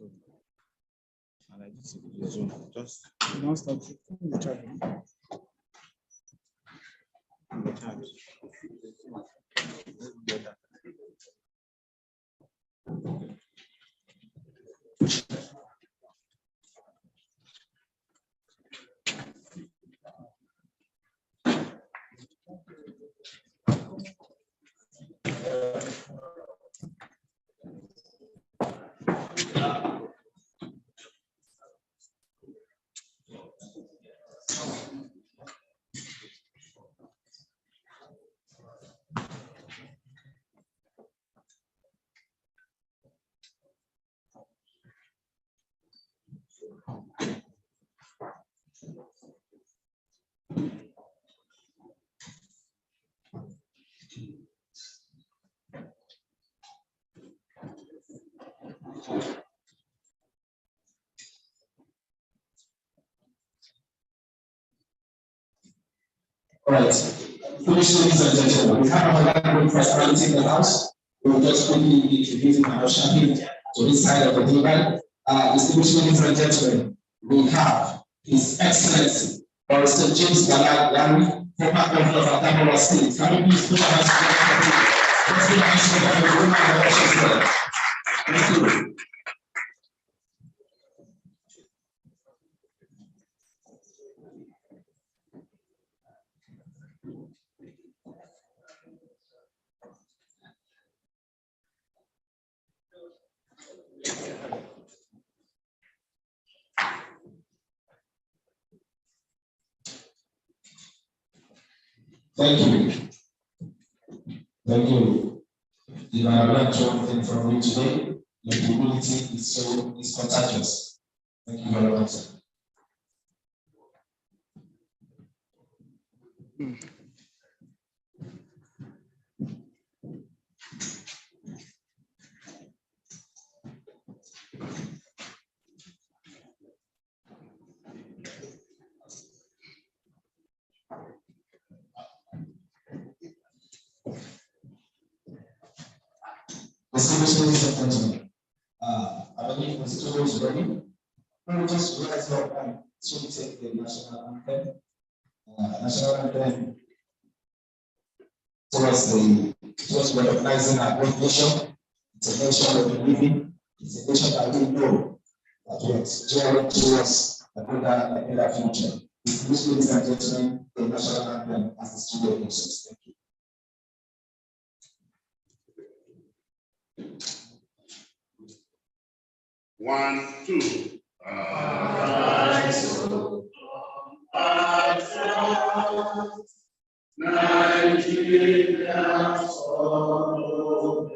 And I just Zoom. Just don't stop the charging. The charge. All right. Ladies and gentlemen, we have another great personality in the house. We will just quickly be introducing our champion to this side of the table. Distinguished ladies and gentlemen, we have His Excellency Barrister James Bala Larry, former governor of Adamawa State. Can we please put our hands together? Let's give a hand to the woman of the Thank you. Thank you. Thank you. If I have learned one thing from you today, your humility is contagious. Thank you very much, sir. Distinguished ladies and gentlemen, I believe the studio is ready. We will just rise up and soon take the national anthem. National anthem towards recognizing our great nation. It's a nation that we live in. It's a nation that we know that we are steering towards a better future. Distinguished ladies and gentlemen, the national anthem as the studio process. Thank you. One, two. Nigeria's all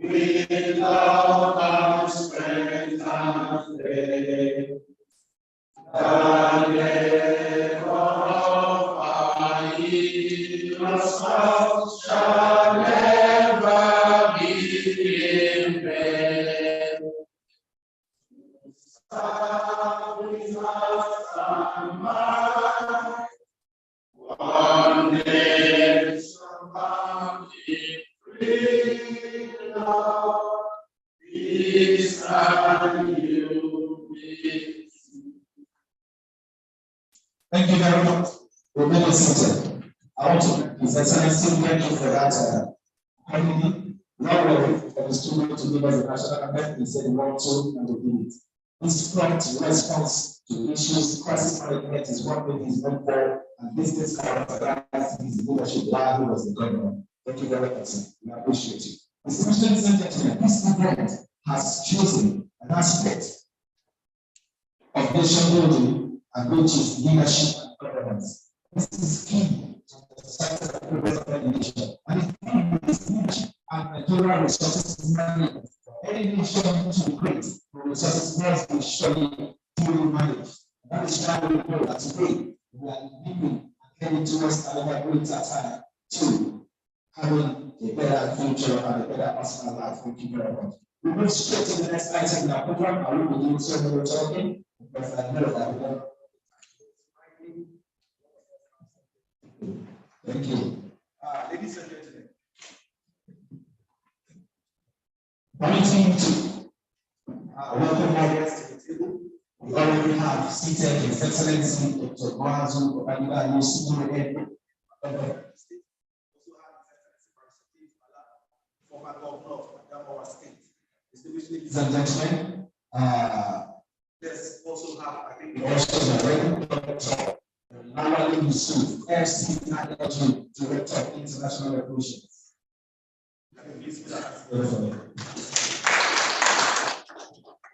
with love and strength and faith, the name of our innocence shall never be in vain. One day shall be free, Lord, peace and unity. Thank you very much. Remain seated. I want to, His Excellency, thank you for that comedy. Not worry for the student to give us a national anthem. He said, "Want to," and we did it. This prompt response to issues, crisis management is one thing he's known for, and this characterized his leadership while he was the governor. Thank you very much, sir. We appreciate you. Distinguished ladies and gentlemen, this event has chosen an aspect of nation building, and which is leadership and governance. This is key to the success of progress of any nation, and it is leadership and natural resources management. Any nation to be great, the resources must be surely duly managed. That is why we know that today we are living and heading towards another greater time to having a better future and a better personal life. Thank you very much. We move straight to the next item in our program. I will begin so we were talking because I know that we don't. Thank you. Ladies and gentlemen, permitting to welcome our guests to the table. We already have seated His Excellency Dr. Mahazu Obadiba, new CEO of the state. Also have His Excellency former governor of Adamawa State. Distinguished ladies and gentlemen, let's also have, I think, also the Reverend Dr. Lawali Yusuf, FCILG, Director of International Relations.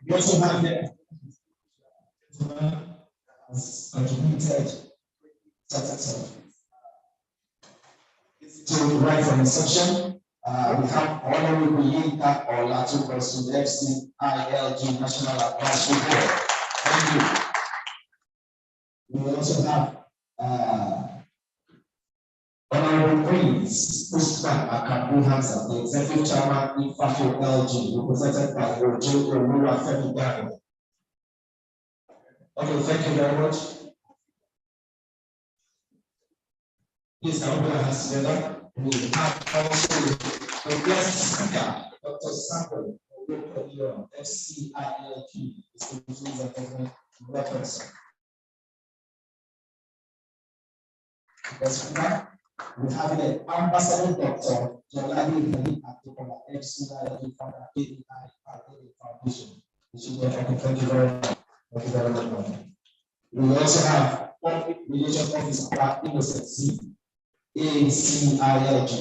We also have the has contributed to right from inception. We have Honorable Yinka Olatu Person, FCILG National Advisory Board. Thank you. We also have Honorable Prince Usman Akabu Hansa, the Executive Chairman IFAFO LG, represented by Ojo Omura Femi Gano. Okay, thank you very much. Please, can we put our hands together? We have also the guest speaker, Dr. Samuel Owokoyo, FCILQ, Distinguished Gentlemen, welcome, sir. We have the Ambassador Dr. Jolani Kali Atokola, FCILQ founder, AEI Foundation. Thank you very much. Thank you very much. We also have Public Relations Officer, Innocent C. ACILG.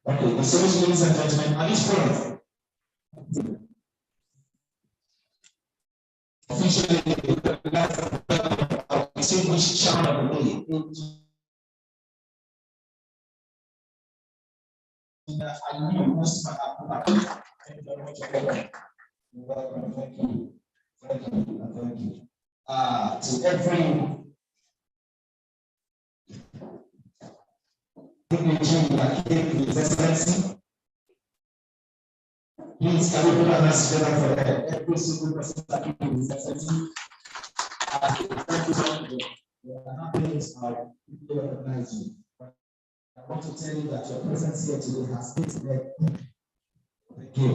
Okay, so ladies and gentlemen, at this point, officially the distinguished chairman of the day. I knew most of my thank you very much. Welcome. Thank you. Thank you. Thank you. To every dignitary that came to His Excellency, please can we put our hands together for every single person that came to His Excellency? Thank you so much. We are happy to recognize you. I want to tell you that your presence here today has made today. Thank you.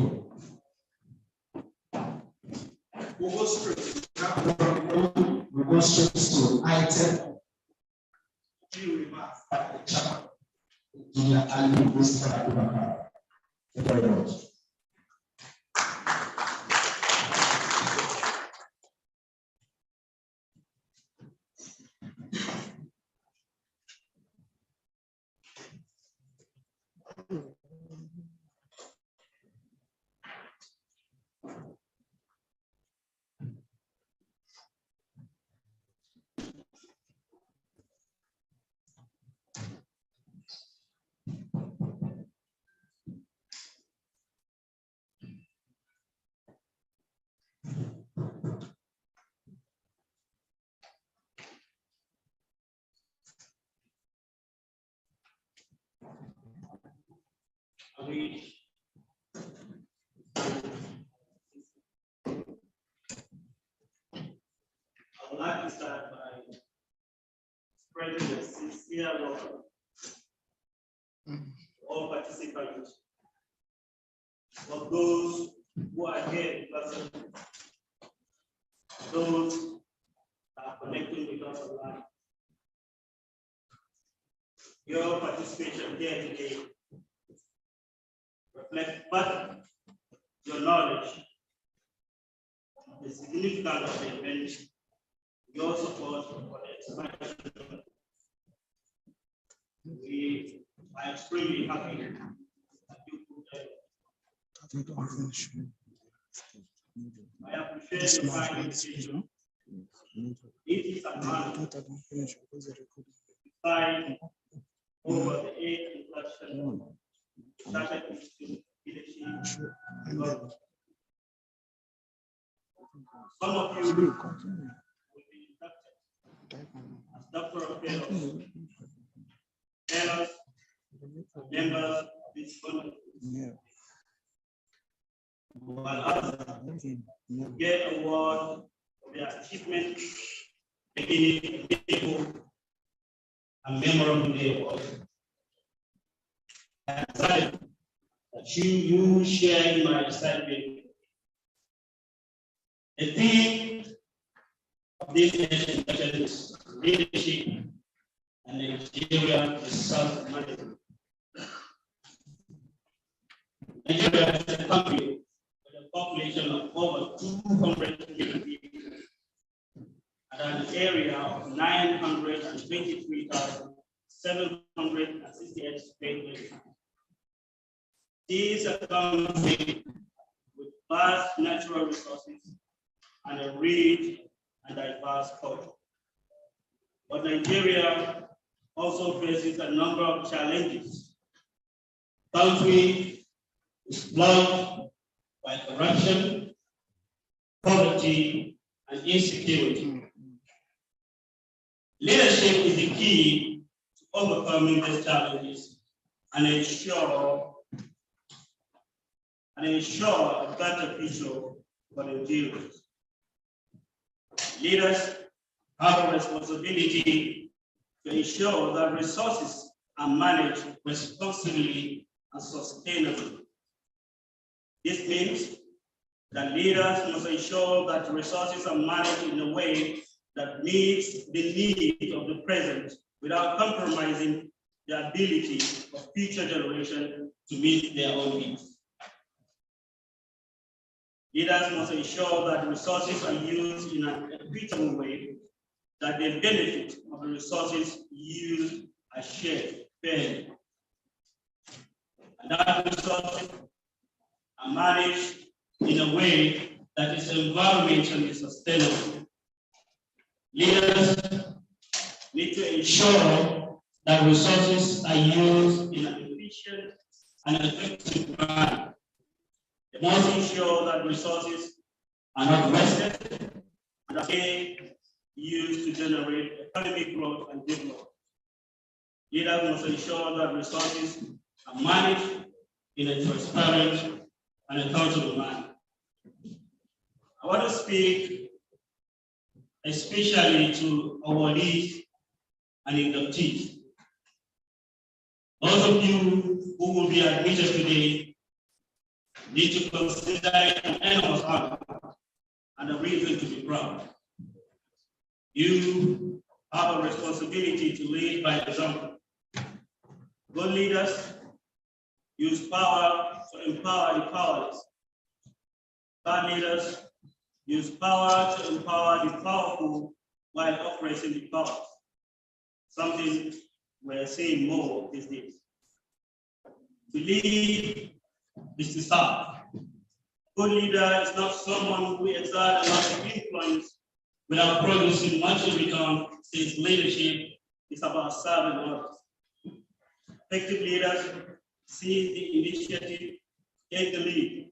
We'll go straight. We go straight to item. Few remarks by the chairman, Engineer Ali Mustafa Abubakar. Thank you very much. I would like to start by spreading a sincere welcome to all participants, for those who are here in person, those that are connecting with us online. Your participation here today reflects further your knowledge of the significance of the event, your support for the expansion. We are extremely happy that you could I appreciate the kind invitation. It is an honor to sign over the 8th induction started with leadership. Some of you will be inducted as Doctor of Fellows, members of this community. While others get award their achievements, making it a meaningful and memorable day of life. I'm excited that you share in my excitement. The theme of this education is leadership and Nigeria is self-management. Nigeria is a country with a population of over 200 million people and an area of 923,768 square meters. These are countries with vast natural resources and a rich and diverse culture. But Nigeria also faces a number of challenges. The country is plagued by corruption, poverty, and insecurity. Leadership is the key to overcoming these challenges and ensure a better future for Nigerians. Leaders have a responsibility to ensure that resources are managed responsibly and sustainably. This means that leaders must ensure that resources are managed in a way that meets the needs of the present without compromising the ability of future generations to meet their own needs. Leaders must ensure that resources are used in an equitable way, that the benefit of the resources used are shared fairly, and that resources are managed in a way that is environmentally sustainable. Leaders need to ensure that resources are used in an efficient and effective manner. They must ensure that resources are not wasted and are used to generate economic growth and development. Leaders must ensure that resources are managed in a transparent and accountable manner. I want to speak especially to awardees and inductees. Those of you who will be admitted today need to consider it an enormous honor and a reason to be proud. You have a responsibility to lead by example. Good leaders use power to empower the powerless. Bad leaders use power to empower the powerful while oppressing the powerless. Something we're seeing more these days. To lead is to serve. Good leader is not someone who exerts a lot of influence without producing much in return, since leadership is about serving others. Effective leaders see the initiative, take the lead.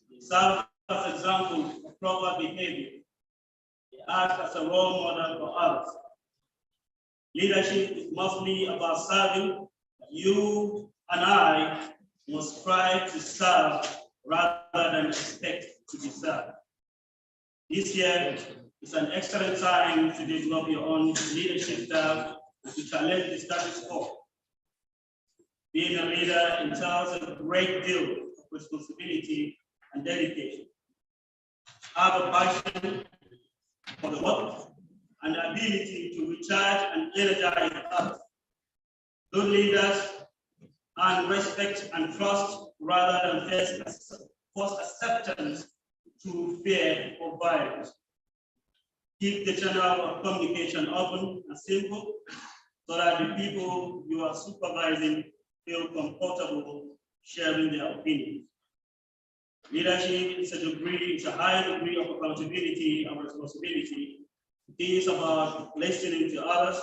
They serve as examples of proper behavior. They act as a role model for others. Leadership is mostly about serving. You and I must strive to serve rather than expect to be served. This year is an excellent time to develop your own leadership style and to challenge the status quo. Being a leader entails a great deal of responsibility and dedication. Have a passion for the work and the ability to recharge and energize others. Good leaders earn respect and trust rather than force acceptance through fear or violence. Keep the channel of communication open and simple so that the people you are supervising feel comfortable sharing their opinions. Leadership is a high degree of accountability and responsibility. It is about listening to others,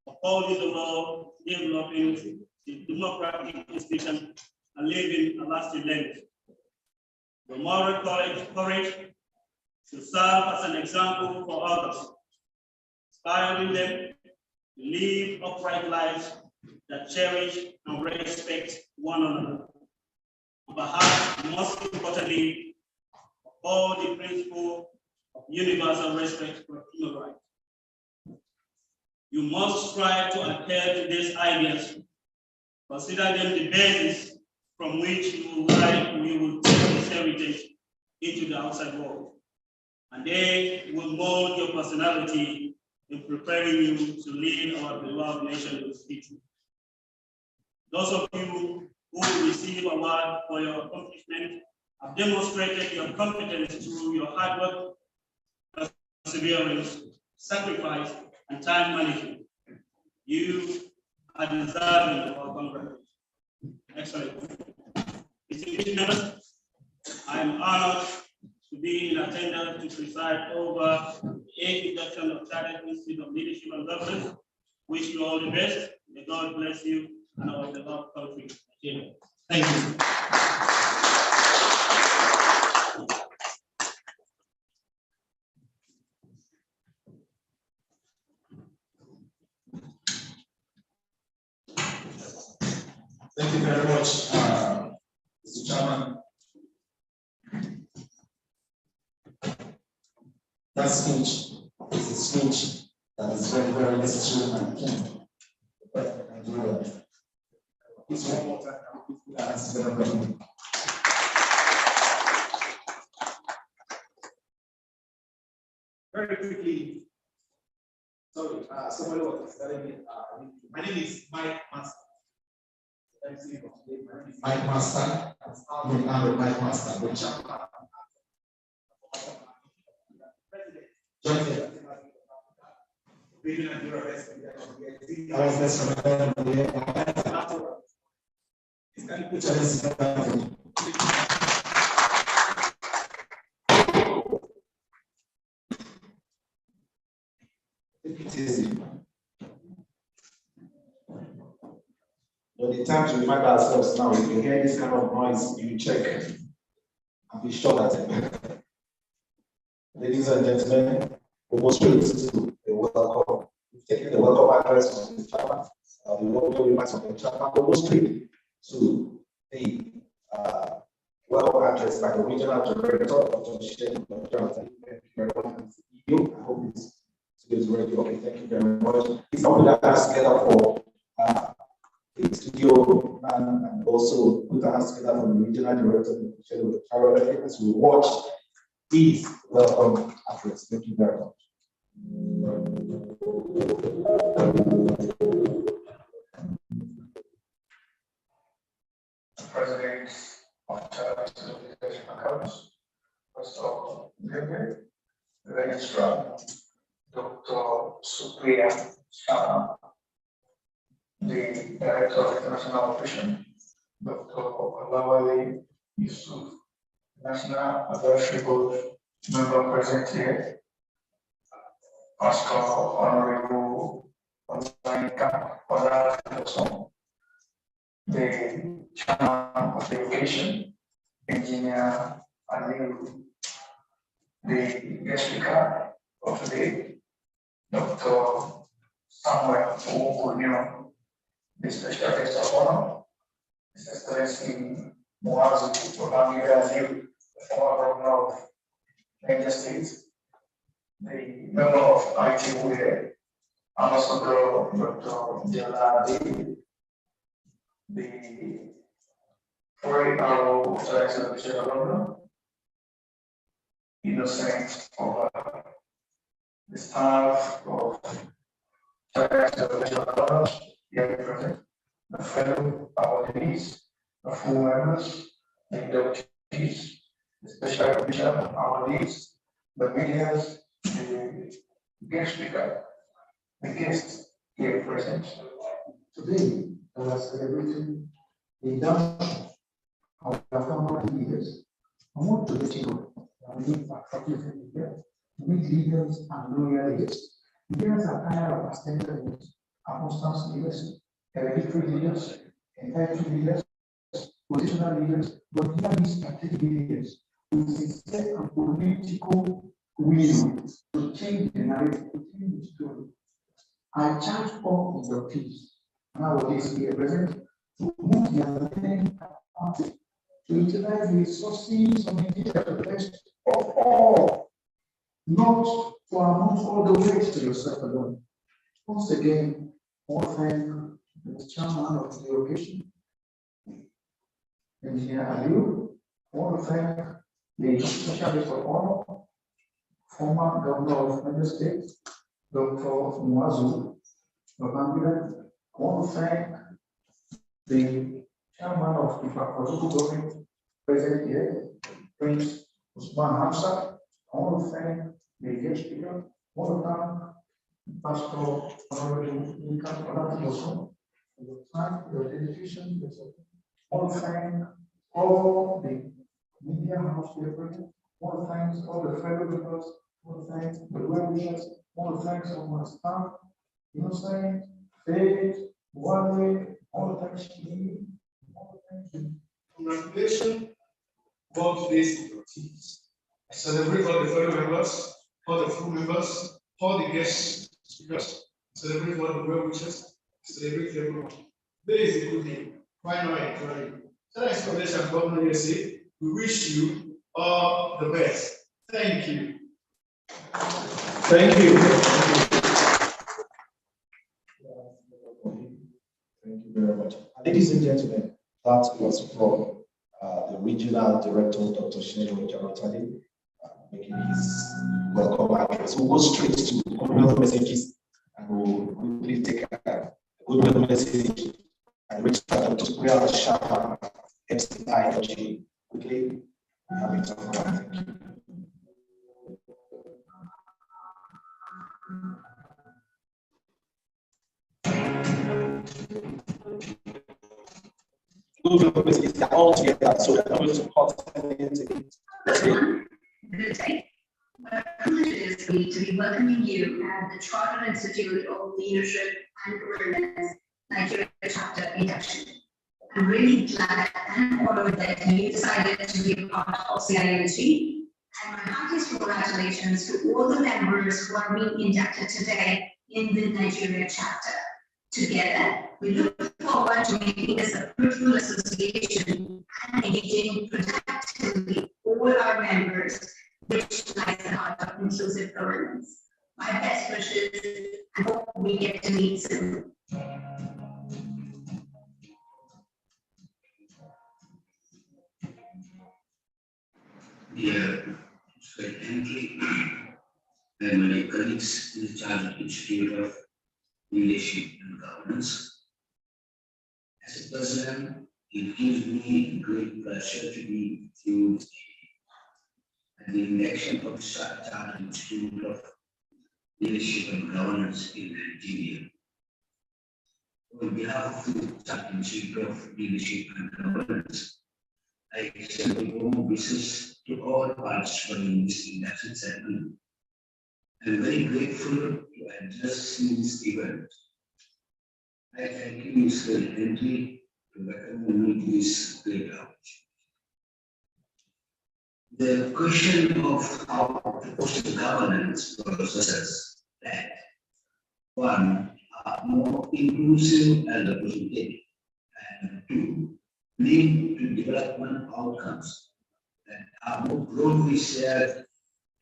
upholding the law, developing the democratic institution, and leaving a lasting legacy. The moral courage to serve as an example for others, inspiring them to live upright lives that cherish and respect one another. And perhaps most importantly, all the principle of universal respect for human rights. You must strive to adhere to these ideas. Consider them the basis from which you will take this heritage into the outside world. And they will mold your personality in preparing you to lead our beloved nation in the future. Those of you who will receive award for your accomplishment have demonstrated your competence through your hard work, perseverance, sacrifice, and time management. You are deserving of our congratulations. Excellent. Distinguished members, I am honored to be in attendance to preside over the induction of Chartered Institute of Leadership and Governance. Wish you all the best. May God bless you and our beloved country. Thank you. Thank you very much, Mr. Chairman. That speech is a speech that is very, very necessary and key for Nigeria. It's one more time. Very quickly, sorry, somebody was telling me, my name is Mike Master. Mike Master, I'm the Mike Master, the chairman. I was best friend of the year. It is easy. But the time to remind ourselves now, if you hear this kind of noise, you check and be sure that ladies and gentlemen, we must listen to the welcome. We've taken the welcome address from the chairman, the welcome remarks from the chairman, we must to the welcome address by the regional director of the Shane. Thank you very much. I hope it's ready. Okay, thank you very much. It's something that has together for the studio and also put our hands together from the regional director as we watch these welcome address. Thank you very much. President of Chartered Education Accounts, first of all, the Registrar, Dr. Supriya Sharma, the Director of International Operations, Dr. Olawale Yusuf, National Advisory Board member present here, Pastor Honorable Ozanika Ola, the Chairman of the Education, Engineer Aliu, the guest speaker of the day, Dr. Samuel Ogunyo, the Special Guest of Honor, His Excellency Muazu Olamide Aliu, the former Governor of Niger State, the member of ITU, Ambassador Dr. Dela David, the foreign honorable Excellency of Governor, innocent of the staff of Governor, here present, the fellow awardees, the full members, the inductees, the special commission awardees, the medias, the guest speaker, the guests here present. Today, we are celebrating the induction of the former leaders. I want to let you know that we need appropriate leaders. We need leaders and loyal leaders. Leaders are tired of extended leaders, apostles leaders, hereditary leaders, entitled leaders, positional leaders, but we need strategic leaders with sincere and political will to change the narrative, to change the story. I charge all inductees nowadays here present to move their learning capacity, to utilize the resources of Nigeria to the best of all not for amongst all the weight to yourself alone. Once again, I want to thank the chairman of the occasion, Engineer Aliu. I want to thank the specialist of honor, former governor of Niger State, Dr. Mwazu Babangida. I want to thank the chairman of the Kwazuku government, present here, Prince Usman Hamza. I want to thank the guest speaker. I want to thank Pastor Honorable Lincoln Olatiboso for your time, your dedication, your support. I want to thank all the media house representatives. I want to thank all the fellow members. I want to thank the well-wishers. I want to thank some of my staff, Innocent, Faith, Wale, I want to thank Shini. I want to thank you. Congratulations, God bless your teams. I celebrate all the fellow members, all the full members, all the guest speakers, celebrate all the well wishers, celebrate everyone. Today is a good day. Why not enjoy it? Thanks for this, Governor USA. We wish you all the best. Thank you. Thank you. Thank you very much. Ladies and gentlemen, that was from the regional director, Dr. Shnego Jamatali, making his welcome address. We'll go straight to goodwill messages and we'll quickly take a goodwill message and reach out to Square Sharp MCI energy. Quickly, have it on. Thank you. Goodwill messages are all together, so that we support it. Good day. Privilege it is for me to be welcoming you at the Chartered Institute of Leadership and Governance Nigeria Chapter Induction. I'm really glad and honored that you decided to be a part of CING, and my heartiest congratulations to all the members who are being inducted today in the Nigeria Chapter. Together, we look forward to making this a fruitful association and engaging productively all our members, which lies at the heart of inclusive governance. My best wishes, and hope we get to meet soon. Dear Secretary and my colleagues in the Chartered Institute of Leadership and Governance, as a person, it gives me great pleasure to be with you at the induction of the Chartered Institute of Leadership and Governance in Nigeria. On behalf of the Chartered Institute of Leadership and Governance, I extend a warm wishes to all participants in this induction ceremony. I'm very grateful to address this event. I thank you, Mr. Henry, to welcome me to this great opportunity. The question of how to foster governance processes that one are more inclusive and representative, and two lead to development outcomes that are more broadly shared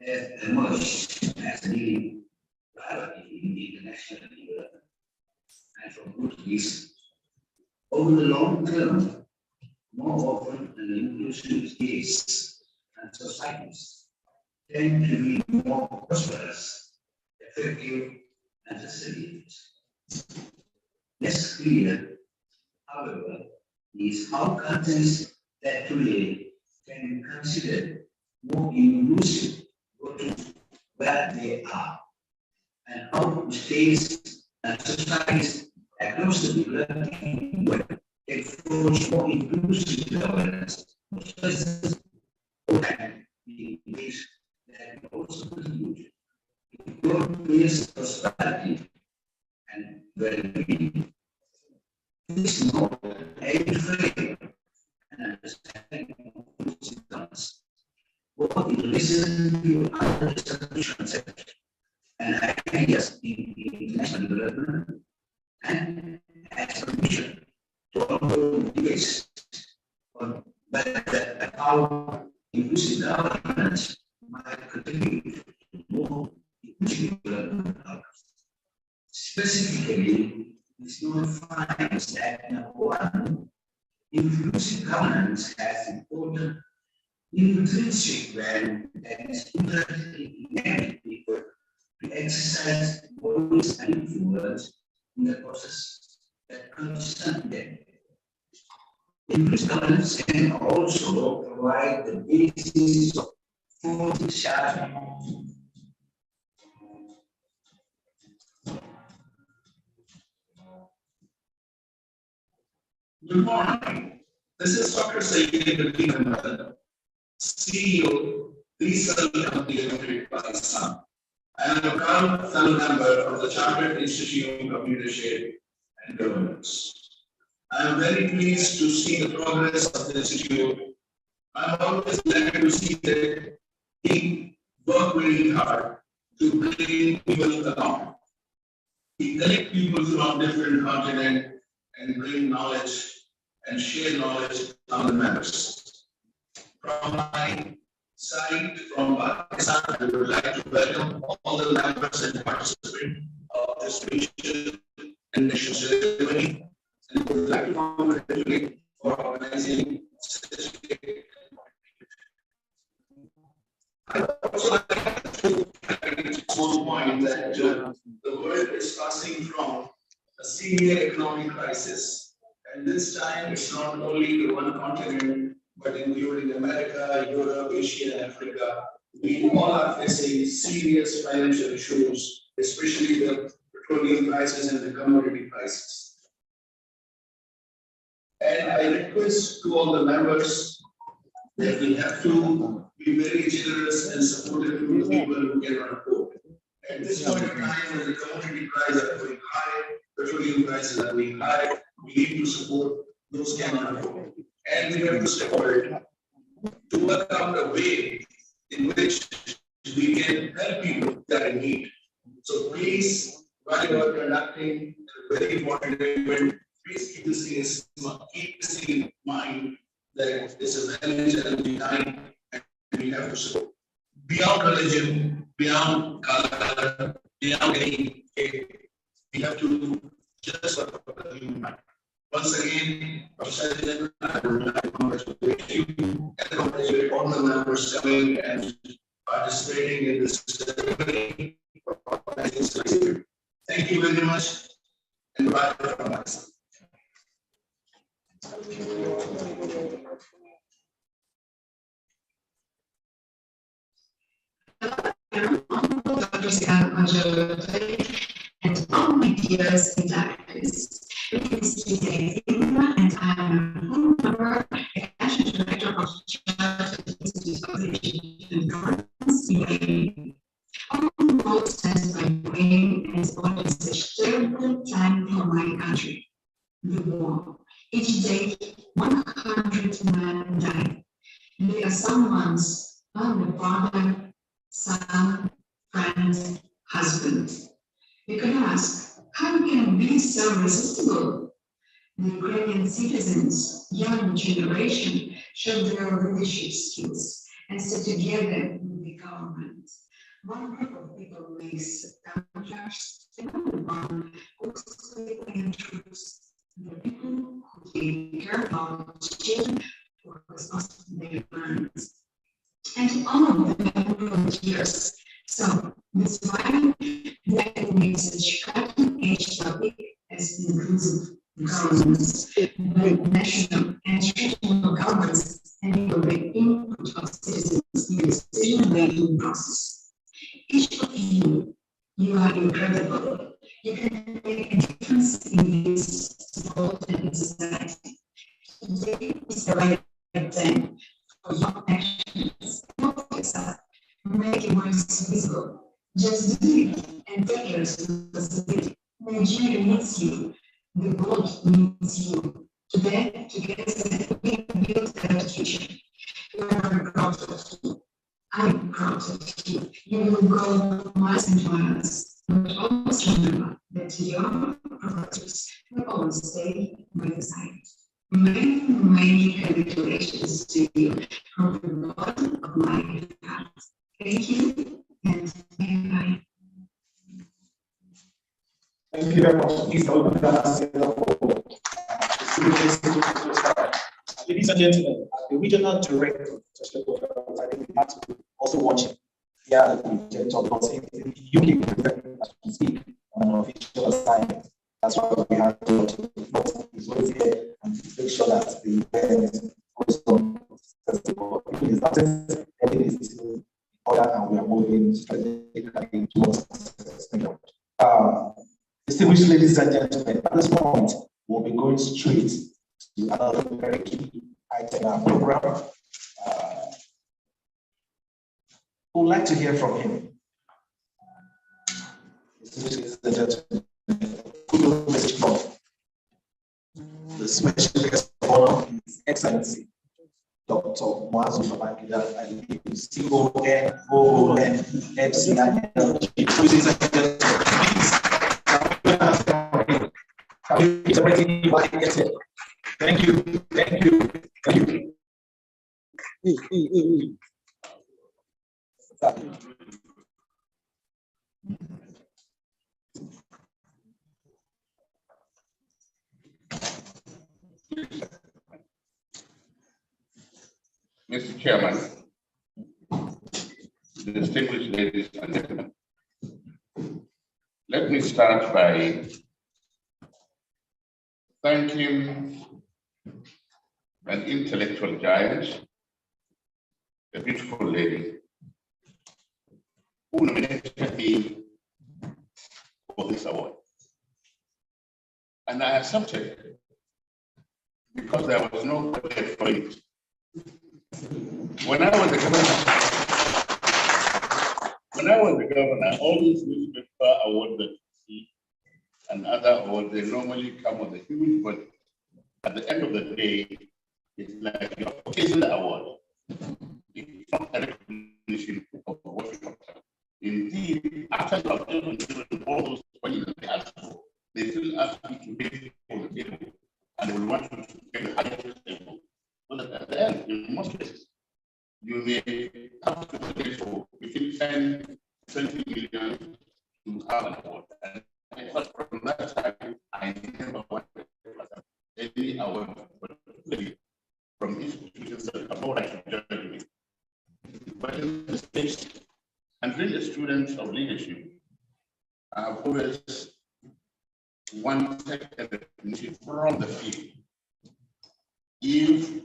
have emerged as a priority in international development, and for good reason. Over the long term, more often an inclusive states and societies tend to be more prosperous, effective, and resilient. Less clear, however, is how countries that today can be considered more inclusive go to where they are, and how states and societies across the developing world enforce more inclusive governance processes and in ways that also contribute to broad-based prosperity and well-being. This model identifies and understanding of systems, both in relation to other institutions and ideas in international development, and as a mission to ongoing debates on whether how inclusive governance might contribute more development outcomes. Specifically, this note finds that number one, inclusive governance has important intrinsic value that is inherently enabling people to exercise voice and influence in the process that concern them. Inclusive governance can also provide the basis for discharge. Good morning. This is Dr. Sayyid Ahmed, CEO, Research Company Limited, Pakistan. I am a proud fellow member of the Chartered Institute of Leadership and Governance. I am very pleased to see the progress of the Institute. I am always glad to see that we work very hard to bring people along. We connect people from different continents and bring knowledge and share knowledge among the members. From my side, from Pakistan, I would like to welcome all the members and participants of this region and nation ceremony, and would like to congratulate for organizing such a. I would also like to highlight one point that the world is passing from a severe economic crisis, and this time it's not only the one continent, but including America, Europe, Asia, and Africa. We all are facing serious financial issues, especially the petroleum prices and the commodity prices. And I request to all the members that we have to be very generous and supportive to the people who cannot afford. At this point in time, when the commodity prices are going high, petroleum prices are going high, we need to support those who cannot afford. And we have to step forward to work out a way in which we can help people that are in need. So please, while you are conducting a very important event, please keep this in mind that this is a very challenging time and we have to support. Beyond religion, beyond color, beyond any faith, we have to just work for the human mind. Once again, Professor, I would like to congratulate you and congratulate all the members coming and participating in this ceremony. Thank you very much, and bye from us. And all my dears and directors. It is today, and I am a full member and National Director of Chartered Institute of Leadership and Governance. Almost stands by brain as always a terrible time for my country. The war. Each day, 100 men die. They are someone's brother, son, friend, husband. You can ask, how can we be so resistible? The Ukrainian citizens, young generation, showed their leadership skills and stood together with the government. One group of people makes contracts, another one goes to the troops. The people who take care about children were responsible for their parents. And all of them volunteers. So that's why that makes such cutting-edge topic as inclusive governance, with national and regional governments enable the input of citizens in the decision-making process. Each of you are incredible. You can make a difference in this important society. Today is the right time for your actions. Make your voice visible. Just do it and take your responsibility. Nigeria needs you. The world needs you. Today, together, we can build a better future. You are proud of you. I'm proud of you. You will go miles and miles. But always remember that your progress will always stay by the side. Many congratulations to you from the bottom of my heart. Thank you and Thank you very much. Please help me Ladies and gentlemen, the regional director, I think we have to also watch it. Yeah, the talk about it. In the UK, as we speak on official assignment. That's why we have to is always here and make sure that the event goes on. Everything is in order and we are moving strategically towards success. Distinguished ladies and gentlemen, at this point, we'll be going straight to another very key item in our program. We'd like to hear from him. Ladies and gentlemen, the special guest of honor is Excellency Dr. Mwazu Babangida Ali, CONOONFCILG. Ladies and gentlemen, please, thank you. Mr. Chairman, distinguished ladies and gentlemen, let me start by thanking an intellectual giant, a beautiful lady, who nominated me for this award. And I accepted because there was no budget for it. When I was the governor, all these newspaper awards that you see and other awards, they normally come with a huge budget. At the end of the day, it's like you're chasing the award. It's not a recognition of what you have done. Indeed, after you have given all those money that they ask for, they still ask you to pay for the table, and they will want you to pay the highest table. So that at the end, in most cases, you may have to pay for between 10, 20 million to have an award. And from that time, I never wanted any award, particularly from institutions that have no right to judge me. But in this case, and being a student of leadership, I have always wanted a recognition from the field. If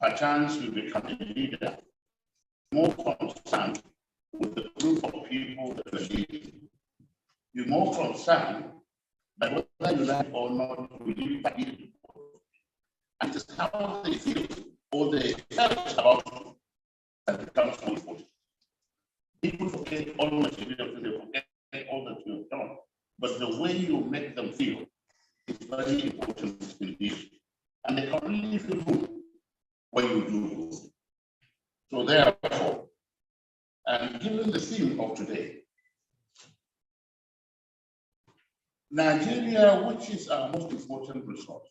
perchance you become a leader, more concerned with the group of people that are leading. You're more concerned by whether you like or not to lead by people. And it's how they feel or they felt about you that becomes so important. People forget all material, they forget all that you have done. But the way you make them feel is very important indeed. And they can only feel good when you do good. So therefore, and given the theme of today, Nigeria, which is our most important resource,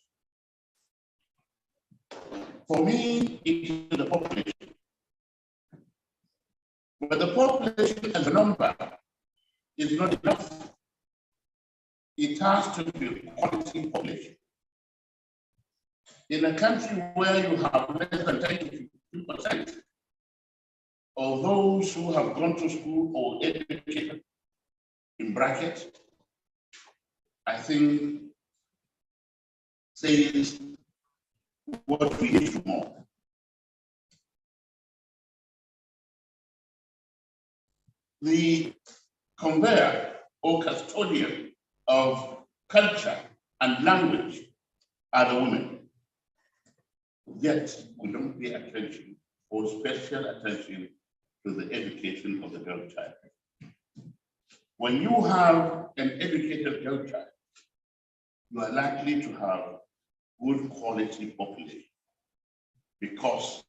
for me, it is the population. But the population as a number is not enough. It has to be quality population. In a country where you have less than 10 to 15% of those who have gone to school or educated, in brackets, I think says what we need more. The conveyor or custodian of culture and language are the women. Yet we don't pay attention or special attention to the education of the girl child. When you have an educated girl child, you are likely to have good quality population because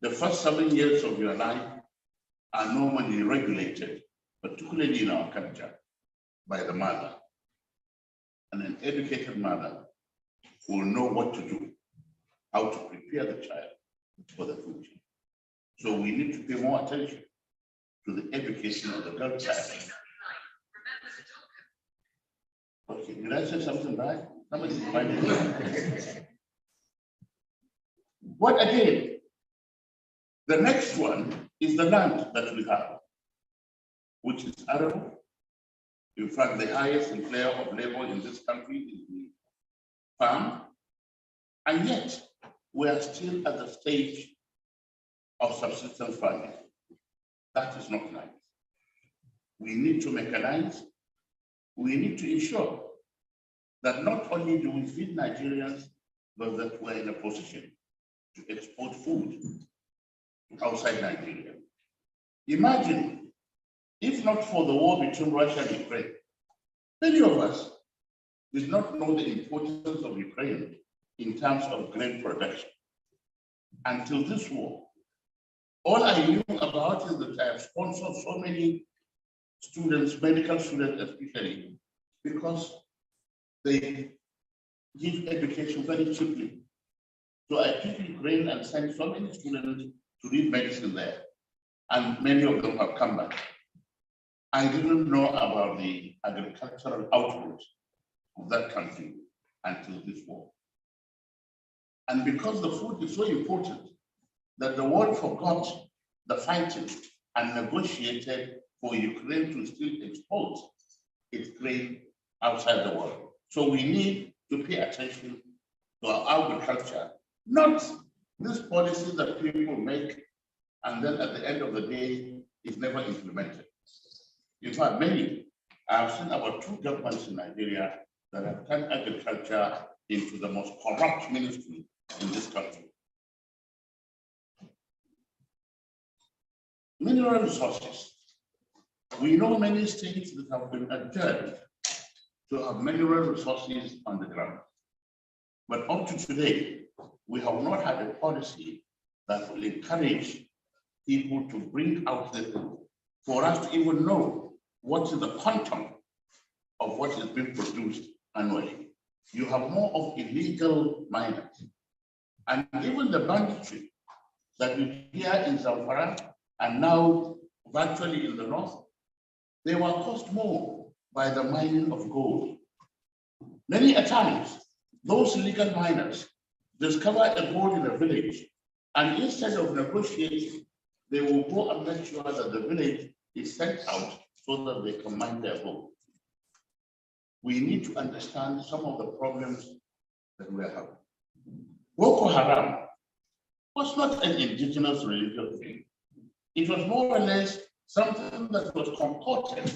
the first 7 years of your life are normally regulated, particularly in our culture, by the mother. And an educated mother will know what to do, how to prepare the child for the future. So we need to pay more attention to the education of the girl child. Okay, did I say something right? Somebody remind me. But again, the next one is the land that we have, which is arable. In fact, the highest employer of labor in this country is the farm. And yet, we are still at the stage of subsistence farming. That is not nice. We need to mechanize. We need to ensure that not only do we feed Nigerians, but that we're in a position to export food outside Nigeria. Imagine, if not for the war between Russia and Ukraine, many of us did not know the importance of Ukraine in terms of grain production. Until this war, all I knew about is that I have sponsored so many students, medical students especially, because they give education very cheaply. So I took Ukraine and sent so many students to read medicine there, and many of them have come back. I didn't know about the agricultural output of that country until this war. And because the food is so important, that the world forgot the fighting and negotiated for Ukraine to still export its grain outside the world. So we need to pay attention to our agriculture, not this policy that people make and then at the end of the day is never implemented. In fact, I've seen about 2 governments in Nigeria that have turned agriculture into the most corrupt ministry in this country. Mineral resources. We know many states that have been adjudged to have mineral resources on the ground. But up to today, we have not had a policy that will encourage people to bring out the thing for us to even know what is the quantum of what is being produced annually. You have more of illegal miners. And even the banditry that we hear in Zamfara and now virtually in the north, they were caused more by the mining of gold. Many a times, those illegal miners discover a gold in a village, and instead of negotiating, they will go and make sure that the village is sent out so that they can mine their gold. We need to understand some of the problems that we are having. Boko Haram was not an indigenous religious thing. It was more or less something that was concocted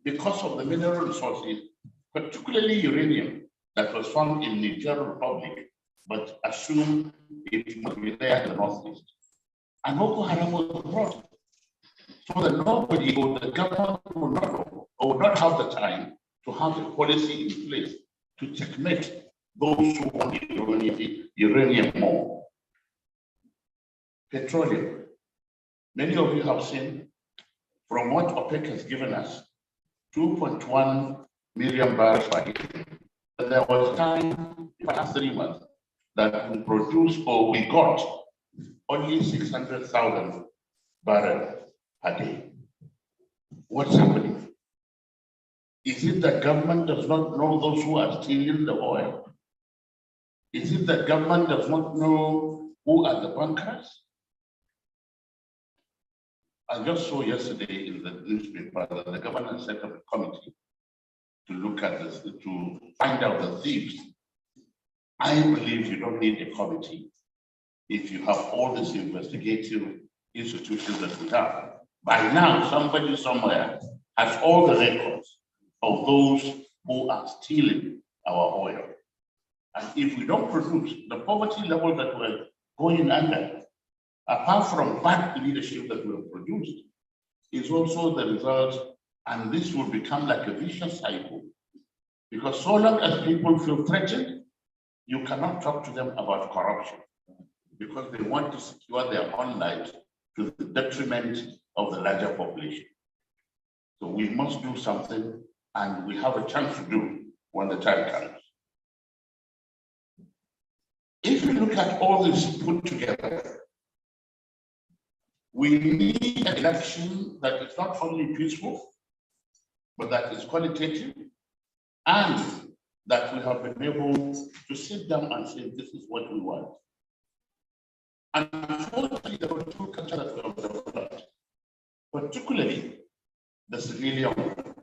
because of the mineral resources, particularly uranium, that was found in Niger Republic, but assumed it must be there in the northeast. And Boko Haram was brought so that nobody or the government would not know or would not have the time to have a policy in place to checkmate those who want uranium more. Petroleum. Many of you have seen from what OPEC has given us, 2.1 million barrels per day. There was time, the past 3 months, that we produced or we got only 600,000 barrels a day. What's happening? Is it that government does not know those who are stealing the oil? Is it that government does not know who are the bankers? I just saw yesterday in the newspaper that the government set up a committee to look at this, to find out the thieves. I believe you don't need a committee if you have all these investigative institutions that we have. By now, somebody somewhere has all the records of those who are stealing our oil. And if we don't produce, the poverty level that we're going under, apart from bad leadership that we have produced, is also the result, and this will become like a vicious cycle. Because so long as people feel threatened, you cannot talk to them about corruption, because they want to secure their own lives to the detriment of the larger population. So we must do something, and we have a chance to do when the time comes. If you look at all this put together, we need an election that is not only peaceful, but that is qualitative, and that we have been able to sit down and say, this is what we want. Unfortunately, there were two cultures that we have developed, particularly the civilian one,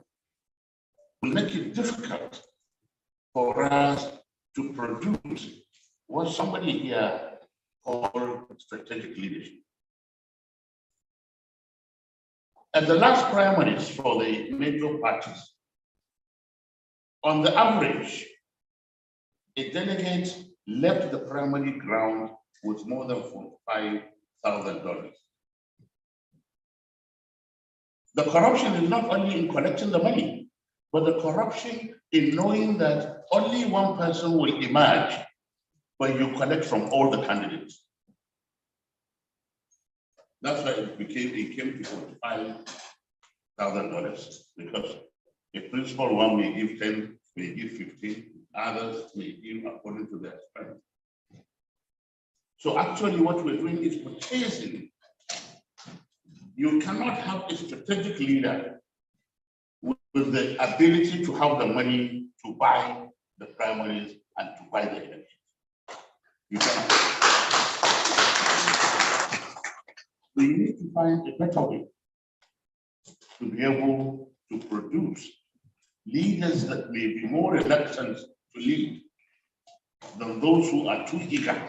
will make it difficult for us to produce what somebody here called strategic leadership. At the last primaries for the major parties, on the average, a delegate left the primary ground with more than $45,000. The corruption is not only in collecting the money, but the corruption in knowing that only one person will emerge when you collect from all the candidates. That's why it came to $45,000, because a principal one may give 10, may give 15, others may give according to their strength. So actually what we're doing is purchasing. You cannot have a strategic leader with the ability to have the money to buy the primaries and to buy the elections. You cannot. We need to find a better way to be able to produce leaders that may be more reluctant to lead than those who are too eager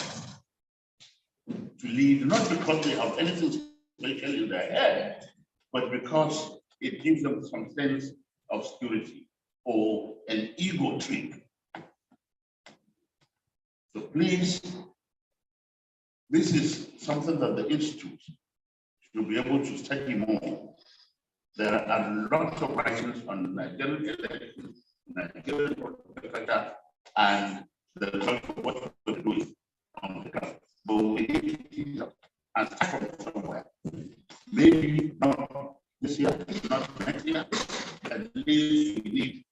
to lead, not because they have anything special in their head, but because it gives them some sense of security or an ego trip. So please, this is something that the Institute should be able to study more. There are lots of writings on Nigerian elections, Nigerian political, and the result of what we're doing on the ground. But we need to and start from somewhere. Maybe not this year, not next year. At least we need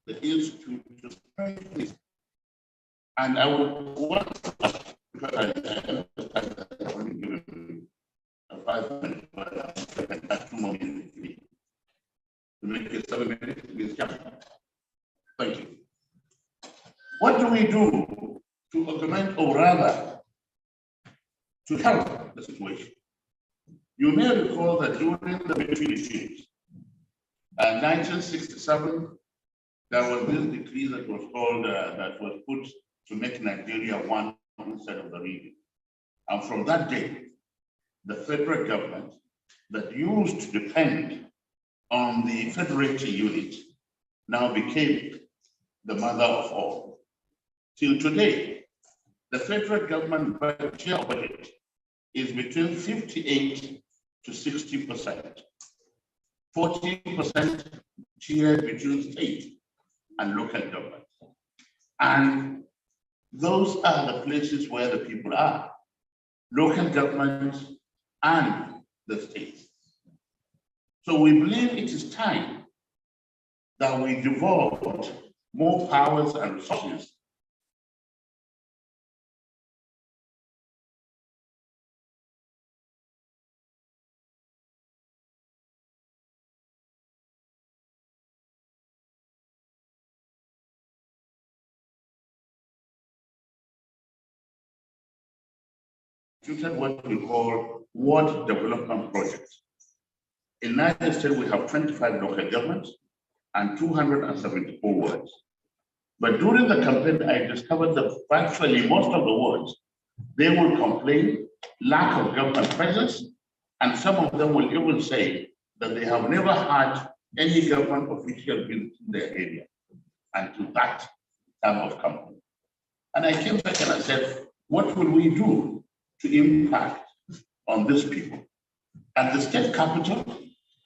the Institute to spread this. And I would want to ask, because I only given 5 minutes, but I can add 2 more minutes to make it 7 minutes in this chapter. Thank you. What do we do to augment, or rather, to help the situation? You may recall that during the military regimes, in 1967, there was this decree that was called, that was put to make Nigeria one instead of the region. And from that day, the federal government that used to depend on the federated unit now became the mother of all. Till today, the federal government budget is between 58 to 60%. 40% shared between state and local government. And those are the places where the people are, local governments and the states. So we believe it is time that we devote more powers and resources to what we call ward development projects. In the United States, we have 25 local governments and 274 wards. But during the campaign, I discovered that virtually most of the wards, they will complain lack of government presence, and some of them will even say that they have never had any government official visit their area until that time of campaign. And I came back and I said, what will we do to impact on these people? At the state capital,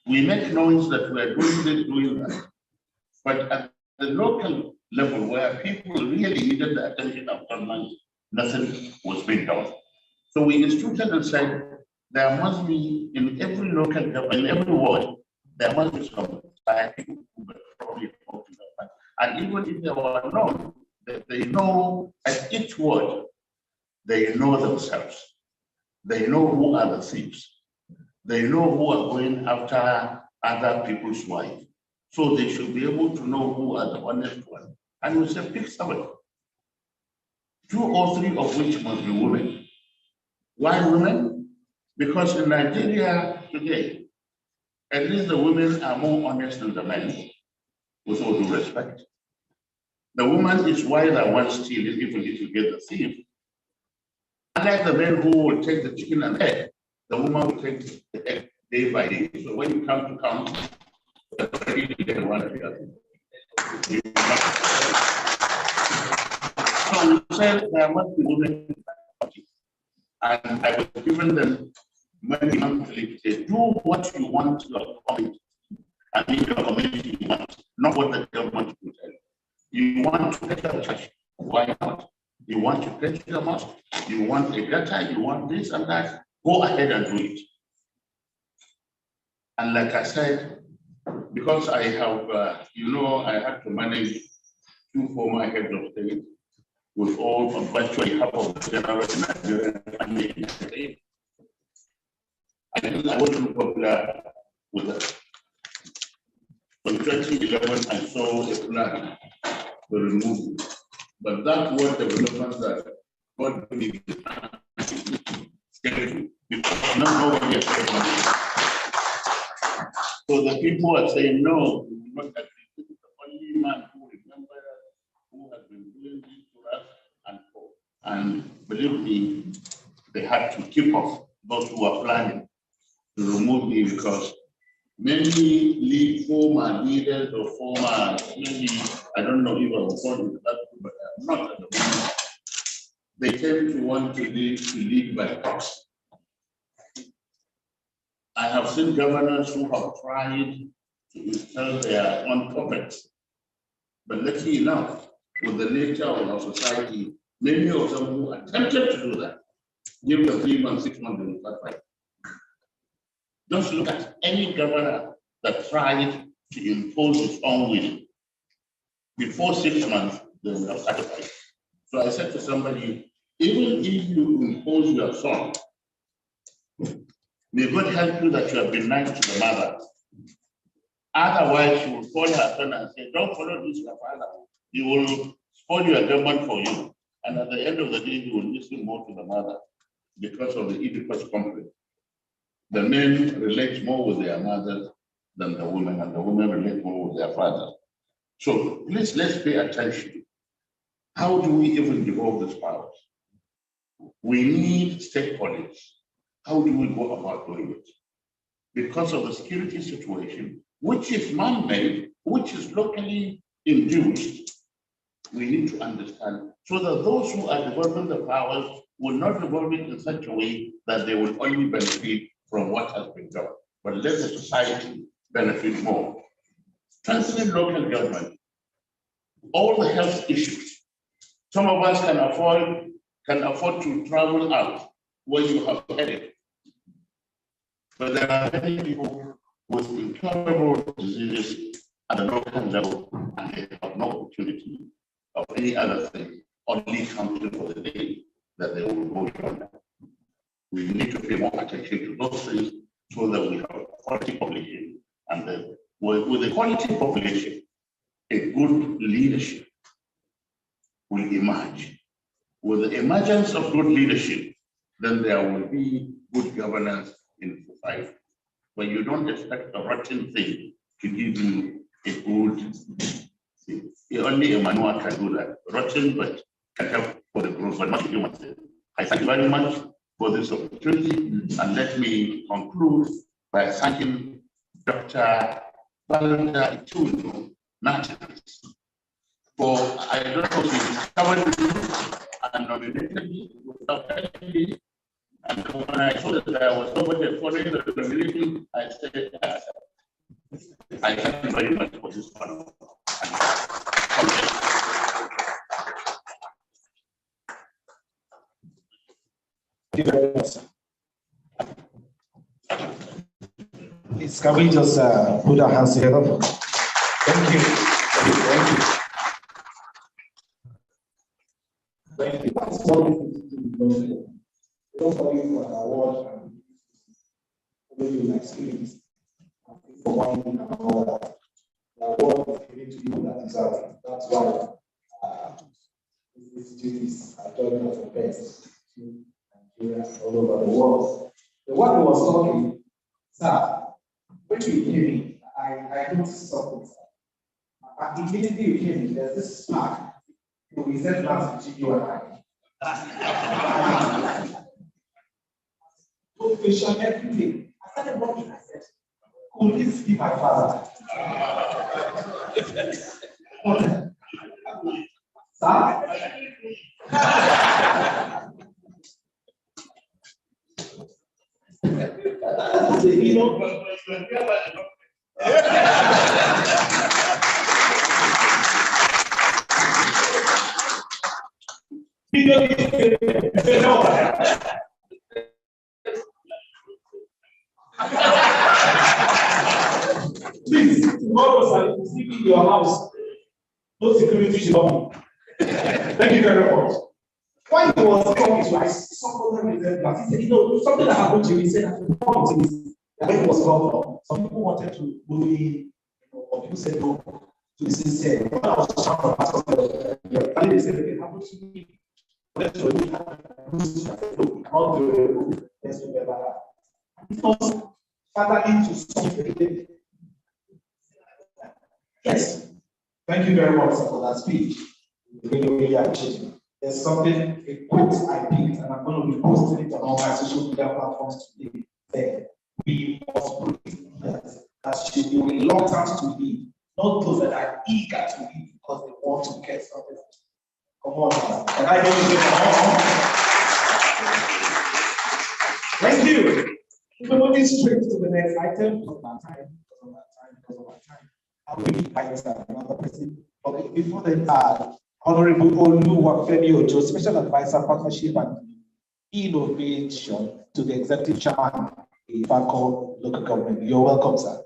we make noise that we are doing this, doing that. But at the local level, where people really needed the attention of government, nothing was being done. So we instituted and said, there must be, in every local government, in every ward, there must be some people who were probably talk to government. And even if they were known, they know at each ward, they know themselves. They know who are the thieves. They know who are going after other people's wives. So they should be able to know who are the honest ones. And we say pick 7, 2 or 3 of which must be women. Why women? Because in Nigeria today, at least the women are more honest than the men, with all due respect. The woman is wiser once stealing, even if you get the thief. Unlike the men who will take the chicken and egg, the woman will take the egg day by day. So when you come to count, you get one or the other. So we said there must be women, and I was given them money monthly to say, do what you want your community, and in your community you want, not what the government will tell you. You want to get a church, why not? You want to get a mosque, you want a gutter, you want this and that, go ahead and do it. And like I said, because I have, I had to manage 2 former heads of state with all virtually half of the general in Nigeria family in the state. I wasn't popular with that. In 2011, I saw a plan to remove it. But that was development that God believed in. Because nobody has said money. So the people are saying, no, we will not agree. This is the only man who remembers who has been doing this to us and for. And believe me, they had to keep off those who are planning to remove me because many former leaders or former, maybe, I don't know if I was born with that, but I'm not at the moment. They tend to want to lead by proxy. I have seen governors who have tried to install their own puppets, but lucky enough, with the nature of our society, many of them who attempted to do that, give them 3 months, 6 months, they will start fighting. Just look at any governor that tried to impose his own will. Before 6 months, they will have started fighting. So I said to somebody, even if you impose your son, may God help you that you have been nice to the mother. Otherwise, she will call her son and say, don't follow this, your father. He will spoil your government for you. And at the end of the day, he will listen more to the mother because of the Oedipus complex. The men relate more with their mothers than the women, and the women relate more with their fathers. So please, let's pay attention. How do we even devolve these powers? We need state police. How do we go about doing it? Because of the security situation, which is man-made, which is locally induced, we need to understand so that those who are developing the powers will not develop it in such a way that they will only benefit from what has been done, but let the society benefit more. Strengthening local government, all the health issues. Some of us can afford to travel out where you have headed. But there are many people with incurable diseases at the local level, and they have no opportunity of any other thing, only counting for the day that they will go on. We need to pay more attention to those things so that we have a quality population. And then with a quality population, a good leadership will emerge. With the emergence of good leadership, then there will be good governance in society. But you don't expect a rotten thing to give you a good thing. Only a manual can do that. Rotten, but can help for the growth, but not human. I thank you very much for this opportunity, and let me conclude by thanking Dr. Balda Ituno Natans for, I don't know if he discovered me and nominated me without telling me. And when I saw that I was nobody following the nomination, I said, I thank you very much for this one. Thank you very much. Please, can we just put our hands together? Thank you. Thank you. Thank you. That's all. Don't forget for an award and maybe my experience for one and all that. award is given to you that deserve it. That's why this institute is joining us the best to Nigeria all over the world. The one who was talking, sir, when you came in, I noticed something, sir. Immediately you came in, there's this spark. We said last between you and I. Motivation, everything. I started walking, I said, could this be my father? Sir? You know, please, tomorrow, sir, if you see me in your house, no security should come. Thank you very much. When he was talking to us, someone resembled us. He said, you know, something that happened to him. He said, that when he was governor, some people wanted to bully, or people said no to be sincere. When I was trying to they said, it happened to me. Let's do it. I said, no, we can't do it. Let's do it. It was fatherly to something. Yes. Thank you very much, sir, for that speech. Really, really appreciate it. There's something, a quote I picked, and I'm going to be posting it on all my social media platforms today. There, we must protect leaders that should be reluctant to lead, not those that are eager to lead because they want to get something. Come on, sir. And I don't Thank you. We're moving straight to the next item because of our time. I will be by another person. Okay, before then, Honorable Oluwafemi Ojo, Special Advisor, Partnership and Innovation to the Executive Chairman of Falco Local Government. You're welcome, sir.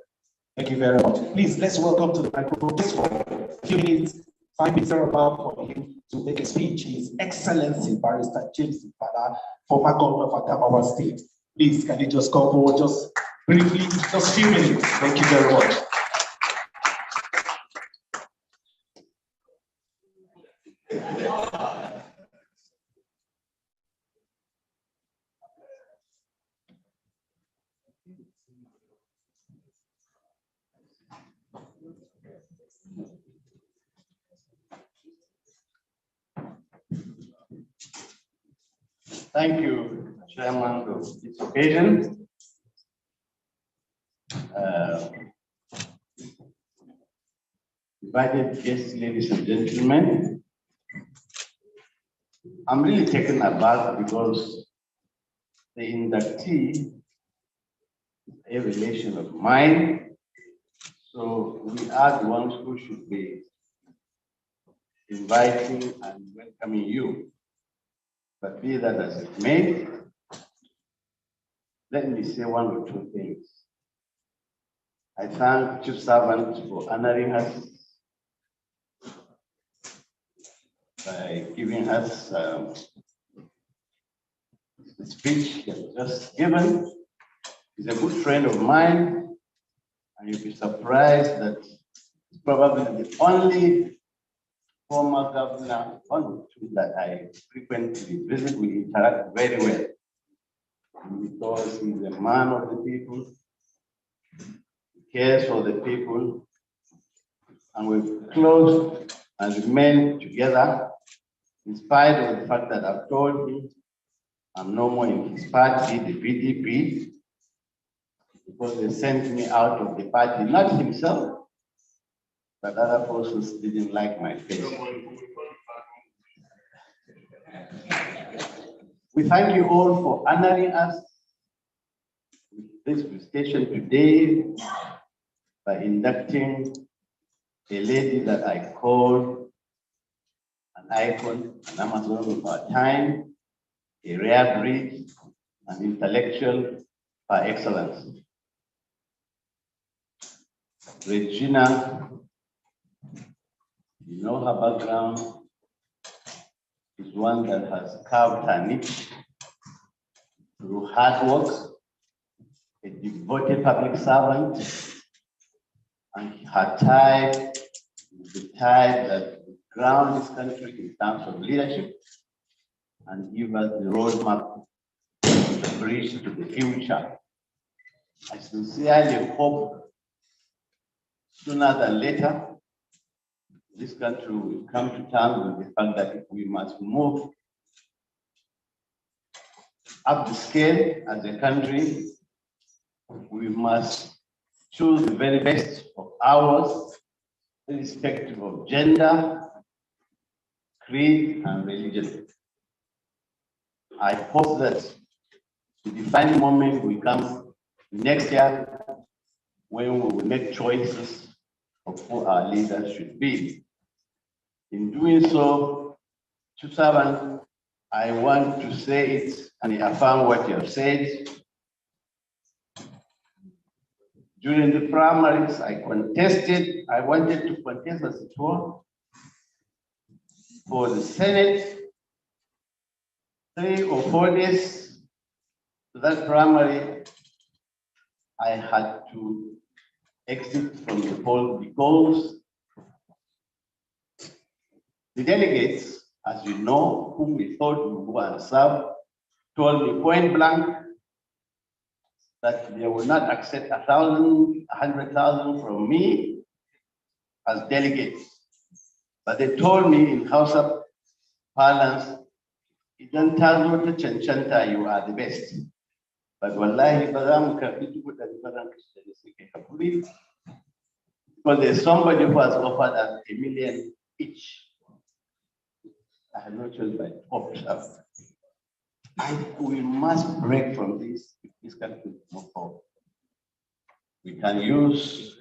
Thank you very much. Please, let's welcome to the microphone just for a few minutes, 5 minutes about for him to make a speech. His Excellency Barrister James Ipada, former governor of Adamawa State. Please, can you just come forward, just briefly, just a few minutes. Thank you very much. Thank you, Chairman, of this occasion. Invited guests, ladies and gentlemen, I'm really taken aback because the inductee is a relation of mine, so we are the ones who should be inviting and welcoming you. But be that as it may, let me say one or two things. I thank Chief Servant for honoring us by giving us the speech he has just given. He's a good friend of mine, and you'll be surprised that he's probably the only former governor, one or two that I frequently visit. We interact very well because he's a man of the people, he cares for the people, and we've closed and remained together in spite of the fact that I've told him I'm no more in his party, the PDP, because they sent me out of the party, not himself, but other persons didn't like my face. We thank you all for honoring us with this visitation today by inducting a lady that I call an icon, an Amazon of our time, a rare breed, an intellectual par excellence. Regina, you know her background, is one that has carved her niche through hard work, a devoted public servant, and her type, the type that ground this country in terms of leadership and give us the roadmap, the bridge to the future. I sincerely hope sooner than later, this country will come to terms with the fact that we must move up the scale as a country. We must choose the very best of ours, irrespective of gender, creed, and religion. I hope that the defining moment will come next year when we will make choices of who our leaders should be. In doing so, Chusaban, I want to say it and affirm what you have said. During the primaries, I wanted to contest as it were for the Senate 3 or 4 days to that primary. I had to exit from the poll because the delegates, as you know, whom we thought would go and serve, told me point blank that they will not accept 1,000, 100,000 from me as delegates. But they told me in House of parlance, idan ta zo ta cancanta, you are the best. But wallahi, ba za mu karɓi dubu ɗari ba zan kashe da suke hakuri. Because there's somebody who has offered us $1 million each. I have no choice but to opt up. We must break from this if this country move forward. We can use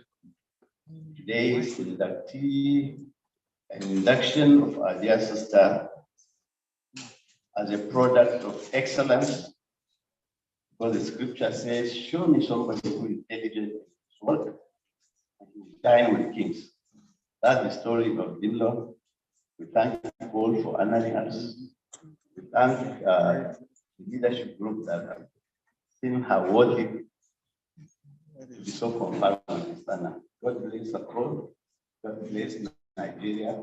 today's inductee and induction of our dear sister as a product of excellence, because the scripture says, show me somebody who is diligent in his work and who will dine with kings. That's the story of Dimlo. We thank you all for honoring us. We thank the leadership group that have seen her worthy to be so confirmed with Sana. God bless Asokoro. God bless Nigeria.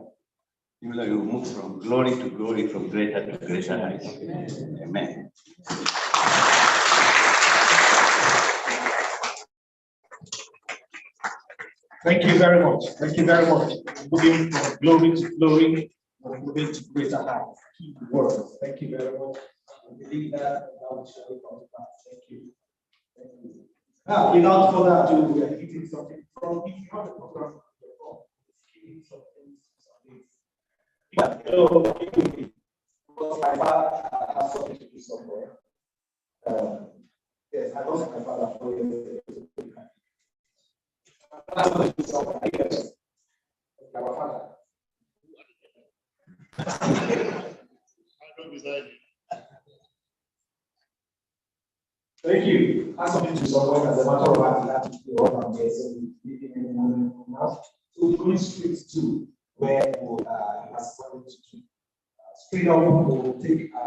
Dimlo, you move from glory to glory, from greater to greater heights. Amen. Thank you very much. Thank you very much. Moving from glory to glory, moving to greater heights. Key words. Thank you very much. I believe that will surely come to pass. Thank you. Thank you. Now, without further ado, we are hitting something from, if you have a program on your phone, hitting something. Yeah, so because my father has something to do somewhere. Yes, I lost my father 4 years ago. Thank you. As something to someone as a matter of fact, that is the order I'm guessing now. So we're going straight to where we ask something to do. Straight up, we'll take a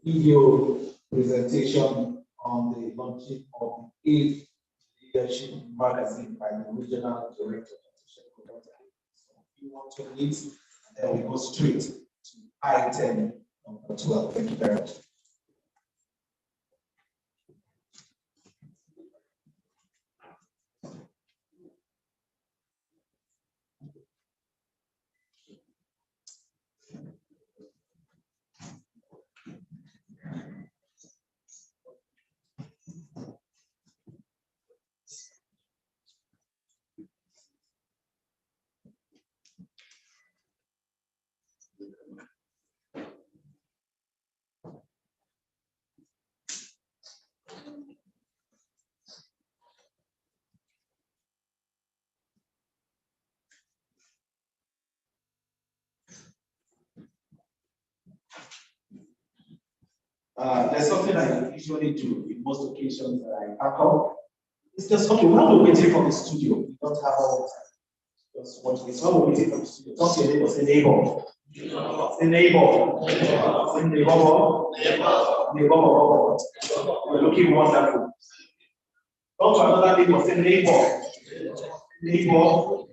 video presentation on the launching of the 8th leadership magazine by the regional director. So if you want to meet, then we go straight to item number 12. Thank you very much. There's something I usually do in most occasions that I come. It's just okay, while we're waiting for the studio, we don't have all the time. Just watch this. While we're waiting for the studio, talk to your neighbor, say neighbor. Say neighbor. Say neighbor. Neighbor. You're looking wonderful. Talk to another neighbor, say neighbor. Neighbor.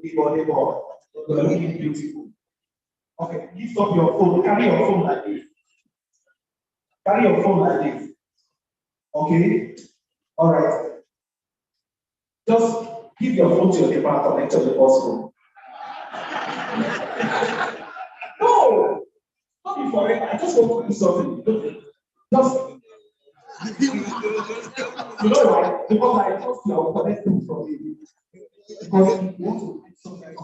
You're looking beautiful. Okay, lift up your phone. Carry your phone like this. Carry your phone like this. Okay? All right. Just give your phone to your neighbor and connect to the phone. No! Not be forever. I just want to do something. Just. You know why? Because I thought you are connecting from you. Because you want to do something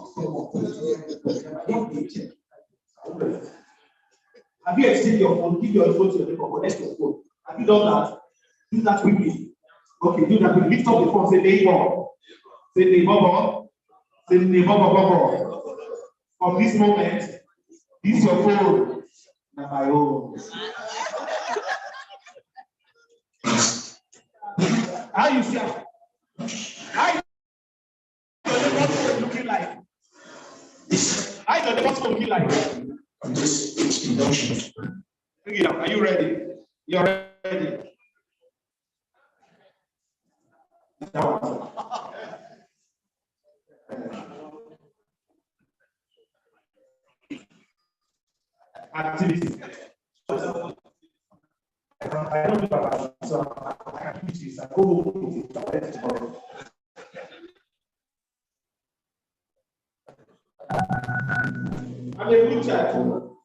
Have you exchanged your phone? Give your phone to your neighbor, connect your phone. Have you done that? Do that quickly. Okay, do that quickly. Lift up the phone, say neighbor. Say neighbor. Say neighbor. From this moment, this is your phone. Not my own. How you feel? How looking like? How the phone looking like? This is Induction. Bring it up. Are you ready? You're ready. Activity. I don't know about so activities. I go tomorrow. I'm a good child.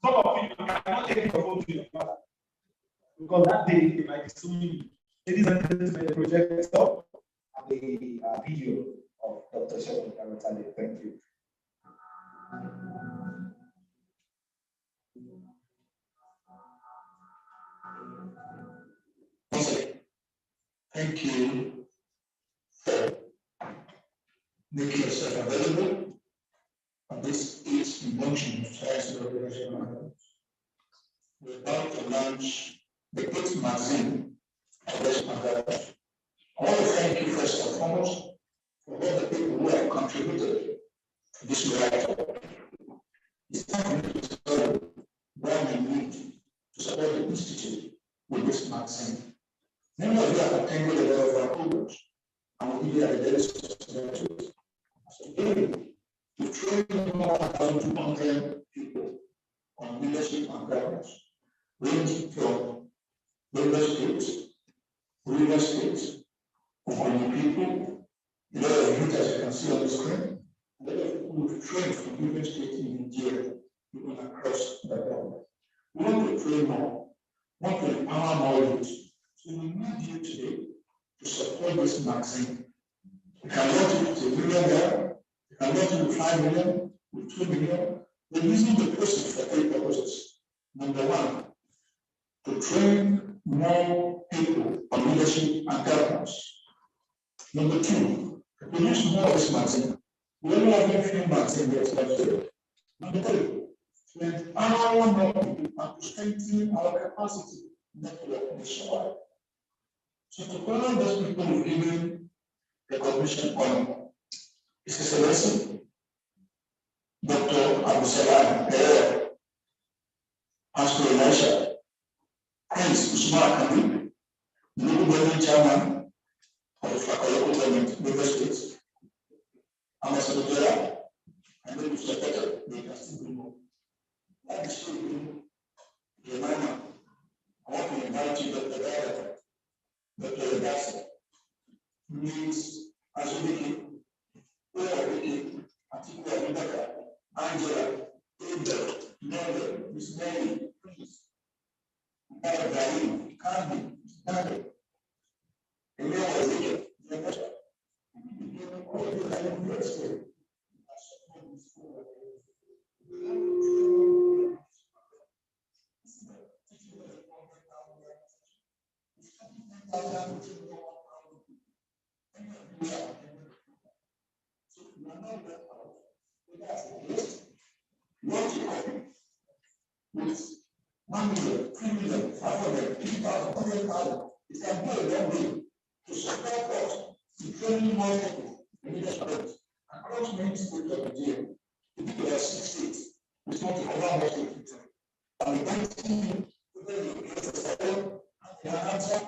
Some of you cannot take your phone to your father because that day they might be suing you. Ladies and gentlemen, the project stop and the video of Dr. Shepherd Karatale. Thank you. Thank you for making yourself available. And this is Induction of Science and Organization. We're about to launch the 8th magazine of this magazine. I want to thank you first and foremost for all the people who have contributed to this write-up. It's time to discover what we need to support the Institute with this magazine. Many of you have attended a lot of our programs, and will be at the very successful. Today, we train more than 200 people on leadership and governance, ranging from Lagos State, River State, Ogboni people, a lot of youth as you can see on the screen, a lot of people who trained from different states in Nigeria, even across the world. We want to train more, want to empower more youth. So we need you today to support this magazine. We can launch it to $1 million, we can launch it with 5 million, with 2 million. We're using the proceeds for 3 purposes. Number one, to train more people on leadership and governance. Number two, to produce more of this magazine. We only have a few magazines left today. Number three, to empower more people and to strengthen our capacity network nationwide. So to honor those people who've given recognition honor, His Excellency Dr. Abuja, Pastor Elisha, Prince Usman Kadi, the local government chairman of the local government, Lagos State, Ambassador Jera, and then Mr. Peter, they can still do more. Like the story, Jemima, I want to invite you, Dr. Dara, Dr. Edasa, Ms. Azubiki, Wiki, Atiku Abubakar, Angela, Ada, Mother, Miss Mary, Prince, Ibrahim, Kandi, Daniel, and now Ezekiel, all of you are in the first way. With 1 million, 3 million, 500, 50,000, 100,000, it can go a long way to support us in training more people in leadership across many states of Nigeria. To be about 6 states, we want to cover more states. And we want to see the answer,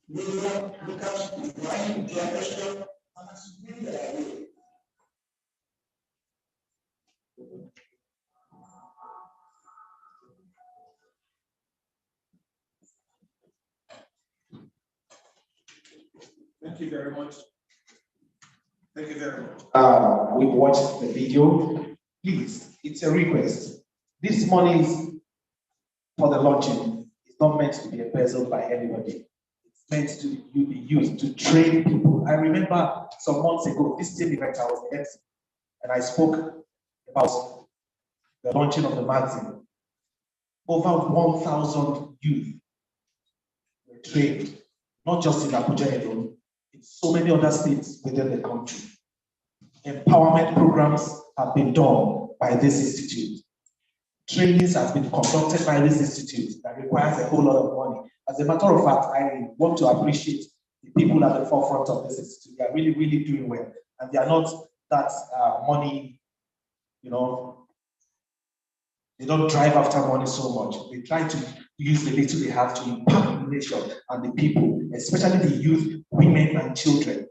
Lucas, Ibrahim, Diagnostic, Thank you very much. Thank you very much. We've watched the video. Please, it's a request. This money is for the launching. It's not meant to be embezzled by anybody. It's meant to be used to train people. I remember some months ago, this same event, I was the MC, and I spoke about the launching of the magazine. Over 1,000 youth were trained, not just in Abuja alone, in so many other states within the country. Empowerment programs have been done by this institute. Trainings have been conducted by this institute that requires a whole lot of money. As a matter of fact, I want to appreciate the people at the forefront of this institute. They are really, really doing well. And they are not that money, you know, they don't drive after money so much. They try to use the little they have to impact the nation and the people, especially the youth, women, and children.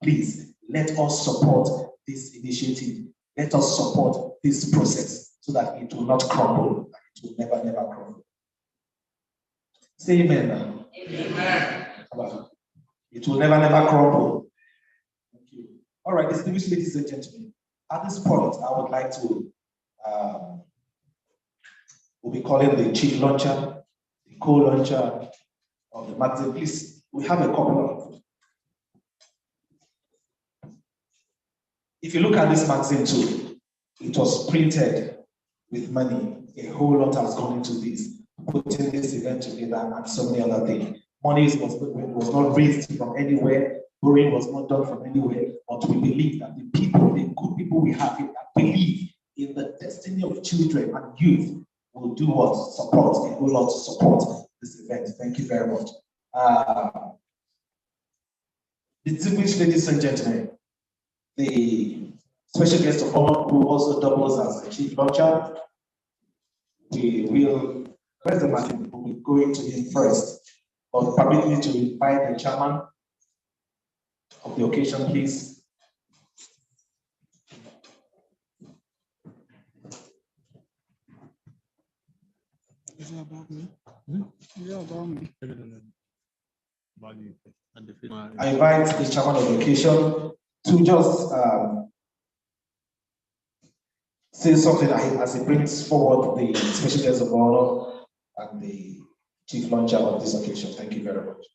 Please, let us support this initiative. Let us support this process so that it will not crumble. It will never, never crumble. Say amen now. Amen. It will never, never crumble. Thank you. All right, distinguished ladies and gentlemen, at this point, I would like to we'll be calling the chief launcher, the co-launcher of the magazine. Please, we have a couple of. If you look at this magazine too, it was printed with money. A whole lot has gone into this, putting this event together and so many other things. Money was not raised from anywhere, borrowing was not done from anywhere, but we believe that the people, the good people we have here that believe in the destiny of children and youth will do what? Support, a whole lot to support this event. Thank you very much. Distinguished ladies and gentlemen, the special guest of honor who also doubles as the chief launcher, we will, where's the man? We'll be going to him first. But permit me to invite the chairman of the occasion, please. Is it about me? Is it about me? I invite the chairman of the occasion to just say something as he brings forward the special guest of honor and the chief launcher of this occasion. Thank you very much.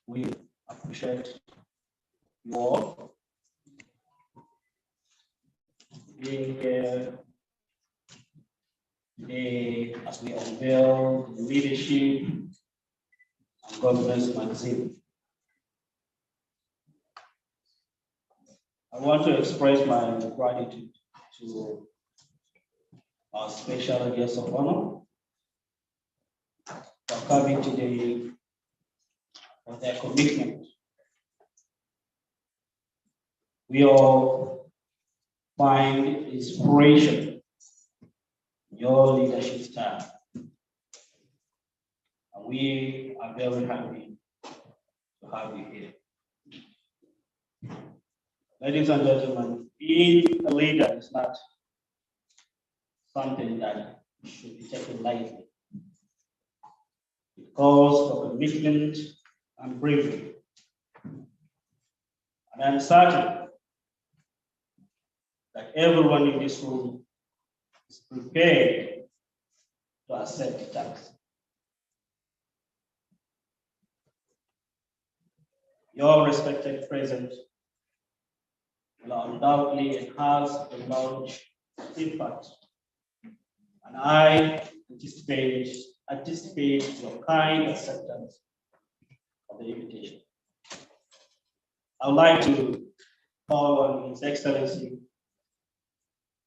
We appreciate you all being here today as we unveil the leadership and governance magazine. I want to express my gratitude to our special guest of honor for coming today, for their commitment. We all find inspiration in your leadership style. And we are very happy to have you here. Ladies and gentlemen, being a leader is not something that should be taken lightly. It calls for commitment and bravery. And I'm certain that everyone in this room is prepared to accept the task. Your respected presence will undoubtedly enhance the launch impact. And I anticipate your kind acceptance of the invitation. I would like to call on His Excellency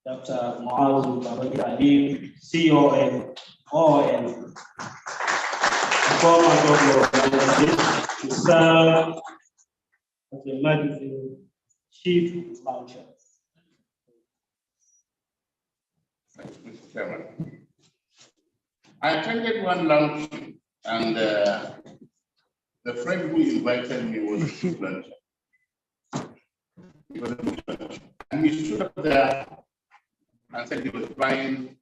Dr. Muazu Babaki Ali, CON, ON, former governor of the state, to serve of the magazine Chief Launcher. Thanks, Mr. Chairman. I attended one lunch, and the friend who invited me was a chief luncher. He was a chief luncher. And he stood up there and said he was buying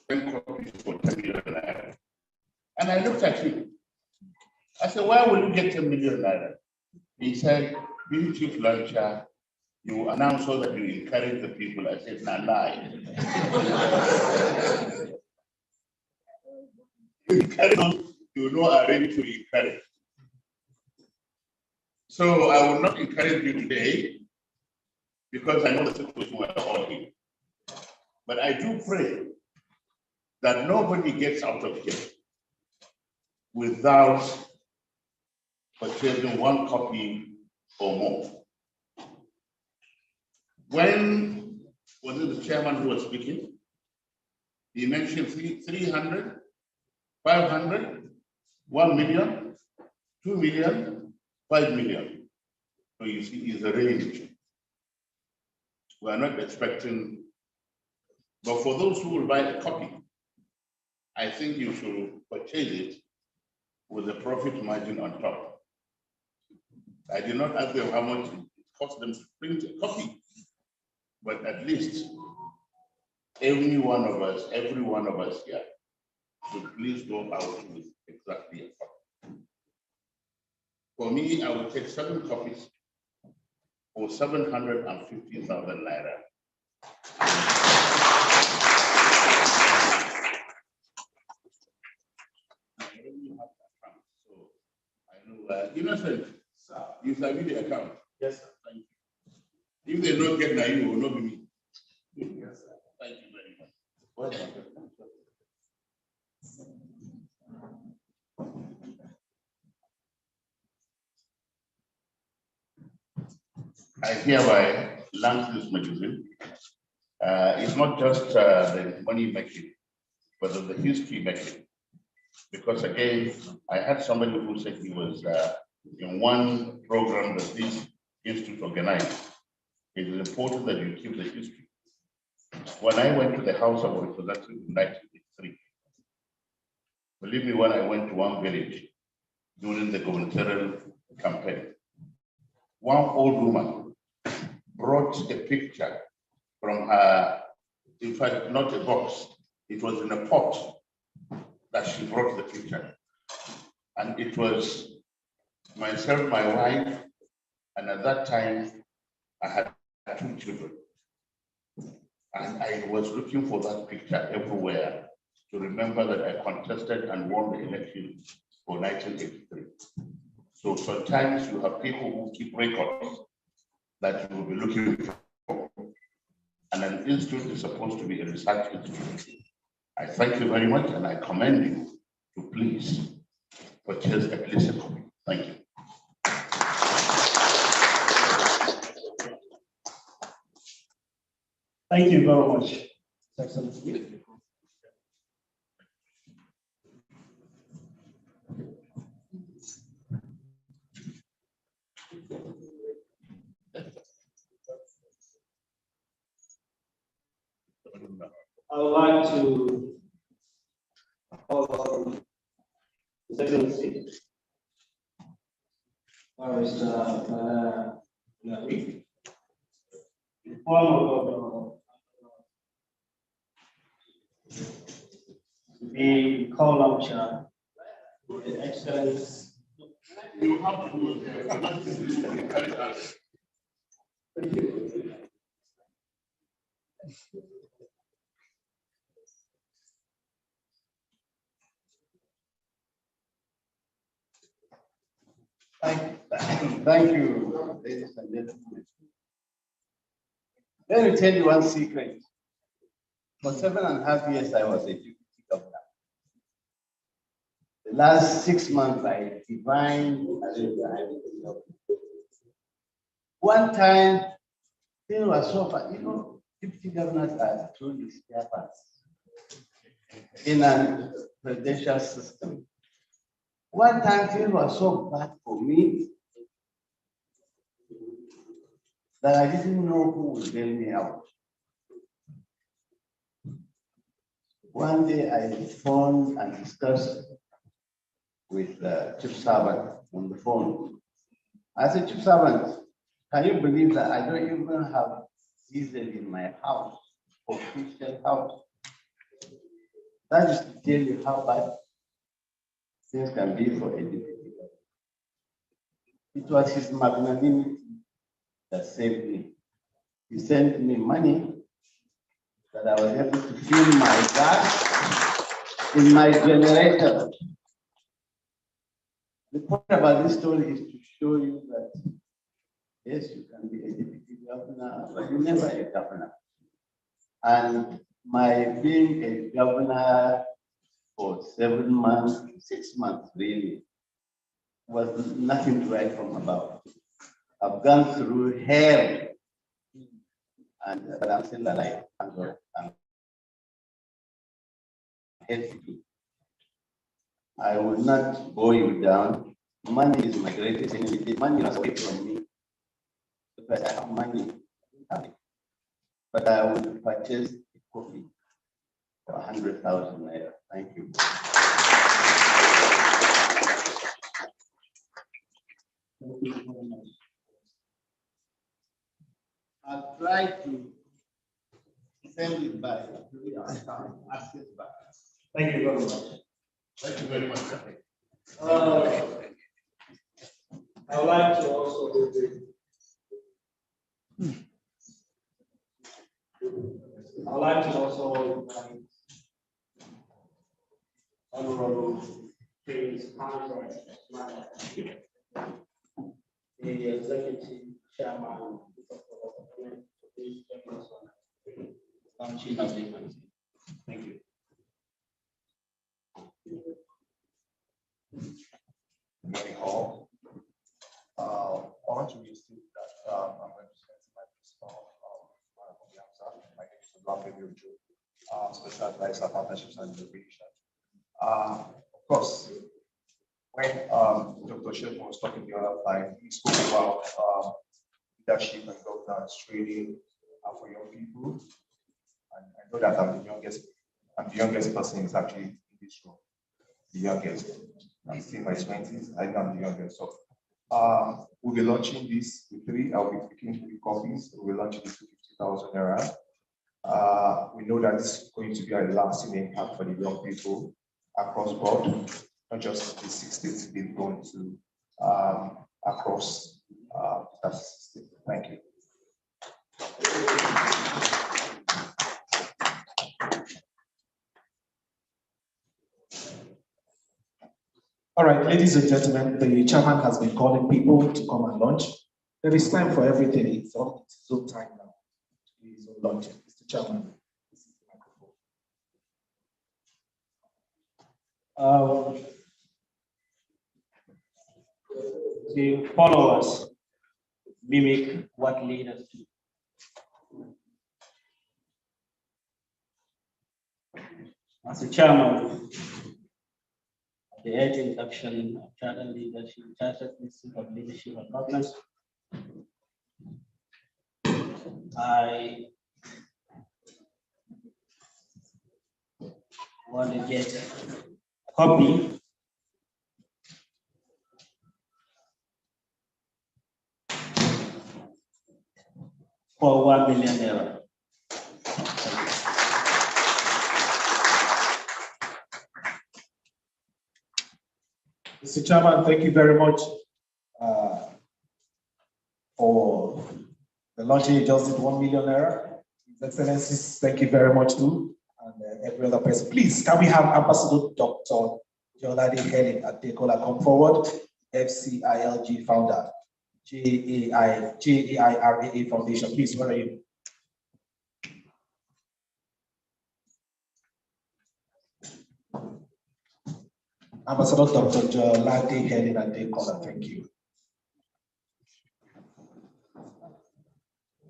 10 copies for 10 million naira. And I looked at him. I said, why will you get 10 million naira? He said, being chief luncher, you announce so that you encourage the people. I said, nah, lie. You encourage those you know are ready to encourage. So I will not encourage you today because I know the situation we're all in. But I do pray that nobody gets out of here without purchasing one copy or more. When was it the chairman who was speaking? He mentioned 300, 500, 1 million, 2 million, 5 million. So you see, it's a range. We are not expecting, but for those who will buy a copy, I think you should purchase it with a profit margin on top. I did not ask them how much it cost them to print a copy, but at least every one of us here should please go out with exactly a copy. For me, I will take 7 copies for 750,000 naira. Innocent, you submit the account. Yes, sir. Thank you. If they don't get that, you will not be me. Yes, sir. Thank you very much. Well done. I hereby launch this magazine. It's not just the money making, but of the history making. Because again, I had somebody who said he was in one program that this institute organized. It is important that you keep the history. When I went to the House of Representatives in 1983, believe me, when I went to one village during the gubernatorial campaign, one old woman brought a picture from her, in fact, not a box, it was in a pot that she brought the picture. And it was myself, my wife, and at that time, I had 2 children. And I was looking for that picture everywhere to remember that I contested and won the election for 1983. So sometimes you have people who keep records that you will be looking for. And an institute is supposed to be a research institute. I thank you very much, and I commend you to please purchase at least a copy. Thank you. Thank you very much, Excellency. I would like to call on His Excellency, Mr. Larry, the former governor, to be co-launcher with the excellence. You have to encourage us. Thank you. Thank you, ladies and gentlemen. Let me tell you one secret. For 7.5 years, I was a deputy governor. The last 6 months, I divined one time, things were so far, deputy governors are truly spare parts in a presidential system. One time, things were so bad for me. that I didn't know who would bail me out. One day I phoned and discussed with Chief Servant on the phone. I said, Chief Servant, can you believe that I don't even have diesel in my house, official house? That is to tell you how bad things can be for a deputy. It was his magnanimity that saved me. He sent me money that I was able to fill my gas in my generator. The point about this story is to show you that, yes, you can be a deputy governor, but you're never a governor. And my being a governor for 7 months, 6 months, really, was nothing to write home about. I've gone through hell, but I'm still alive. I'm healthy. I will not bore you down. Money is my greatest enemy. Money is away from me. Because I have money. But I will purchase a coffee for 100,000 naira. Thank you. Thank you very much. I'll try to send it by access back. Thank you very much. Thank you very much. I would like to also invite Honorable James Conrad, the executive chairman of the launching of the event. Thank you. Good morning, all. I want to restate that I'm representing my principal, my name is Olamide, Special Advisor, Partnerships and Innovation. Of course, when Dr. Shepherd was talking the other time, he spoke about leadership and governance training for young people. And I know that I'm the youngest person is actually in this room, the youngest. I'm still in my 20s, I know I'm the youngest. So we'll be launching this with 3. I'll be picking 3 copies. We'll be launching this with 50,000 naira. We know that this is going to be a lasting impact for the young people across board, not just the 6 states they've gone to, across that state. Thank you. All right, ladies and gentlemen, the chairman has been calling people to come and launch. There is time for everything. It's on its own time now. Please launch it. Mr. Chairman, this is the microphone. The followers mimic what leaders do. As a chairman, the age induction of charter leadership, charter institute of leadership and governance, I want to get a copy for 1 million naira. Mr. Chairman, thank you very much for the launching. You just did 1 million naira. His Excellencies, thank you very much too, and every other person. Please, can we have Ambassador Dr. Jolade Helen Adekola come forward, FCILG founder, JAIRAA Foundation. Please, where are you? Ambassador Dr. Jolade Helen Adekola, thank you.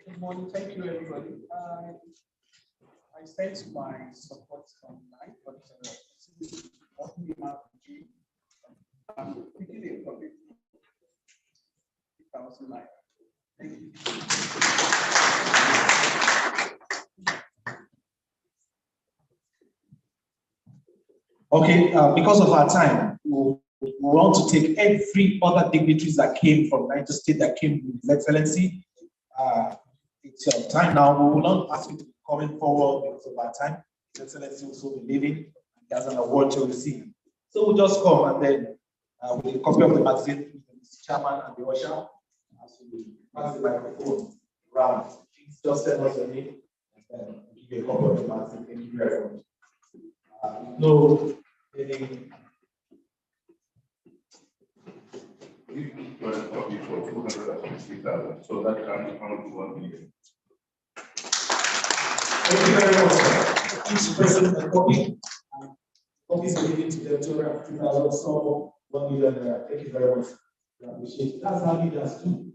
Good morning, thank you, everybody. I sent my support online, but I'm picking a copy. 50,000 naira. Thank you. Okay, because of our time, we want to take every other dignitaries that came from United States that came with His Excellency. It's your time now. We will not ask you to be coming forward because of our time. His Excellency will also be leaving. He has an award to receive. So we'll just come and then with a copy of the magazine, the chairman and the usher, as we pass the microphone round. Please just tell us your name and then we'll give you a copy of the magazine. Thank you very much. No, any. Well, copy for 260,000, so that comes down to 1 million. Thank you very much, sir. Each person a copy. Copies are given to them 250,000, so 1 million. Thank you very much. I appreciate it. That's how leaders do.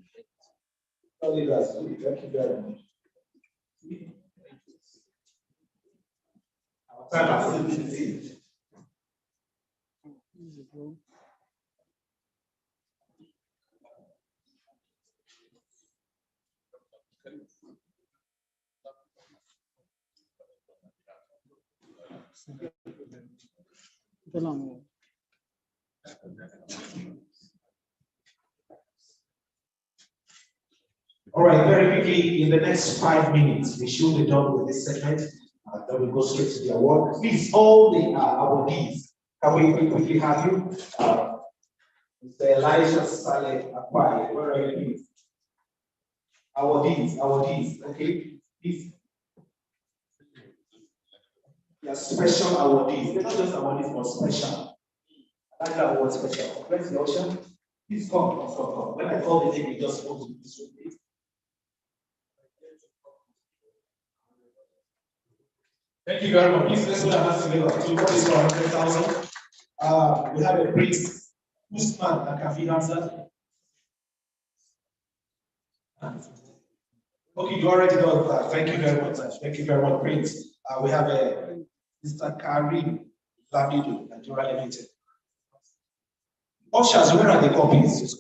How leaders do. Thank you very much. Our time has still been saved. All right, very quickly, in the next 5 minutes, we should be done with this segment. Then we go straight to the award. Please, all the awardees, can we quickly have you? Mr. Elijah Saleh Akwai, where are you, please? Awardees, okay? Please. They are special awardees. They're not just awardees, but special. I like that word special. Where's the ocean? Please come. When I call the name, you just go to this room, please. Thank you very much. Please let's put our hands together. So what is 100,000? We have a prince, Usman Akafi answer. Okay, you already know that. Thank you very much. Thank you very much, Prince. We have a Mr. Karim Lamido, Nigeria Limited. Ushers, where are the copies?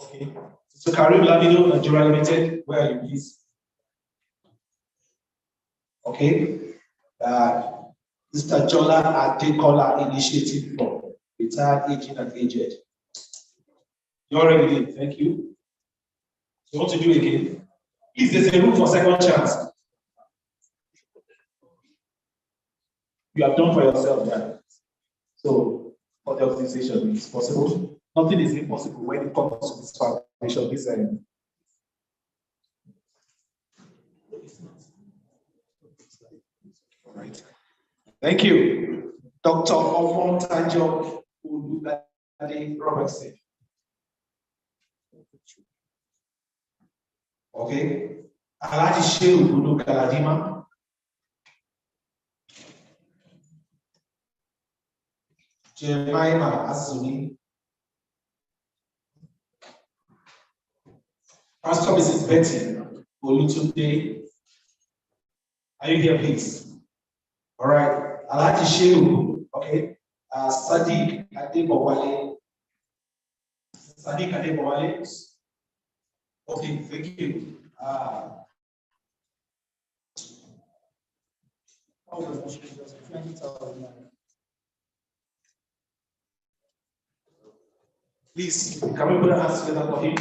Okay. Mr. Karim Lamido, Nigeria Limited, where are you, please? Okay. Mr. Jola Adekola Initiative for Retired, Aging, and Aged. You already did. Thank you. You want to do it again? Please, there's a room for second chance. You have done for yourself, yeah. So, for the organization, it's possible. Nothing is impossible when it comes to this foundation. This all right. Thank you, Dr. Ofontajo Oludade Robertson. Okay. Alhaji Shehu Budu Galadima. Jeremiah Asuni. Pastor Mrs. Betty Olutunde. Are you here, please? All right. Alhaji Shehu. Okay. Sadiq Adebowale. Sadiq Adebowale. Okay, thank you. Please, can we put our hands together for him?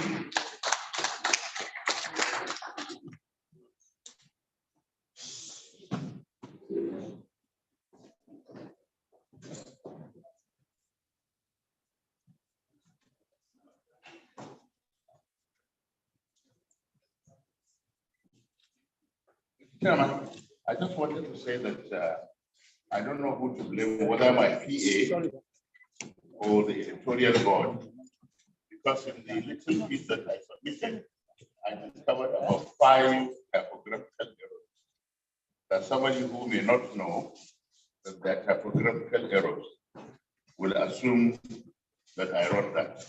Chairman, I just wanted to say that I don't know who to blame, whether my PA or the editorial board, because in the little piece that I submitted, I discovered about 5 typographical errors. That somebody who may not know that there are typographical errors will assume that I wrote that.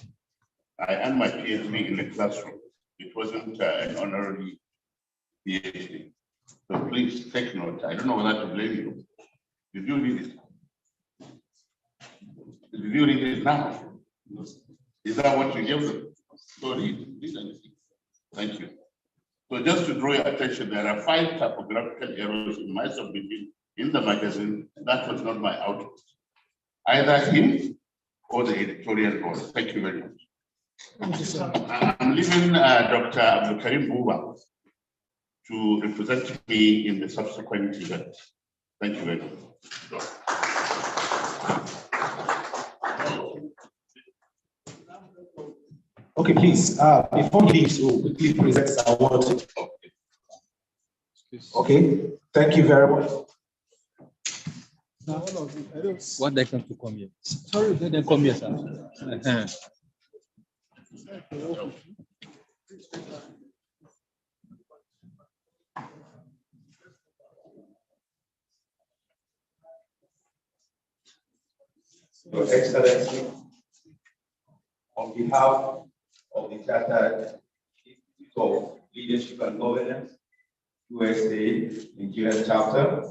I earned my PhD in the classroom. It wasn't an honorary PhD. So please take note. I don't know whether to blame you. Did you read it? Did you read it now? Is that what you gave them? So read anything. Thank you. So just to draw your attention, there are 5 typographical errors in my submission in the magazine. That was not my output. either him or the editorial board. Thank you very much. I'm leaving Dr. Abdul Karim Buba to represent me in the subsequent event. Thank you very much. Okay, please, before we leave, we'll quickly present our award. Okay, thank you very much. What they come to come here? Sorry, they didn't come here, sir. Your Excellency, on behalf of the Chartered Institute of Leadership and Governance, USA, Nigerian chapter,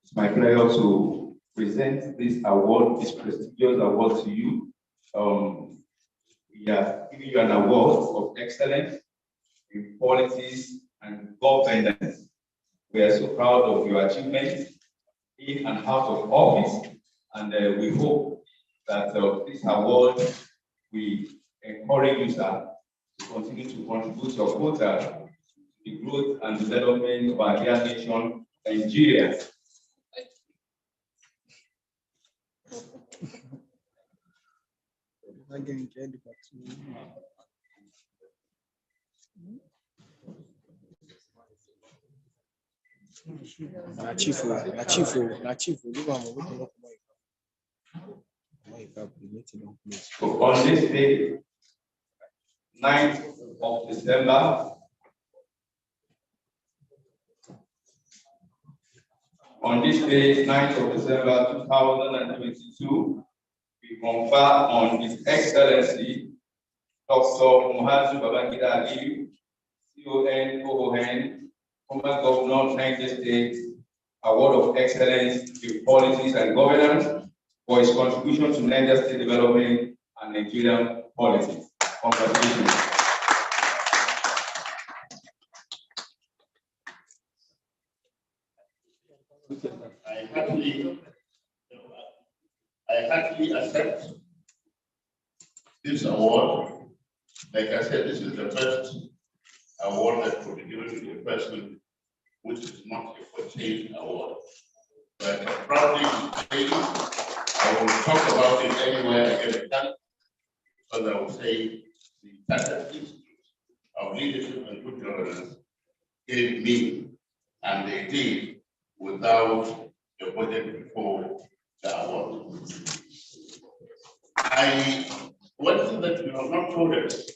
it's my pleasure to present this award, this prestigious award to you. We are giving you an award of excellence in policies and governance. We are so proud of your achievements in and out of office, and we hope that this award will encourage you, sir, to continue to contribute your quota to the growth and development of our dear nation, Nigeria. So on this day, 9th of December, on this day, 9th of December 2022, we confer on His Excellency Dr. Muhazu Babangida Aliyu, CON, former Governor of Niger State, Award of Excellence in Policies and Governance for his contribution to Niger State development and Nigerian politics. Congratulations. I heartily accept this award. Like I said, this is the first award that could be given to a person which is not a fortune award. But proudly say, I will talk about it anywhere I get a chance, because I will say the Chartered Institute of Leadership and Good Governance gave me, and they did without the budget before the award. One thing that you have not told us,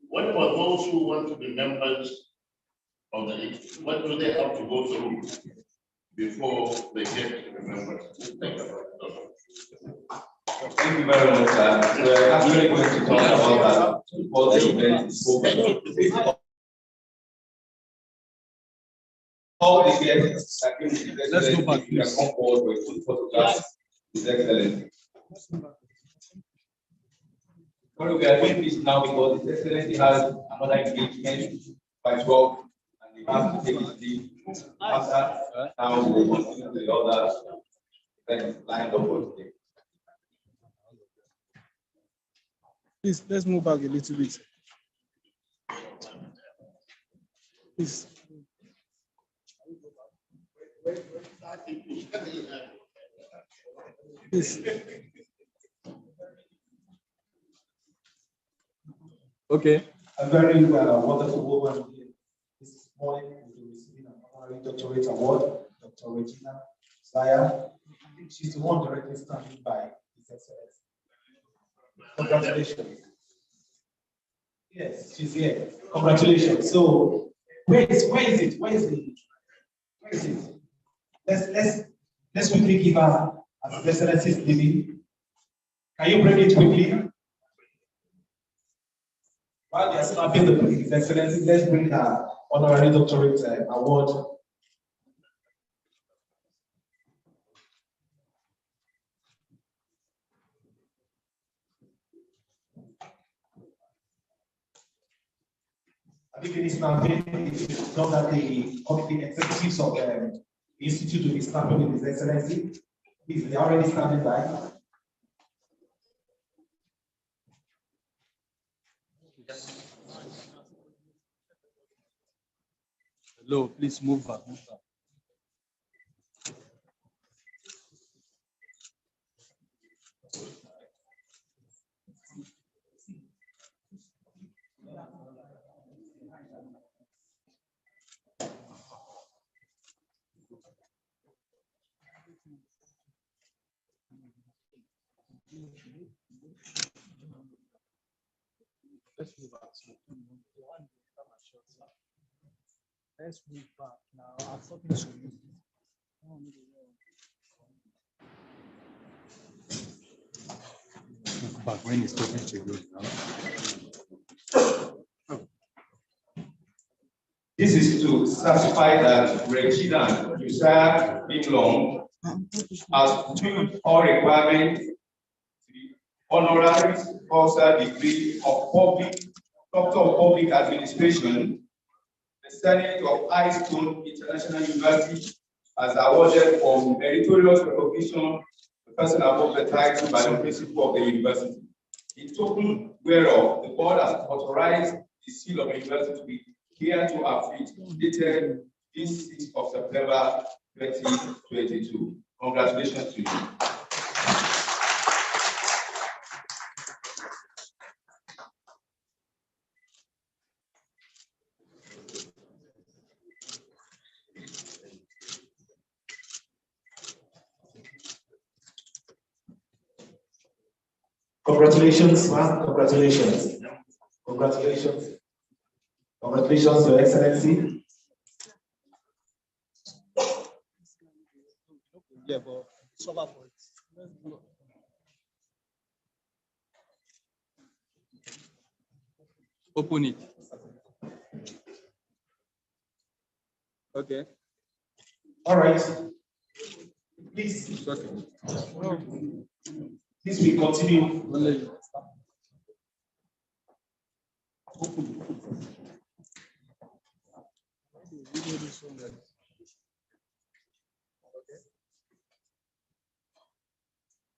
what about those who want to be members of the institute? What do they have to go through before they get to be members? Thank you very much, sir. We're actually going to talk about that before the event is over. All the guests, let's go back. You can come forward for a good photograph. His Excellency. But we are doing this now because His Excellency has another engagement by 12, and he has to take his leave after. Now we will continue to the other events lined up for today. Please, let's move back a little bit. Please. Please. Okay. A very wonderful woman here this morning will be receiving an honorary doctorate award, Dr. Regina Zaya. I think she's the one directly standing by His Excellency. Congratulations. Yes, she's here. Congratulations. So, where is it? Let's quickly give her His Excellency's leaving. Can you bring it quickly? While they are slapping the His Excellency, let's bring her honorary doctorate award. I think it is now it's not that the executives of the institute will be snapping with His Excellency. They are already standing by. Hello, please move back. Move back. Let's move back. Let's move back now. I'm talking to you. Move back when he's talking to you now. This is to certify that Regina Josiah Binglong has fulfilled all requirements to the honorary master degree of Doctor of Public Administration. The Senate of High School International University has awarded for meritorious recognition the person above the title by the principal of the university. In token whereof, the board has authorized the seal of the university to be here to our feet, dated this 6th of September 2022. Congratulations to you. Congratulations, man. Congratulations. Congratulations. Congratulations, Your Excellency. Yeah, but it's over for it. Open it. Okay. All right. Please. Okay. This will continue.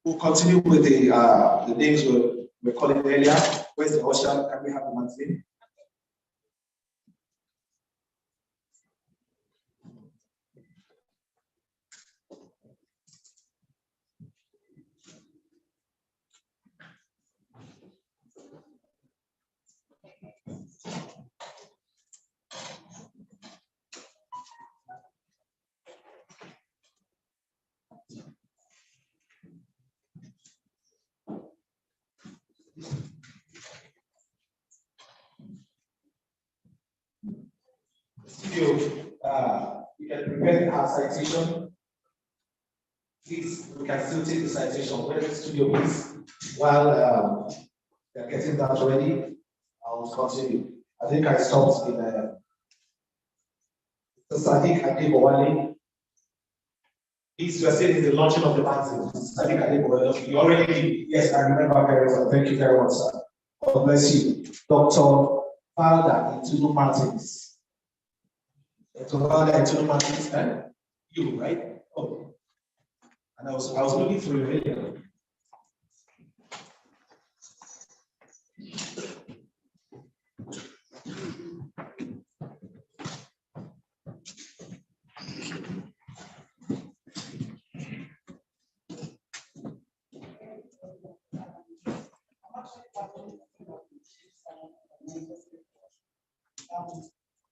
We'll continue with the names we're calling earlier. Where's the usher? Can we have the man's name? We can prepare our citation. Please, we can still take the citation. Where the studio is, while they're getting that ready, I'll continue. I think I stopped in Sadiq Adebowale. Please, we are saying it's the launching of the magazine. Sadiq Adebowale. You already did. Yes, I remember very well. Thank you very much, sir. God bless you. Dr. Father Itunu Martins. You, right? Oh. And I was looking through your video.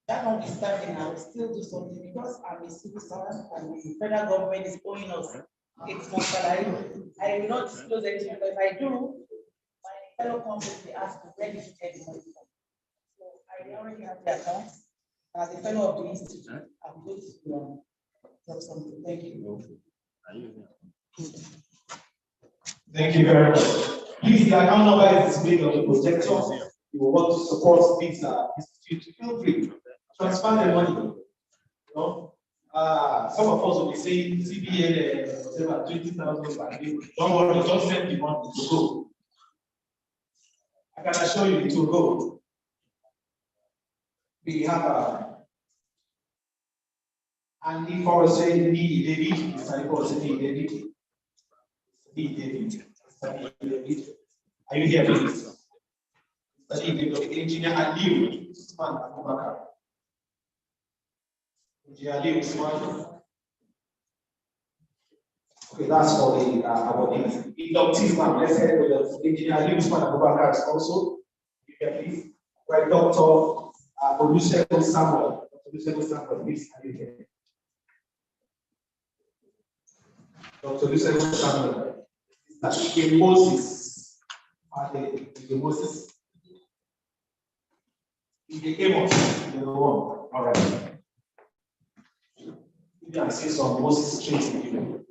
That notwithstanding, I will still do something because I'm a civil servant and the federal government is owing us 8 months salary. I will not disclose anything because if I do, my fellow companies will ask me where did you get the money from. So I already have the accounts. As a fellow of the institute, I'm going to drop something. Thank you. Thank you very much. Please, the account number is displayed on the projector. You will want to support this institute. Feel free. Transfer the money. You know? Some of us will be saying CBN, whatever, 20,000 per day. Don't worry, just send the money to go. I can assure you it will go. We have Andy Forrest saying David. Sally Forrest saying David. David. Are you here, please? Engineer Ali Usman Abubakar. Engineer Ali Usman. Okay, that's for the awardees. Inductees, ma'am. Let's head with the Engineer Ali Usman Abubakar is also. You can please. Right, Dr. Olusegun Samuel. Dr. Olusegun Samuel, please. Are you here? Dr. Olusegun Samuel. Mr. Moses. Moses. Amos, the one. All right. You can see some Moses straight in you.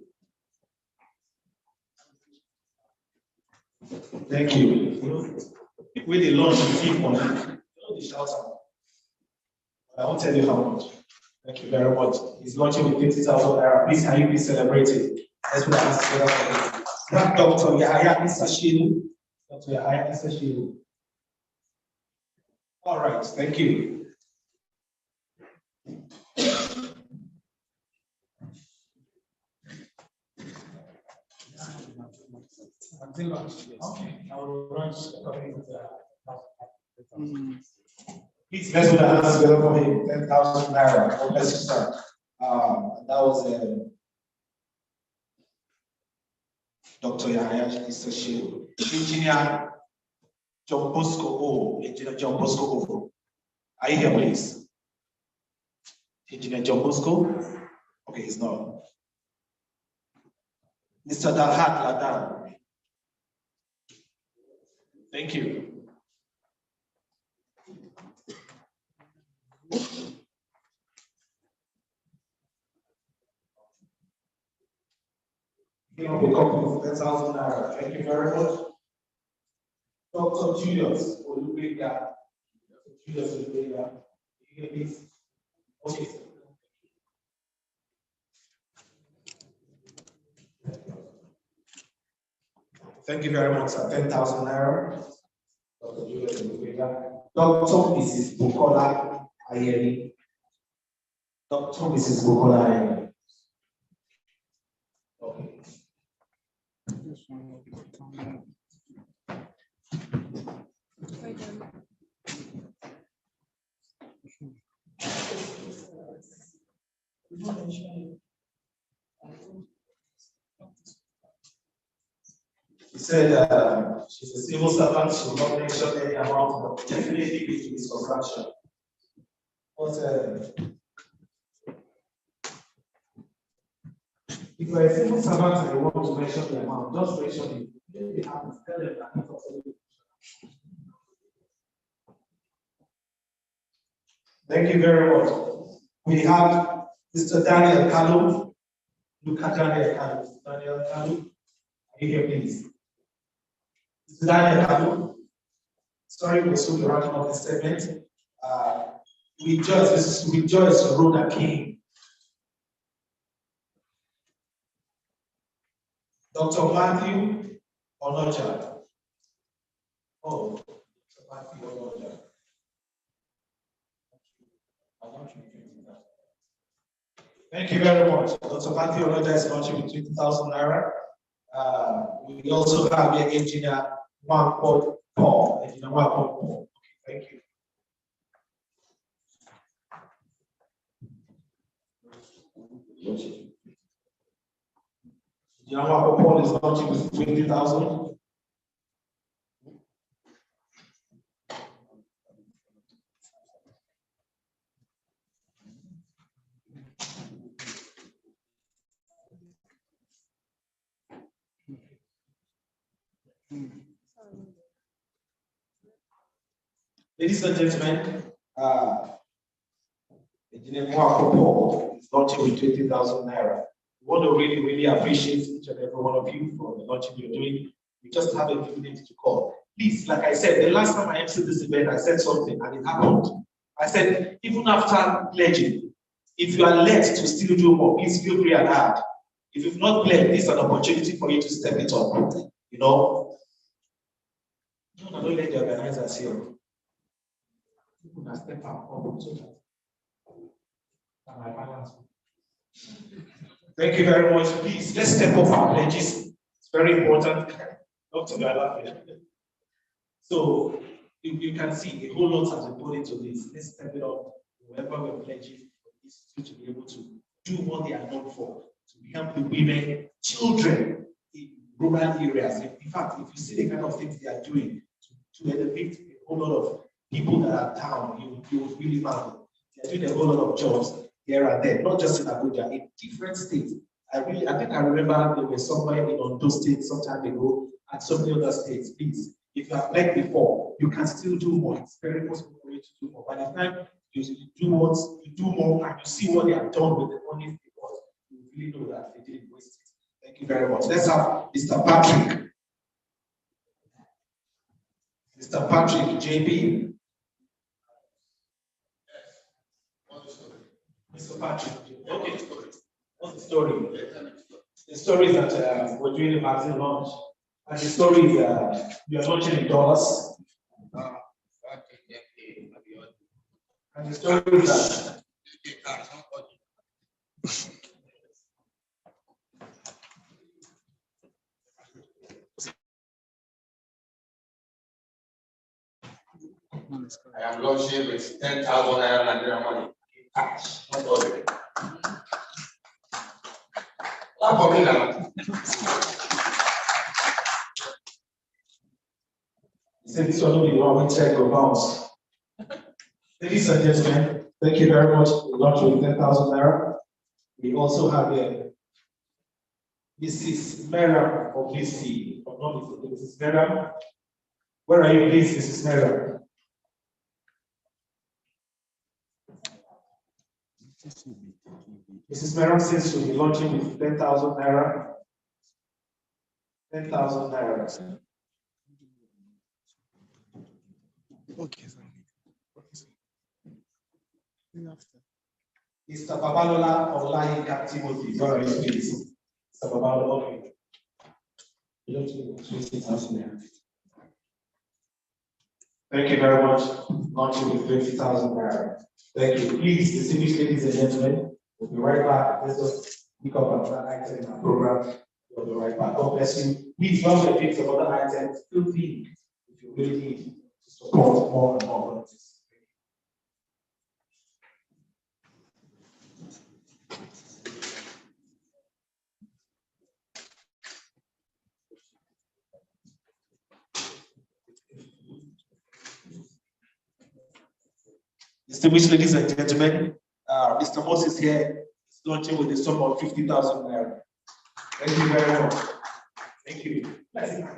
Thank you. With the launch of people, the shout out. I won't tell you how much. Thank you very much. He's launching with 50,000 naira. Please, can you please celebrate it? Let's put our hands together for it. That Dr. Yahaya Isashiru. Dr. Yahaya Isashiru. All right, thank you. Okay, I will launch according to Please, let's put our hands together for him. 10,000 naira. God bless you, sir. That was Dr. Yahaya Isashiru. Engineer John Bosco O. Engineer John Bosco O. Are you here, please? Engineer John Bosco? Okay, he's not. Mr. Dalhat Ladan. Thank you. Give up a copy of 10,000 naira. Thank you very much. Dr. Julius Olugbega. Julius Olugbega. Please. Okay. Thank you very much, sir. 10,000 naira. Dr. Julius Olugbega. Dr. Mrs. Bukola Ayeri. Dr. Mrs. Bukola Ayeri. Okay. She said she's a civil servant, she will not mention any amount, but definitely it is construction. But if you're a civil servant and you want to mention the amount, just mention it. If they have to tell them that it's also. Thank you very much. We have Mr. Daniel Kalu. Look at Daniel Kalu. Daniel Kalu. Are you here, please? Mr. Daniel Kalu. Sorry, we'll soon be wrapping up this segment. With Joyce Rhoda King. Dr. Matthew Onoja. Oh, Dr. Matthew Onoja. Thank you very much. Dr. Matthew Onoja is launching with 20,000 naira. We also have the engineer Mark Paul. Engineer Mark Paul. Okay, thank you. Engineer Mark Paul is launching with 20,000. Ladies and gentlemen, Engineer Mwako Paul is launching with 20,000 naira. We want to really, really appreciate each and every one of you for the launching you're doing. We just have a few minutes to call. Please, like I said, the last time I entered this event, I said something and it happened. I said, even after pledging, if you are led to still do more, please feel free and add. If you've not pledged, this is an opportunity for you to step it up. You know? Don't let the organizers here. Step up. Thank you very much. Please, let's step up our pledges. It's very important. Dr. Gala. So, you can see a whole lot has been put into this. Let's step it up. Whoever we're pledging for this to be able to do what they are known for, to help the women, children in rural areas. In fact, if you see the kind of things they are doing to elevate a whole lot of people that are down, you would really marvel. They are doing a whole lot of jobs here and there, not just in Abuja, in different states. I think I remember there was somewhere in Ondo State some time ago and so many other states. Please, if you have pledged before, you can still do more. It's very possible for you to do more. By the time you do more and you see what they have done with the money because you really know that they didn't waste it. Thank you very much. Let's have Mr. Patrick. Mr. Patrick, JB. Mr. Patrick, okay. What's the story? The story is that we're doing a magazine launch. And the story is we are launching in dollars. And the story is that I am launching with 10,000 naira Nigerian money in cash, not ordinary. Clap for me now. Say this one will be one we check or bounce. Ladies and gentlemen, thank you very much. We launched with 10,000 naira. We also have Mrs. Mera of BC, or not Mrs. Mera. Where are you, please, Mrs. Mera? Mrs. Mera says she'll be launching with 10,000 naira. 10,000 naira. Okay, sir. Mr. Babalola Olayinka Timothy, where are you, please? Mr. Babalola, you don't need to 20,000 naira. Thank you very much. Launching with 20,000 naira. Thank you. Please, distinguished ladies and gentlemen, we'll be right back. Let's just pick up another item in our program. We'll be right back. God bless you. Please, while we pick some other items, still think if you really need to support more and more volunteers. Distinguished ladies and gentlemen, Mr. Moses here is launching with a sum of 50,000 naira. Thank you very much. Thank you. Ladies and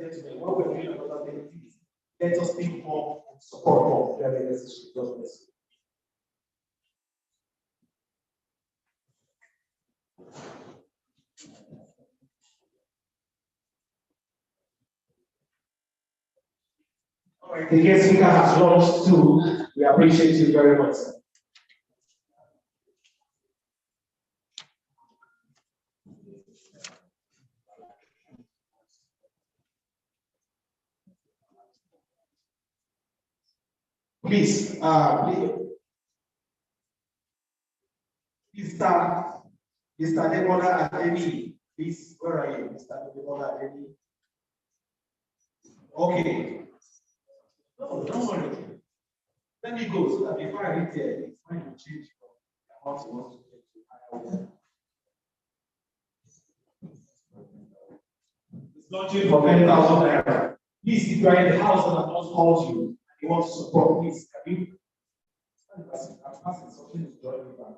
gentlemen, what we're doing another thing, please let us think more and support more. Very necessary. God bless you. All right, the guest speaker has launched too. We appreciate you very much, sir. Please, Mr. Demola Ademi, please, where are you, Mr. Demola Ademi? Okay. No, don't worry. Let me go so that before I reach there, it's time to change the amount you want to get to higher. It's launching for 10,000 naira. Please, if you are in the house and I've not called you, and you want to support, please, can you? I'm passing something to join me back.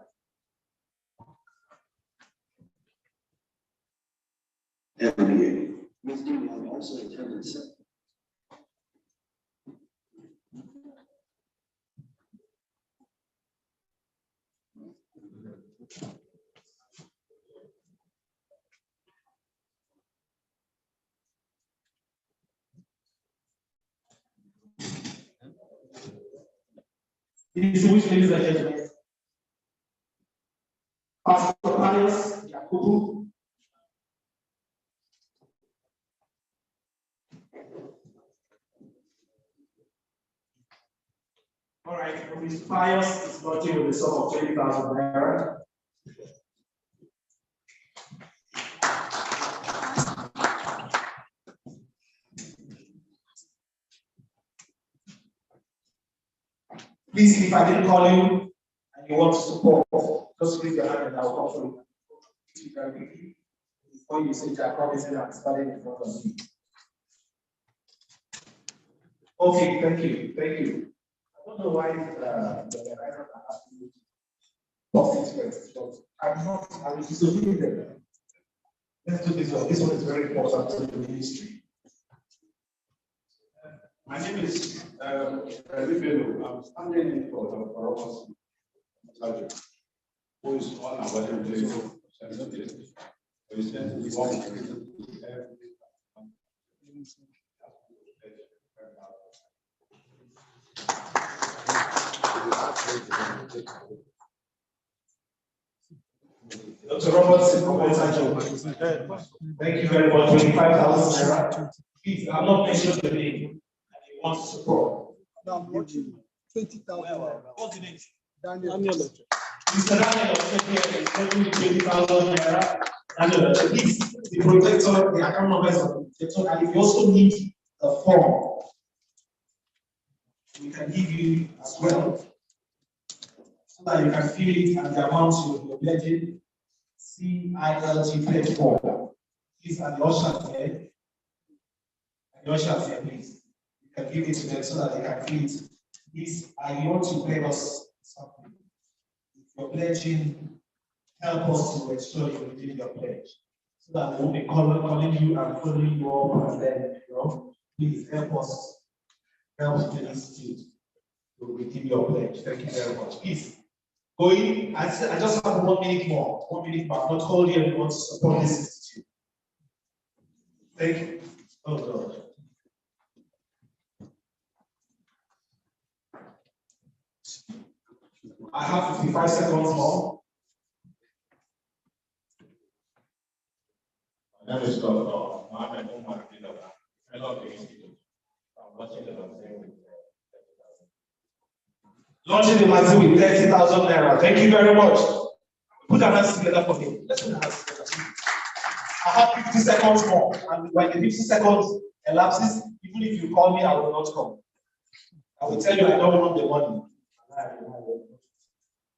Ms. D, we have also attended, sir. Distinguished ladies and gentlemen, Pastor Pius Yakubu. All right, Mr. Pius is launching with a sum of 20,000 naira. Please, if I didn't call you and you want to support, just raise your hand and I'll call for you. Before you say that, promising I'm starting in front of you. Okay, thank you, thank you. I don't know why the writer are asking me to but I'm not, I will disobey them. Let's do this one. This one is very important to the ministry. My name is Bello. I'm standing in for us, who is on our website. Dr. Roberts, thank you very much. 25,000 naira. Please, I'm not mentioning the name. And you want to support. No, I'm watching 20,000. What's the name? Daniel. Mr. Daniel is taking 20,000 naira. Daniel, please, the projector, the account number is on the projector, and if you also need a form, we can give you as well, so that you can fill it and the amount you're pledging. CILT pledge form. Please, and the ushers here. And the ushers here, please. You can give it to them so that they can fill it. Please, I want to pay us something. If you're pledging, help us to ensure you redeem your pledge. So that we will be calling you and following you up, and then, please help us, help the institute to redeem your pledge. Thank you very much. Please, going, I just have 1 minute more. 1 minute more. I'm not calling you anyone to support this institute. Thank you. Oh, God. I have 55 seconds more. My name is Dr. Mohammed Omar Dinaba, fellow of the institute. I'm watching the magazine with Launching the magazine with 30,000 naira. Thank you very much. Put our hands together for me. Let's put our hands together. I have 50 seconds more. And when the 50 seconds elapses, even if you call me, I will not come. I will tell you I don't want the money.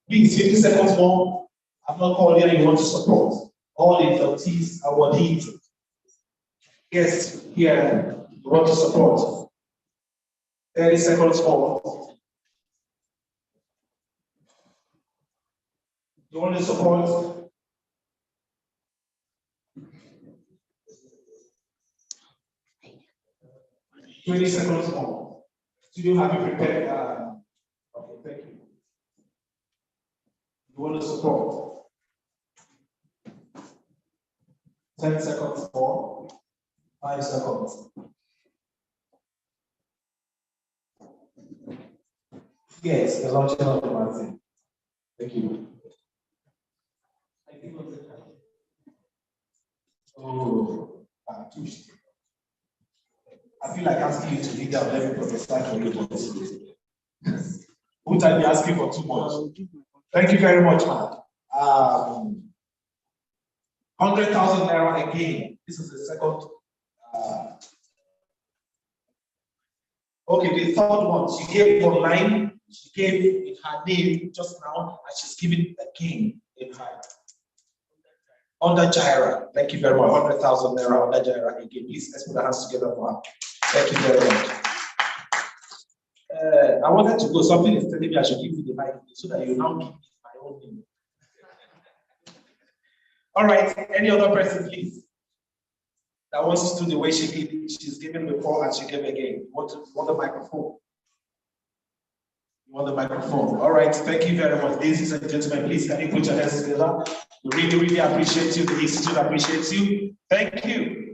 Please, 50 seconds more. I'm not calling you, you want to support. All inductees, awardees. Yes, here, you want to support. 30 seconds more. You want to support? Twenty seconds more. Studio, have you prepared? Okay, thank you. You want to support? 10 seconds more. 5 seconds. Yes, the launching of the magazine. Thank you. Oh, I feel like asking you to lead down. Let me prophesy for you. Won't I be asking for too much? Thank you very much, man. 100,000 naira again. This is the second. Okay, the third one. She gave online. She gave in her name just now, and she's giving again in her. Under Jaira. Thank you very much. 100,000 naira under Jaira again. Please, let's put our hands together for her. Thank you very much. I wanted to go. Something is telling me I should give you the mic so that you now give me my own name. All right. Any other person, please, that wants to do the way she did? She's given before and she gave again. You want the microphone? You want the microphone? All right. Thank you very much, ladies and gentlemen. Please, can you put your hands together? We really, really appreciate you. The institute appreciates you. Thank you.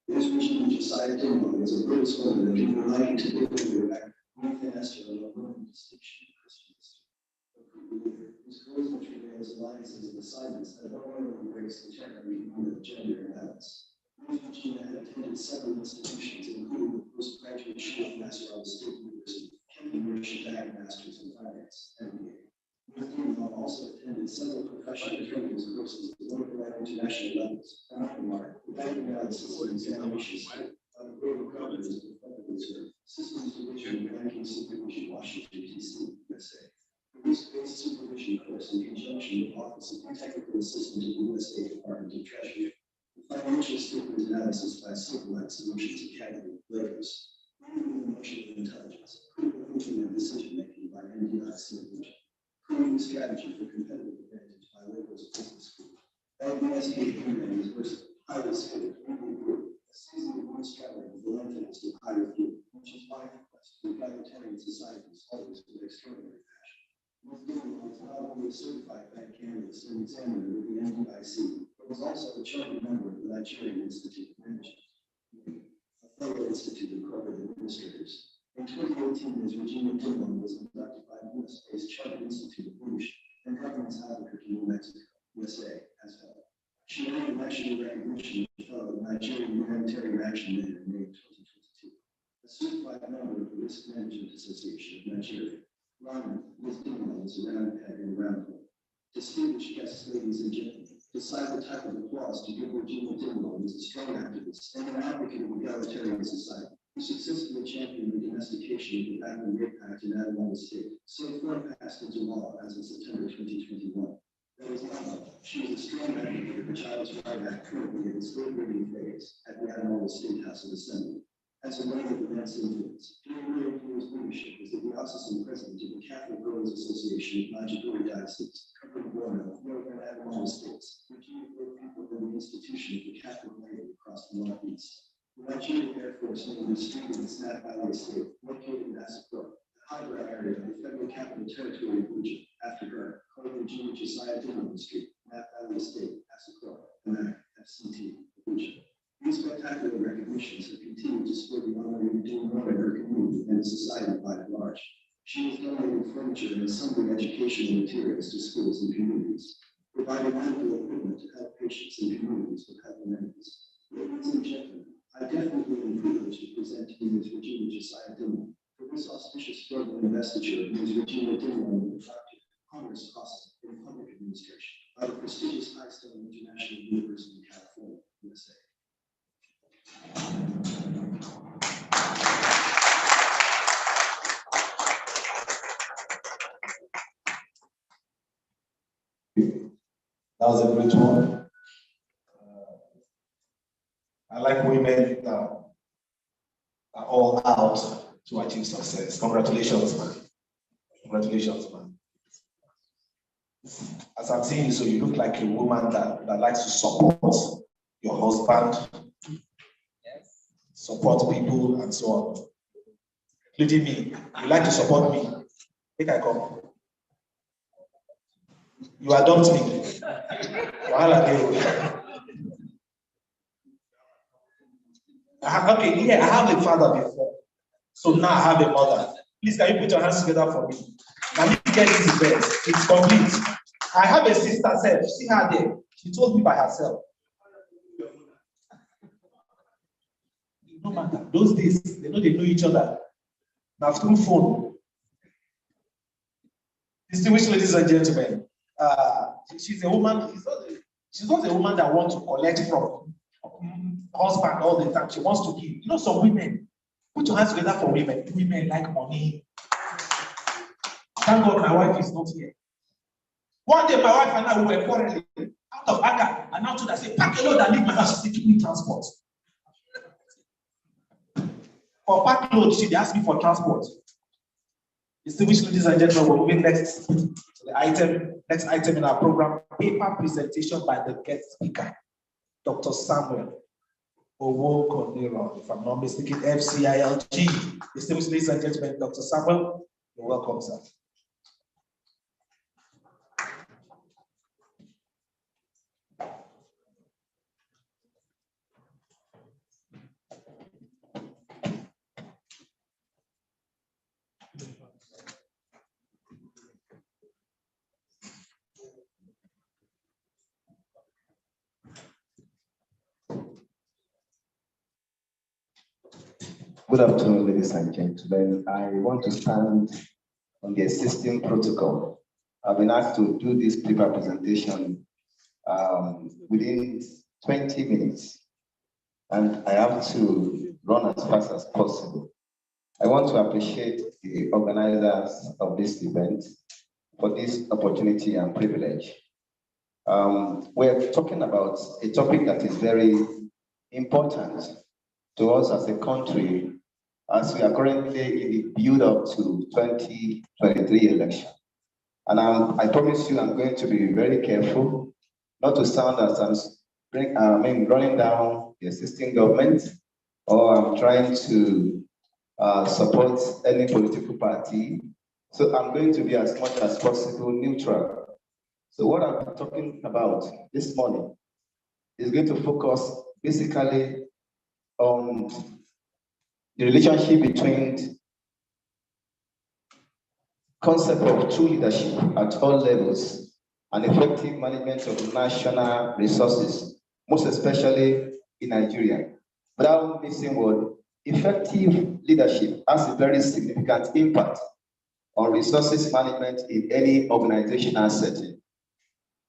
This mission decided to is a Buddhist woman that can relate to people back faster and avoid distinction Christians. This goes which reveals alliances and assignments that not only embrace integrity and gender balance. Regina had attended several institutions, including the postgraduate Chief Master of the State University, Cambridge Masters in Finance, MBA. Regina also attended several professional training courses in molecular international levels. And I remark, the bank analysis and examinations of the global governance of the Federal Reserve, Systems Division of Banking Supervision, Washington, D.C., USA. Risk-based supervision course in conjunction with Office of Technical Assistant of the USA Department of Treasury. Financial statement analysis by Civil Solutions Academy, Lakers. Emotional intelligence, critical thinking and decision-making by NDI Creating strategy for competitive advantage by Lakers Business School. LBSP Human is versatile, highly skilled, group, a seasoned one strategy with the lengthiness of higher view, which is my request to egalitarian societies always with extraordinary passion. Ms. Dillon is not only a certified bank analyst and examiner with the NDIC, but was also a chartered member of the Nigerian Institute of Management, a fellow Institute of Corporate Administrators. In 2018, Ms. Regina Dillon was inducted by the US-based Chartered Institute of Leadership and Governance Albuquerque, New Mexico, USA, as well. She earned national recognition as a fellow of Nigerian Humanitarian Action Man in May 2022. A certified member of the Risk Management Association of Nigeria. Ronald, Ms. Dillon is a round peg and a round hole. Distinguished guests, ladies and gentlemen, the silent type of applause to give Regina Dillon is a strong activist and an advocate of egalitarian society who successfully championed the domestication of the Back-and Rape Act in Adamawa State, so far passed into law as of September 2021. That is not all. She is a strong advocate of the Child's Right Act currently in its late-reading phase at the Adamawa State House of Assembly. As a lady of immense influence, during her year's leadership as the diocesan president of the Catholic Girls Association of Nigeria Diocese, covering Borno, Northern Adamawa States, Regina brought people in the institution of the Catholic lady across the Northeast. The Nigerian Air Force named the street in the Snap Valley State, located in Asokoro, the hydra area of the Federal Capital Territory of Abuja, after her, called Regina Josiah Dillon Street, Snap Valley State, Asokoro, and FCT, Abuja. These spectacular recognitions have continued to spur the honor of doing well in her community and society by and large. She has donated furniture and assembly educational materials to schools and communities, providing medical equipment to help patients and communities with health amenities. Ladies and gentlemen, I definitely am privileged to present to you Ms. Regina Josiah Dillon for this auspicious global investiture of Ms. Regina Dillon with Dr. Honors Costa in Public Administration at the prestigious High-Stone International University in California, USA. That was a great one. I like women that are all out to achieve success. Congratulations, man. Congratulations, man. As I'm seeing you, so you look like a woman that likes to support your husband, support people, and so on. Including me. You like to support me. Think I come. You adopt me. Okay, yeah, I have a father before. So now I have a mother. Please, can you put your hands together for me? Now you get this bed. It's complete. I have a sister herself. See her there. She told me by herself. No matter. Those days, they know each other. Now through phone. Distinguished ladies and gentlemen, she's a woman. She's not a woman that wants to collect from husband all the time. She wants to give. You know, some women, put your hands together for women. Women like money. Thank God my wife is not here. One day my wife and I were quarreling out of anger, and now today I say, pack a load and leave my house. She said, give me transport. For pack load, she asked me for transport. Distinguished ladies and gentlemen, we're moving next to the next item in our program, paper presentation by the guest speaker, Dr. Samuel Owokoniro, if I'm not mistaken, FCILG. Distinguished ladies and gentlemen, Dr. Samuel, you're welcome, sir. Good afternoon, ladies and gentlemen. I want to stand on the existing protocol. I've been asked to do this paper presentation within 20 minutes, and I have to run as fast as possible. I want to appreciate the organizers of this event for this opportunity and privilege. We're talking about a topic that is very important to us as a country, as we are currently in the build-up to 2023 election. And I promise you, I'm going to be very careful not to sound as I'm running down the existing government, or I'm trying to support any political party. So I'm going to be as much as possible neutral. So what I've been talking about this morning is going to focus basically on the relationship between concept of true leadership at all levels and effective management of national resources, most especially in Nigeria. Without missing word, effective leadership has a very significant impact on resources management in any organizational setting,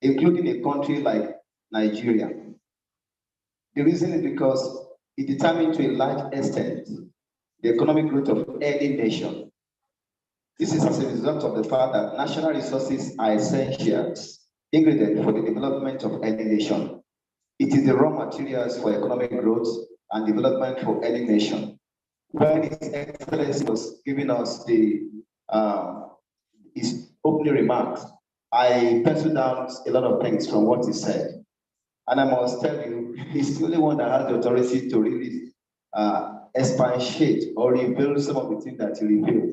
including a country like Nigeria. The reason is because it determines to a large extent the economic growth of any nation. This is as a result of the fact that national resources are essential ingredient for the development of any nation. It is the raw materials for economic growth and development for any nation. When His Excellency was giving us his opening remarks, I penciled down a lot of things from what he said. And I must tell you, he's the only one that has the authority to really expatiate or reveal some of the things that he revealed.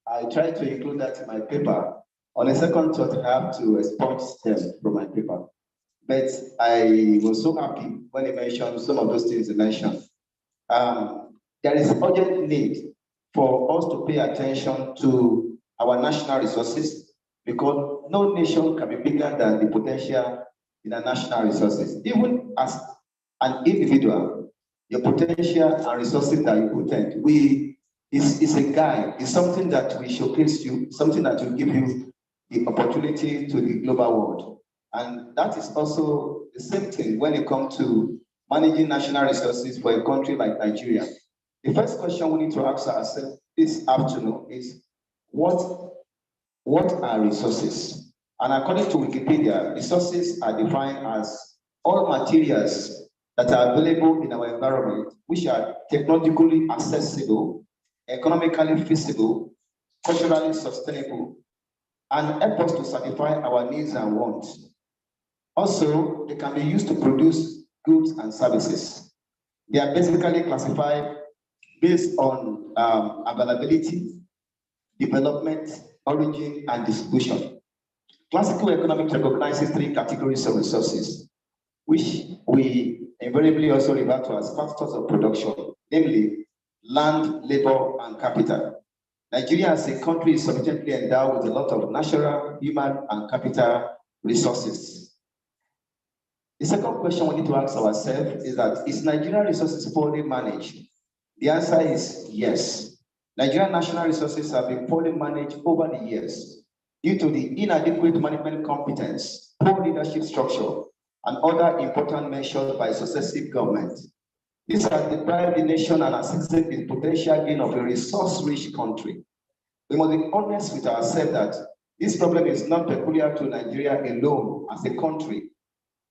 I tried to include that in my paper. On a second thought, I have to expunge them from my paper. But I was so happy when he mentioned some of those things he mentioned. There is urgent need for us to pay attention to our national resources, because no nation can be bigger than the potential in our national resources. Even as an individual, your potential and resources that you pretend, is a guide, it's something that will showcase you, something that will give you the opportunity to the global world. And that is also the same thing when it comes to managing national resources for a country like Nigeria. The first question we need to ask ourselves this afternoon is, what are resources? And according to Wikipedia, resources are defined as all materials that are available in our environment, which are technologically accessible, economically feasible, culturally sustainable, and help us to satisfy our needs and wants. Also, they can be used to produce goods and services. They are basically classified based on availability, development, origin, and distribution. Classical economics recognizes three categories of resources, which we invariably also refer to as factors of production, namely land, labor, and capital. Nigeria as a country is sufficiently endowed with a lot of natural, human, and capital resources. The second question we need to ask ourselves is that, is Nigerian resources poorly managed? The answer is yes. Nigerian national resources have been poorly managed over the years due to the inadequate management competence, poor leadership structure, and other important measures by successive governments. This has deprived the nation and assisted the potential gain of a resource-rich country. We must be honest with ourselves that this problem is not peculiar to Nigeria alone as a country.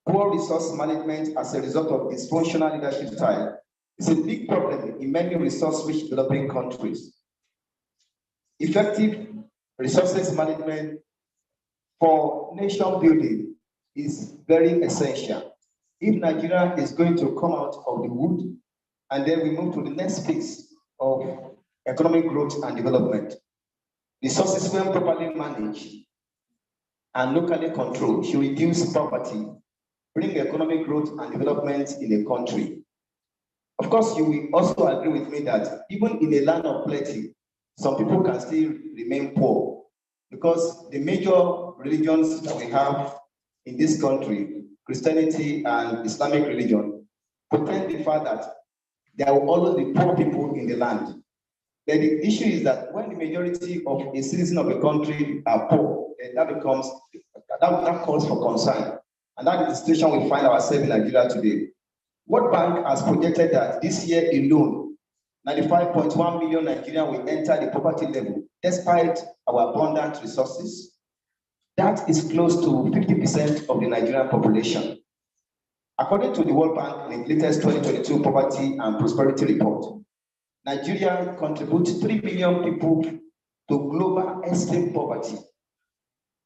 Poor resource management as a result of dysfunctional leadership style is a big problem in many resource-rich developing countries. Effective resources management for nation building is very essential. If Nigeria is going to come out of the wood, and then we move to the next phase of economic growth and development, resources, when properly managed and locally controlled, should reduce poverty, bring economic growth and development in a country. Of course, you will also agree with me that even in a land of plenty, some people can still remain poor, because the major religions that we have in this country, Christianity and Islamic religion, pretend the fact that there will always be poor people in the land. But the issue is that when the majority of a citizen of a country are poor, that calls for concern. And that is the situation we find ourselves in Nigeria today. World Bank has projected that this year alone, 95.1 million Nigerians will enter the poverty level, despite our abundant resources. That is close to 50% of the Nigerian population. According to the World Bank in the latest 2022 Poverty and Prosperity Report, Nigeria contributes 3 million people to global extreme poverty,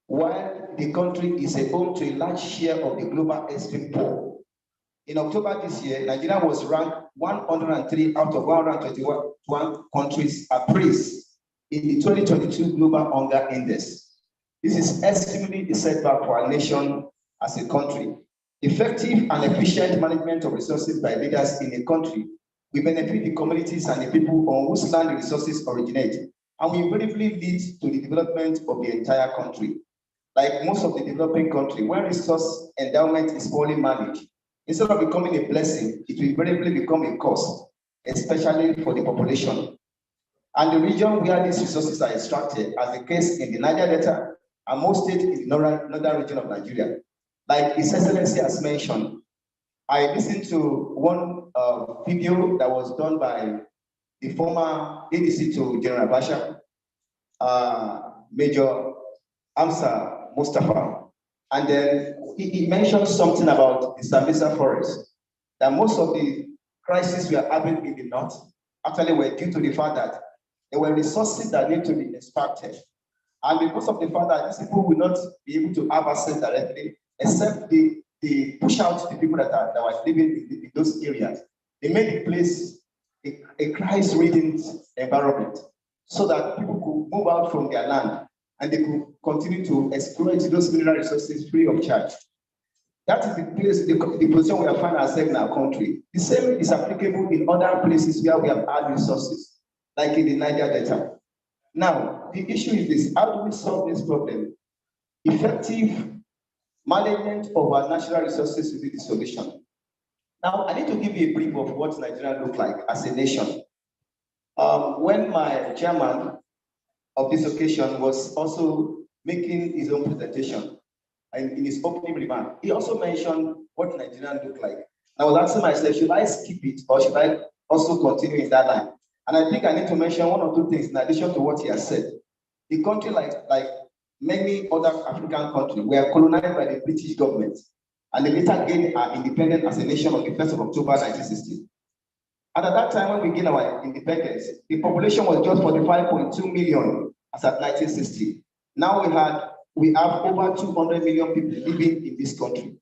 while the country is a home to a large share of the global extreme poor. In October this year, Nigeria was ranked 103 out of 121 countries appraised in the 2022 Global Hunger Index. This is extremely a setback for our nation as a country. Effective and efficient management of resources by leaders in a country will benefit the communities and the people on whose land the resources originate, and will invariably lead to the development of the entire country. Like most of the developing countries, when resource endowment is poorly managed, instead of becoming a blessing, it will invariably become a cost, especially for the population. And the region where these resources are extracted, as the case in the Niger Delta and most states in the northern region of Nigeria. Like His Excellency has mentioned, I listened to one video that was done by the former ADC to General Basha, Major Amsa Mustafa, and then he mentioned something about the Sambisa forest, that most of the crises we are having in the north actually were due to the fact that there were resources that need to be extracted. And because of the fact that these people will not be able to have access directly, except they push out the people that were living in those areas. They made the place a crisis-ridden environment so that people could move out from their land and they could continue to exploit those mineral resources free of charge. That is the place, the position we have found ourselves in our country. The same is applicable in other places where we have had resources, like in the Niger Delta. Now, the issue is this: how do we solve this problem? Effective management of our natural resources will be the solution. Now, I need to give you a brief of what Nigeria looks like as a nation. When my chairman of this occasion was also making his own presentation, and in his opening remark, he also mentioned what Nigeria look like. I was asking myself, should I skip it or should I also continue in that line? And I think I need to mention one or two things in addition to what he has said. The country, like many other African countries, were colonized by the British government, and they later gained our independence as a nation on the 1st of October 1960. And at that time, when we gained our independence, the population was just 45.2 million as at 1960. Now we have over 200 million people living in this country.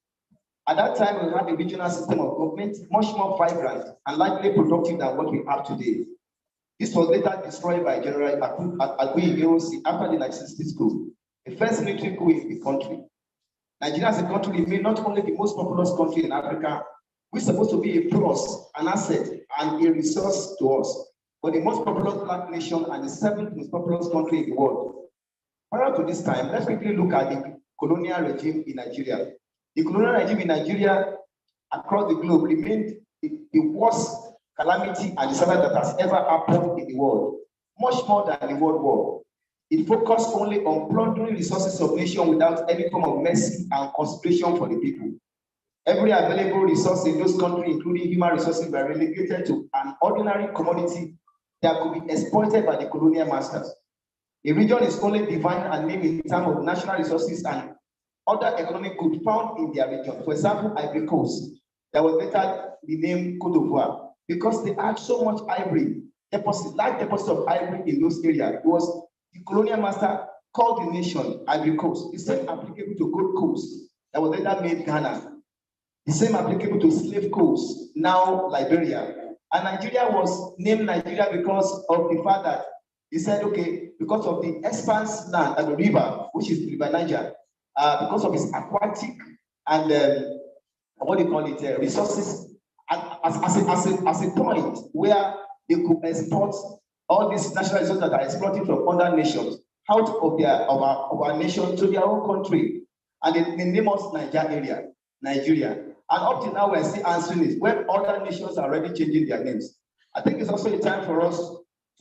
At that time, we had a regional system of government much more vibrant and likely productive than what we have today. This was later destroyed by General Abuja after the 1960s coup, the first military coup in the country. Nigeria as a country remains not only the most populous country in Africa, which is supposed to be a plus, an asset, and a resource to us, but the most populous black nation and the 7th most populous country in the world. Prior to this time, let's quickly look at the colonial regime in Nigeria. The colonial regime in Nigeria across the globe remained the worst calamity and disaster that has ever happened in the world, much more than the World War. It focused only on plundering resources of nations without any form of mercy and consideration for the people. Every available resource in those countries, including human resources, were relegated to an ordinary commodity that could be exploited by the colonial masters. A region is only defined and named in terms of national resources and other economic goods found in their region. For example, Ivory Coast, that was later renamed Côte d'Ivoire, because they had so much ivory, large deposits of ivory in those areas. It was the colonial master called the nation Ivory Coast. The same applicable to Gold Coast, that was later made Ghana. The same applicable to Slave Coast, now Liberia. And Nigeria was named Nigeria because of the fact that he said, okay, because of the expanse land at the river, which is the River Niger, because of its aquatic and what do you call it, resources, as a point where they could export all these national resources that are exploited from other nations out of our nation to their own country. And they name us Nigeria. And up to now, we're still answering this when other nations are already changing their names. I think it's also a time for us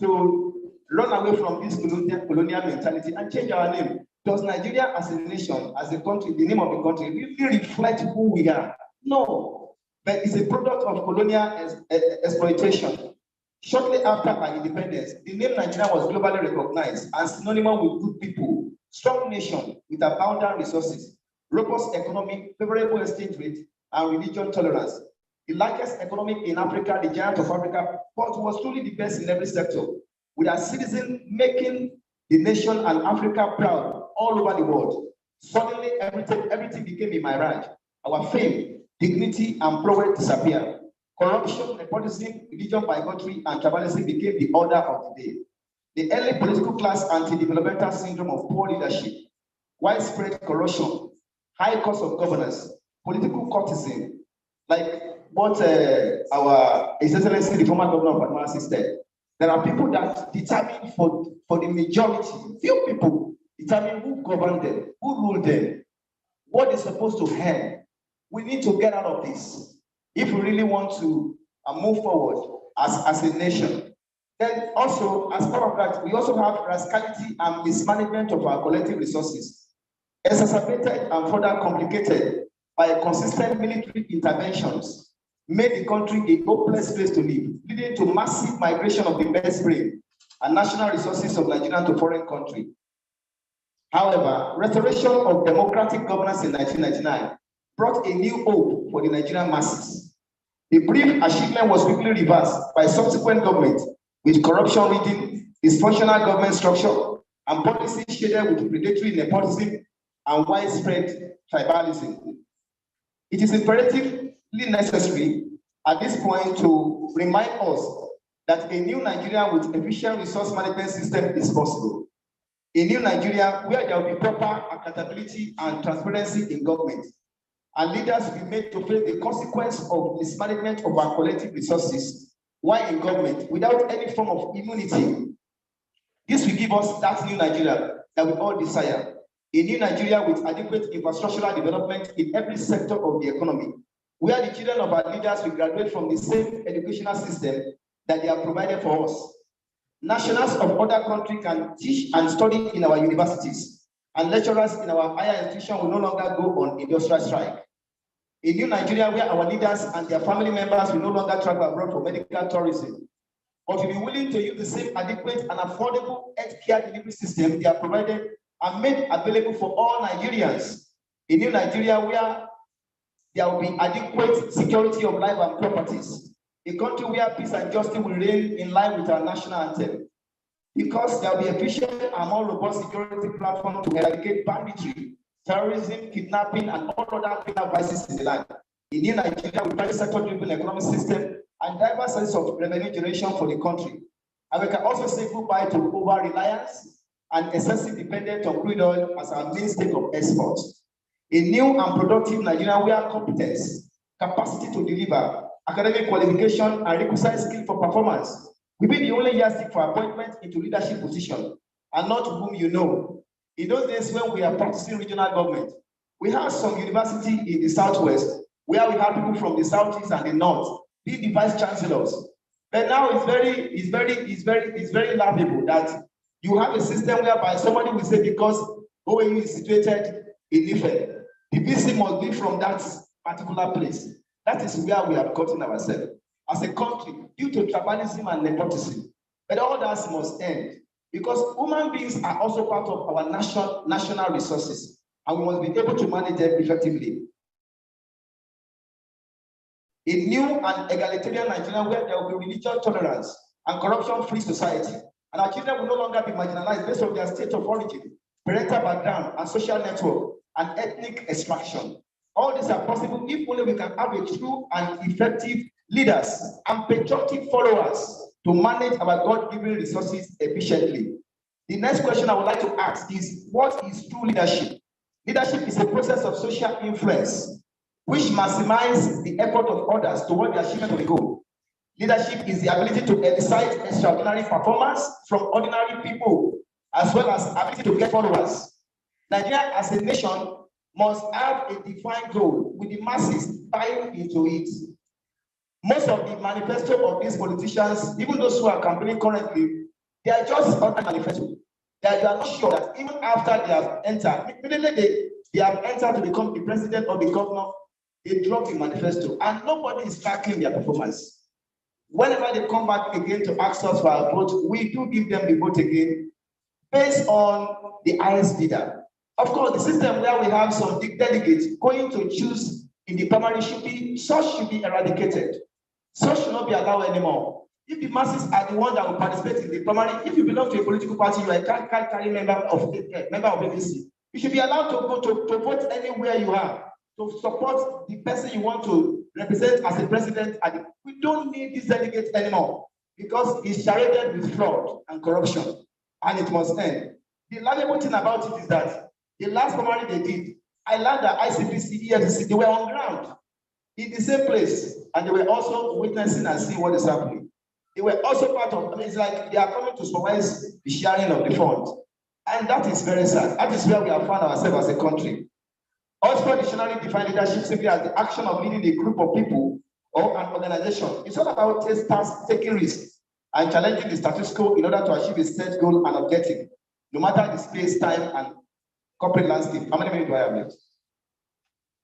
to run away from this colonial mentality and change our name. Does Nigeria as a nation, as a country, the name of the country, really reflect who we are? No, but it's a product of colonial exploitation. Shortly after our independence, the name Nigeria was globally recognized as synonymous with good people, strong nation with abundant resources, robust economy, favorable exchange rate, and religion tolerance. The largest economy in Africa, the giant of Africa, but was truly the best in every sector, with our citizens making the nation and Africa proud all over the world. Suddenly, everything became a mirage. Our fame, dignity, and prowess disappeared. Corruption, nepotism, religion, bigotry, and tribalism became the order of the day. The early political class anti-developmental syndrome of poor leadership, widespread corruption, high cost of governance, political courtesan, like what our His Excellency, the former governor of Abuja said. There are people that determine for the majority, few people determine who govern them, who rule them, what they're supposed to have. We need to get out of this if we really want to move forward as a nation. Then also, as part of that, we also have rascality and mismanagement of our collective resources, exacerbated and further complicated by consistent military interventions, made the country a hopeless place to live, leading to massive migration of the best brain and national resources of Nigeria to foreign countries. However, restoration of democratic governance in 1999 brought a new hope for the Nigerian masses. The brief achievement was quickly reversed by subsequent governments, with corruption leading, dysfunctional government structure, and policies shaded with predatory nepotism and widespread tribalism. It is imperatively necessary at this point to remind us that a new Nigeria with efficient resource management system is possible. A new Nigeria where there will be proper accountability and transparency in government, and leaders will be made to face the consequence of mismanagement of our collective resources while in government without any form of immunity. This will give us that new Nigeria that we all desire. A new Nigeria with adequate infrastructural development in every sector of the economy, where the children of our leaders will graduate from the same educational system that they have provided for us. Nationals of other countries can teach and study in our universities, and lecturers in our higher institutions will no longer go on industrial strike. A new Nigeria where our leaders and their family members will no longer travel abroad for medical tourism, but will be willing to use the same adequate and affordable healthcare delivery system they are provided and made available for all Nigerians. A new Nigeria where there will be adequate security of life and properties. A country where peace and justice will reign in line with our national anthem. Because there will be efficient and more robust security platform to eradicate banditry, terrorism, kidnapping, and all other criminal vices in the land. A new Nigeria with private sector-driven economic system and diverse sources of revenue generation for the country. And we can also say goodbye to over-reliance and excessive dependence on crude oil as our mainstay of exports. A new and productive Nigeria where competence, capacity to deliver, academic qualification, and requisite skill for performance will be the only yardstick for appointment into leadership position, and not whom you know. In those days when we are practicing regional government, we had some university in the southwest where we had people from the southeast and the north being the vice chancellors. But now it's very laughable that you have a system whereby somebody will say because OAU is situated in Ife, the VC must be from that particular place. That is where we have gotten ourselves as a country due to tribalism and nepotism. But all that must end because human beings are also part of our national resources, and we must be able to manage them effectively. A new and egalitarian Nigeria where there will be religious tolerance and corruption-free society, and our children will no longer be marginalized based on their state of origin, parental background, and social network, and ethnic extraction. All these are possible if only we can have a true and effective leaders and patriotic followers to manage our God-given resources efficiently. The next question I would like to ask is, what is true leadership? Leadership is a process of social influence which maximizes the effort of others toward the achievement of a goal. Leadership is the ability to elicit extraordinary performance from ordinary people, as well as ability to get followers. Nigeria as a nation must have a defined goal with the masses buying into it. Most of the manifesto of these politicians, even those who are campaigning currently, they are just other manifesto. that you are not sure that even after they have entered, immediately they have entered to become the president or the governor, they drop the manifesto and nobody is tracking their performance. Whenever they come back again to ask us for our vote, we do give them the vote again based on the highest bidder. Of course, the system where we have some delegates going to choose in the primary should be eradicated. Such should not be allowed anymore. If the masses are the ones that will participate in the primary, if you belong to a political party, you are a carry member of ABC, you should be allowed to vote anywhere you are, to support the person you want to represent as a president. And we don't need these delegates anymore because it's charaded with fraud and corruption, and it must end. The valuable thing about it is that the last primary they did, I learned that ICPC, EFCC, they were on ground in the same place, and they were also witnessing and seeing what is happening. They were also part of, it's like they are coming to supervise the sharing of the funds. And that is very sad. That is where we have found ourselves as a country. Also, dictionary define leadership simply as the action of leading a group of people or an organization. It's all about taking risks and challenging the status quo in order to achieve a set goal and objective, no matter the space, time, and corporate landscape. How many minutes do I have left?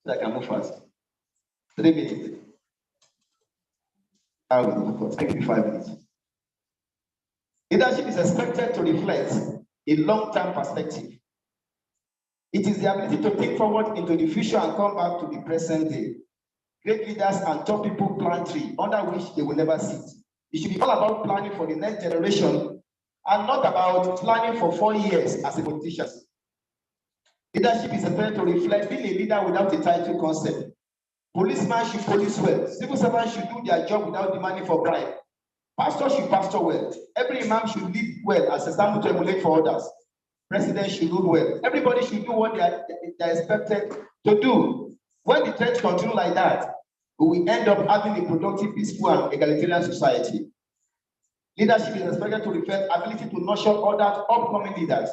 So I can move fast. 3 minutes. I will move fast. Give me 5 minutes. Leadership is expected to reflect a long-term perspective. It is the ability to think forward into the future and come back to the present day. Great leaders and top people plant trees under which they will never sit. It should be all about planning for the next generation and not about planning for 4 years as a politician. Leadership is expected to reflect being a leader without a title concept. Policemen should police well. Civil servants should do their job without demanding for bribe. Pastors should pastor well. Every imam should lead well as a example to emulate for others. Presidents should do well. Everybody should do what they are expected to do. When the trends continue like that, we will end up having a productive, peaceful, and egalitarian society. Leadership is expected to reflect ability to nurture other upcoming leaders.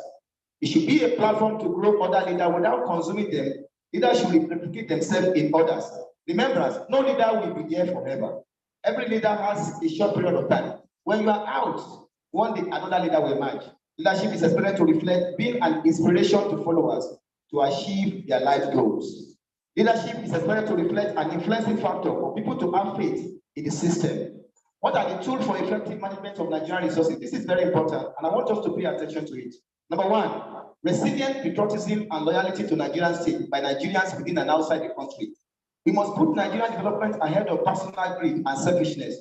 It should be a platform to grow other leaders without consuming them. Leaders should replicate themselves in others. Remember, no leader will be there forever. Every leader has a short period of time. When you are out, one day another leader will emerge. Leadership is expected to reflect being an inspiration to followers to achieve their life goals. Leadership is expected to reflect an influencing factor for people to have faith in the system. What are the tools for effective management of Nigerian resources? This is very important, and I want us to pay attention to it. Number one, resilient patriotism and loyalty to Nigerian state by Nigerians within and outside the country. We must put Nigerian development ahead of personal greed and selfishness.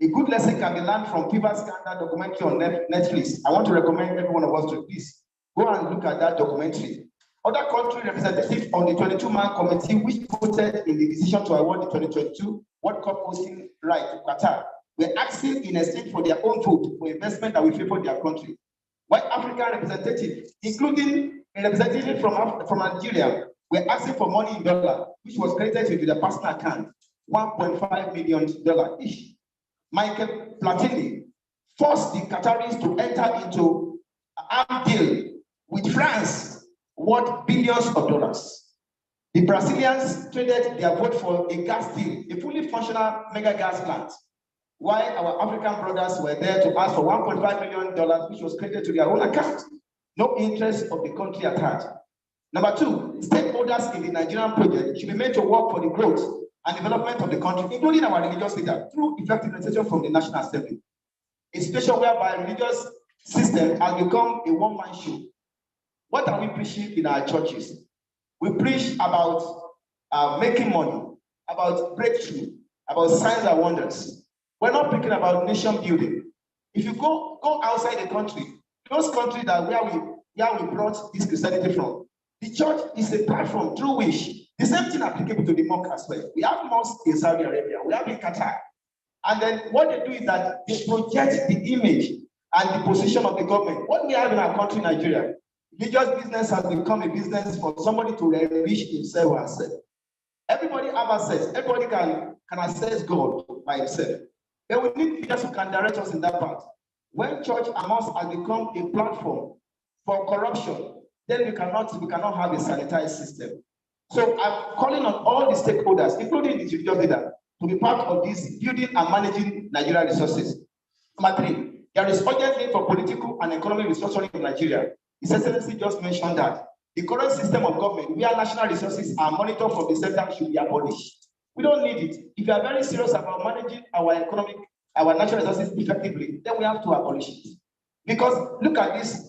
A good lesson can be learned from Piva's Scandal documentary on Netflix. I want to recommend every one of us to please go and look at that documentary. Other country representatives on the 22-man committee which voted in the decision to award the 2022 World Cup hosting right to Qatar were asking in exchange for their own vote for investment that will favor their country. White African representatives, including a representative from Nigeria, were asking for money in dollars, which was credited into their personal account, $1.5 million each. Michael Platini forced the Qataris to enter into an armed deal with France worth billions of dollars. The Brazilians traded their vote for a gas deal, a fully functional mega gas plant, while our African brothers were there to ask for $1.5 million, which was credited to their own account. No interest of the country at heart. Number two, stakeholders in the Nigerian project should be made to work for the growth and development of the country, including our religious leaders, through effective legislation from the National Assembly. A situation whereby religious system has become a one-man show. What are we preaching in our churches? We preach about making money, about breakthrough, about signs and wonders. We're not thinking about nation building. If you go outside the country, those countries that where we brought this Christianity from, the church is a platform through which the same thing applicable to the mosque as well. We have mosques in Saudi Arabia, we have in Qatar. And then what they do is that they project the image and the position of the government. What we have in our country, Nigeria, religious business has become a business for somebody to enrich himself or herself. Everybody have access. Everybody can access God by himself. But we need leaders who can direct us in that part. When church and mosque has become a platform for corruption, then we cannot have a sanitized system. So I'm calling on all the stakeholders, including the religious leader, to be part of this building and managing Nigerian resources. Number three, there is urgent need for political and economic restructuring in Nigeria. His Excellency just mentioned that the current system of government, where national resources are monitored from the center, should be abolished. We don't need it. If you are very serious about managing our natural resources effectively, then we have to abolish it. Because look at this,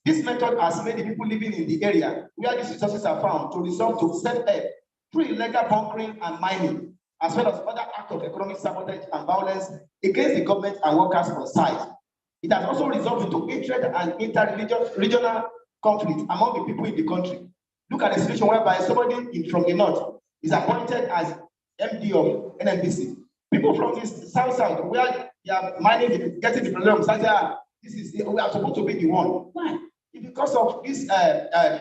this method has made the people living in the area where these resources are found to resort to self-help through illegal bunkering and mining, as well as other acts of economic sabotage and violence against the government and workers on site. It has also resulted into hatred and inter-regional conflict among the people in the country. Look at the situation whereby somebody from the north is appointed as MD of NNPC. People from the south, where they are mining, getting the problems, we are supposed to be the one. Why? It's because of this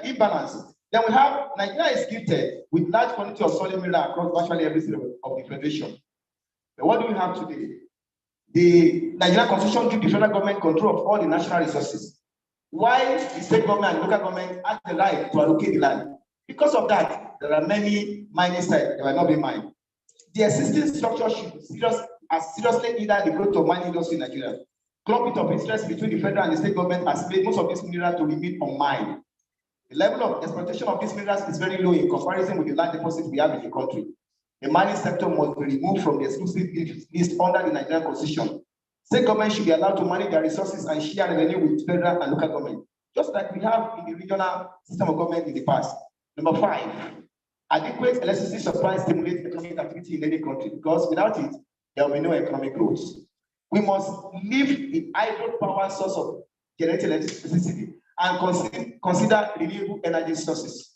imbalance. Then we have Nigeria is gifted with large quantity of solid mineral across virtually every state of the federation. But what do we have today? The Nigerian Constitution gives the federal government control of all the national resources, while the state government and local government have the right to allocate the land. Because of that, there are many mining sites that will not be mined. The existing structure should seriously hinder the growth of mining industry in Nigeria. Conflict of interest between the federal and the state government has made most of these minerals to remain unmined. The level of exploitation of these minerals is very low in comparison with the land deposits we have in the country. The mining sector must be removed from the exclusive list under the Nigerian Constitution. State government should be allowed to manage their resources and share revenue with federal and local government, just like we have in the regional system of government in the past. Number 5, adequate electricity supply stimulates economic activity in any country, because without it, there will be no economic growth. We must leave the hydro power source of generating electricity and consider renewable energy sources.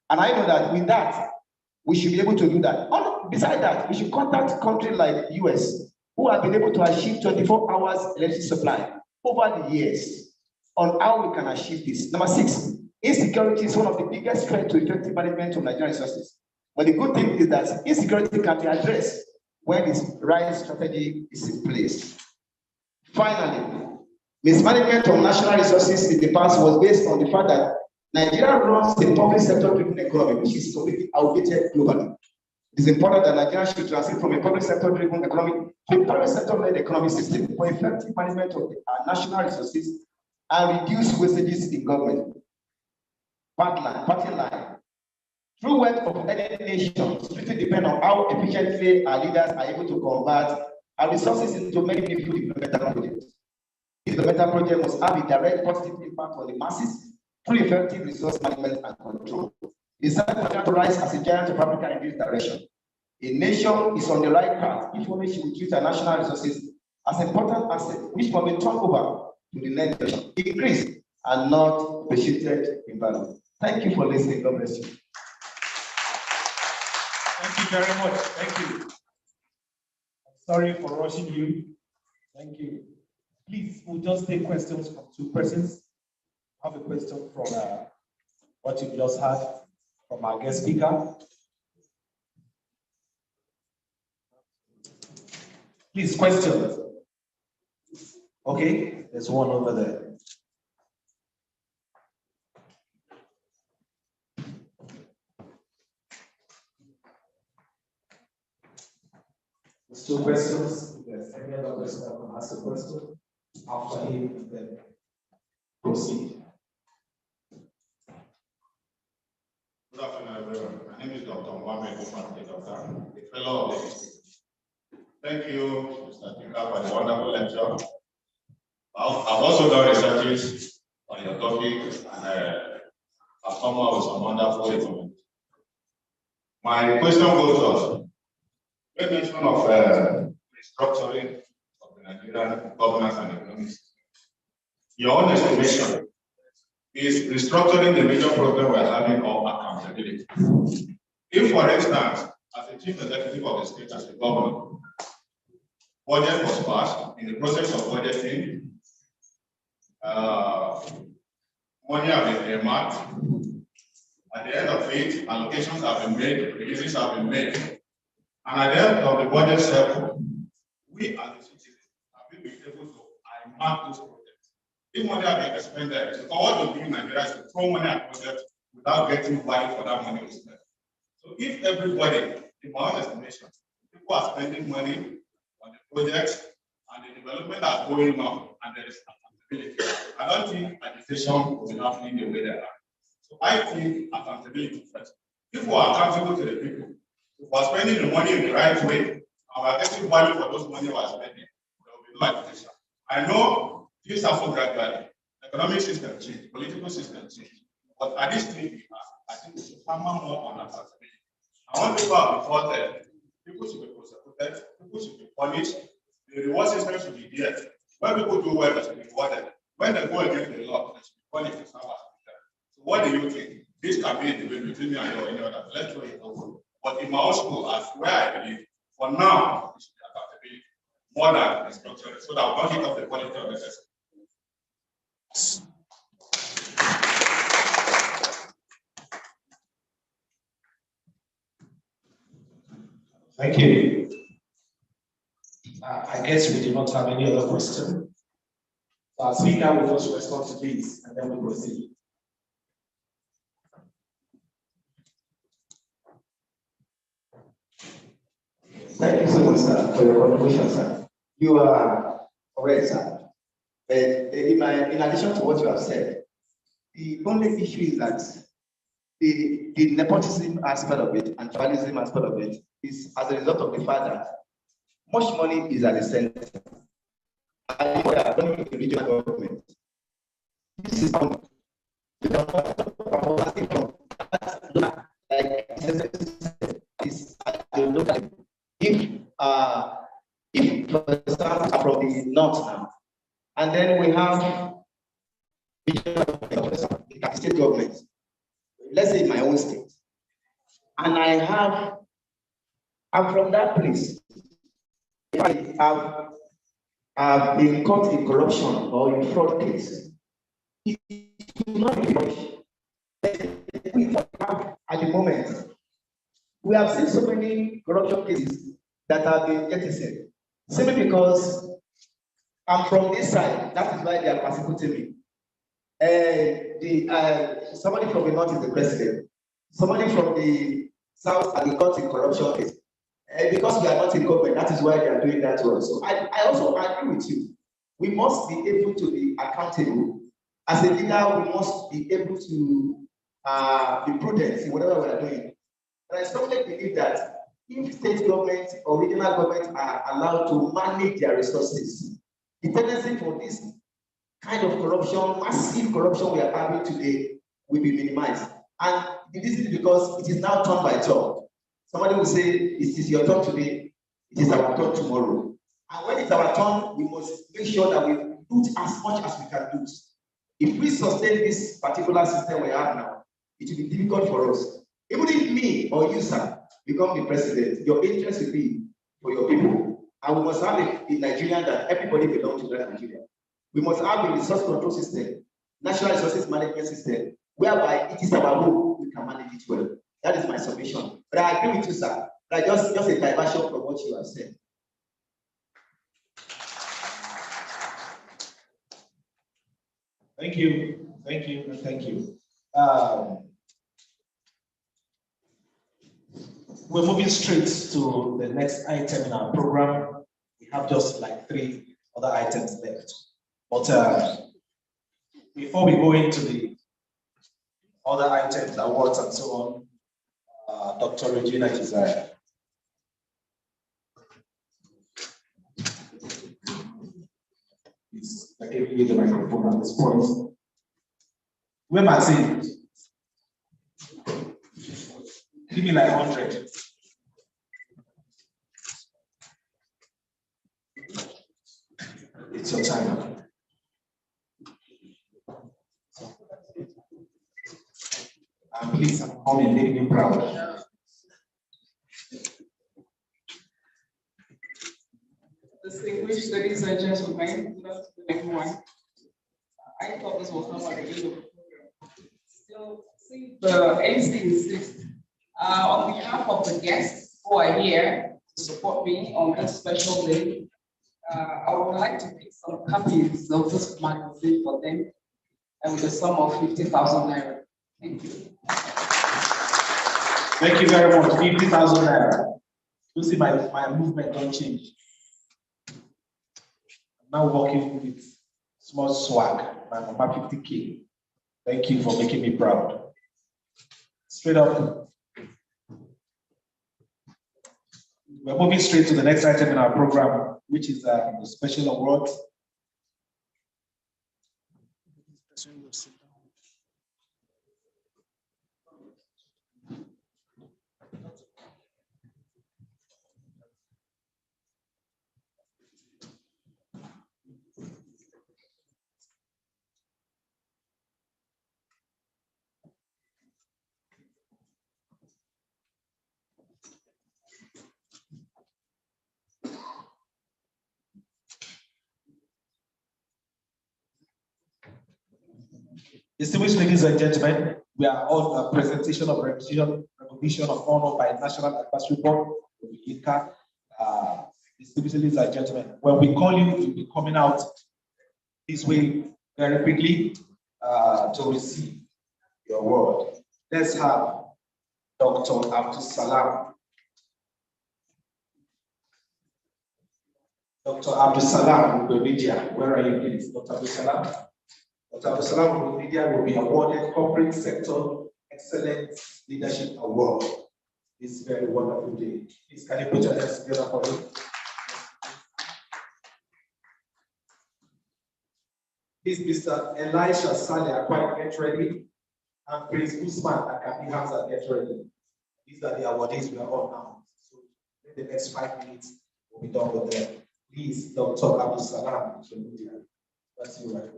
And I know that with that, we should be able to do that. Besides that, we should contact countries like US, who have been able to achieve 24 hours electricity supply over the years, on how we can achieve this. Number 6, insecurity is one of the biggest threats to effective management of Nigerian resources. But the good thing is that insecurity can be addressed when its right strategy is in place. Finally, mismanagement of national resources in the past was based on the fact that Nigeria runs a public sector-driven economy, which is completely outdated globally. It is important that Nigeria should transit from a public sector-driven economy to a private sector-led economic system for effective management of our national resources and reduce wastages in government. Party line. True wealth of any nation strictly depend on how efficiently our leaders are able to convert our resources into many meaningful developmental projects. This developmental project must have a direct positive impact on the masses through effective resource management and control. It is time for to rise as a giant of Africa in this direction. A nation is on the right path if only she will treat her national resources as important assets, which can be turned over to the next generation, increased and not appreciated in value. Thank you for listening. God bless you. Thank you very much. Thank you. Sorry for rushing you. Thank you. Please, we'll just take questions from 2 persons. I have a question from what you just heard from our guest speaker. Please, questions. Okay, there's one over there. There's 2 questions. If there's any other person that can ask a question after him, then proceed. Good afternoon, everyone. My name is Dr. Mohamed Ousmane, a fellow of the Institute. Thank you, Mr. Tinka, for the wonderful lecture. I've also done researches on your topic, and I've come up with some wonderful information. My question goes on. You mentioned of restructuring of the Nigerian governance and economic system. Your own estimation is restructuring the major problem we're having of accountability. If, for instance, as a chief executive of the state, as a governor, budget was passed, in the process of budgeting, money have been earmarked. At the end of it, allocations have been made, releases have been made. And at the end of the budget cycle, we as the citizens have been able to mark those projects. If money has been expended, so what we do in Nigeria is to throw money at projects without getting value for that money we spend. So if everybody, in my own estimation, people are spending money on the projects and the development are going on, and there is accountability. I don't think administration will be happening the way they are. So I think accountability first. If we are accountable to the people, if we are spending the money in the right way, and we are getting value for those money we are spending, there will be no administration. I know things happen gradually. Economic system change, political system change. But at this stage, I think we should hammer more on accountability. I want people to be reported. People should be prosecuted. People should be punished. The reward system should be there. When people do well, they should be rewarded. When they go against the law, they should be punished. So what do you think? This can be a debate between me and you or any other. Let's do it. But in my own school, as where I believe, for now, it should be accountability more than instruction, so that we don't hit up the quality of the system. Thank you. I guess we do not have any other question. So our speaker will just respond to these and then we'll proceed. Thank you so much, sir, for your contribution, sir. You are correct, sir. But in addition to what you have said, the only issue is that the nepotism aspect of it and tribalism aspect of it is as a result of the fact that much money is at the center. And we are going to the regional government. This is if for example from the north now, and then we have regional government, the state government, let's say in my own state, and I'm from that place. If I've been caught in corruption or in fraud case, it will not be much. At the moment, we have seen so many corruption cases that have been jettisoned simply because I'm from this side. That is why they are persecuting me. Somebody from the north is the president. Somebody from the south has been caught in corruption case. Because we are not in government, that is why they are doing that to us. So I also agree with you. We must be able to be accountable. As a leader, we must be able to be prudent in whatever we are doing. But I strongly believe that if state government or regional government are allowed to manage their resources, the tendency for this kind of corruption, massive corruption we are having today, will be minimized. And this is because it is now turn by turn. Somebody will say, it is your turn today, it is our turn tomorrow. And when it's our turn, we must make sure that we do as much as we can do. If we sustain this particular system we have now, it will be difficult for us. Even if me or you, sir, become the president, your interest will be for your people. And we must have a Nigeria that everybody belongs to that Nigeria. We must have a resource control system, national resources management system, whereby it is our role, we can manage it well. That is my submission. But I agree with you, sir. But just a diversion from what you have said. Thank you, and thank you. We're moving straight to the next item in our program. We have just like 3 other items left. But before we go into the other items, awards and so on, Dr. Regina Josiah. Please, I give you the microphone at this point. Where Martin? Give me like 100. It's your time. And please come and make me proud. Distinguished ladies and gentlemen, good afternoon, everyone. I thought this was not my regular program. So, see, the MC insists, on behalf of the guests who are here to support me on this special day, I would like to pick some copies of this magazine for them, and with a sum of 50,000 naira. Thank you. Thank you very much. 50,000 naira. You see, my movement don't change. I'm now working with small swag. My mama 50K. Thank you for making me proud. Straight up. We're moving straight to the next item in our program, which is the special awards. Distinguished ladies and gentlemen, we are on a presentation of recognition of honor by National Advisory Board, INCA. Distinguished ladies and gentlemen, when we call you, you'll be coming out this way very quickly to receive your award. Let's have Dr. Abdul Salam. Dr. Abdul Salam Ubemedia, where are you, please? Dr. Abdul Salam. Dr. Abdul Salam Ubemedia will be awarded Corporate Sector Excellence Leadership Award this very wonderful day. Please, can you put your hands together for me? Please, Mr. Elisha Saleh, get ready. And Prince Usman Akabi Hamza, get ready. These are the awardees we are on now. So in the next 5 minutes, we'll be done with them. Please, Dr. Abdul Salam. That's you, right?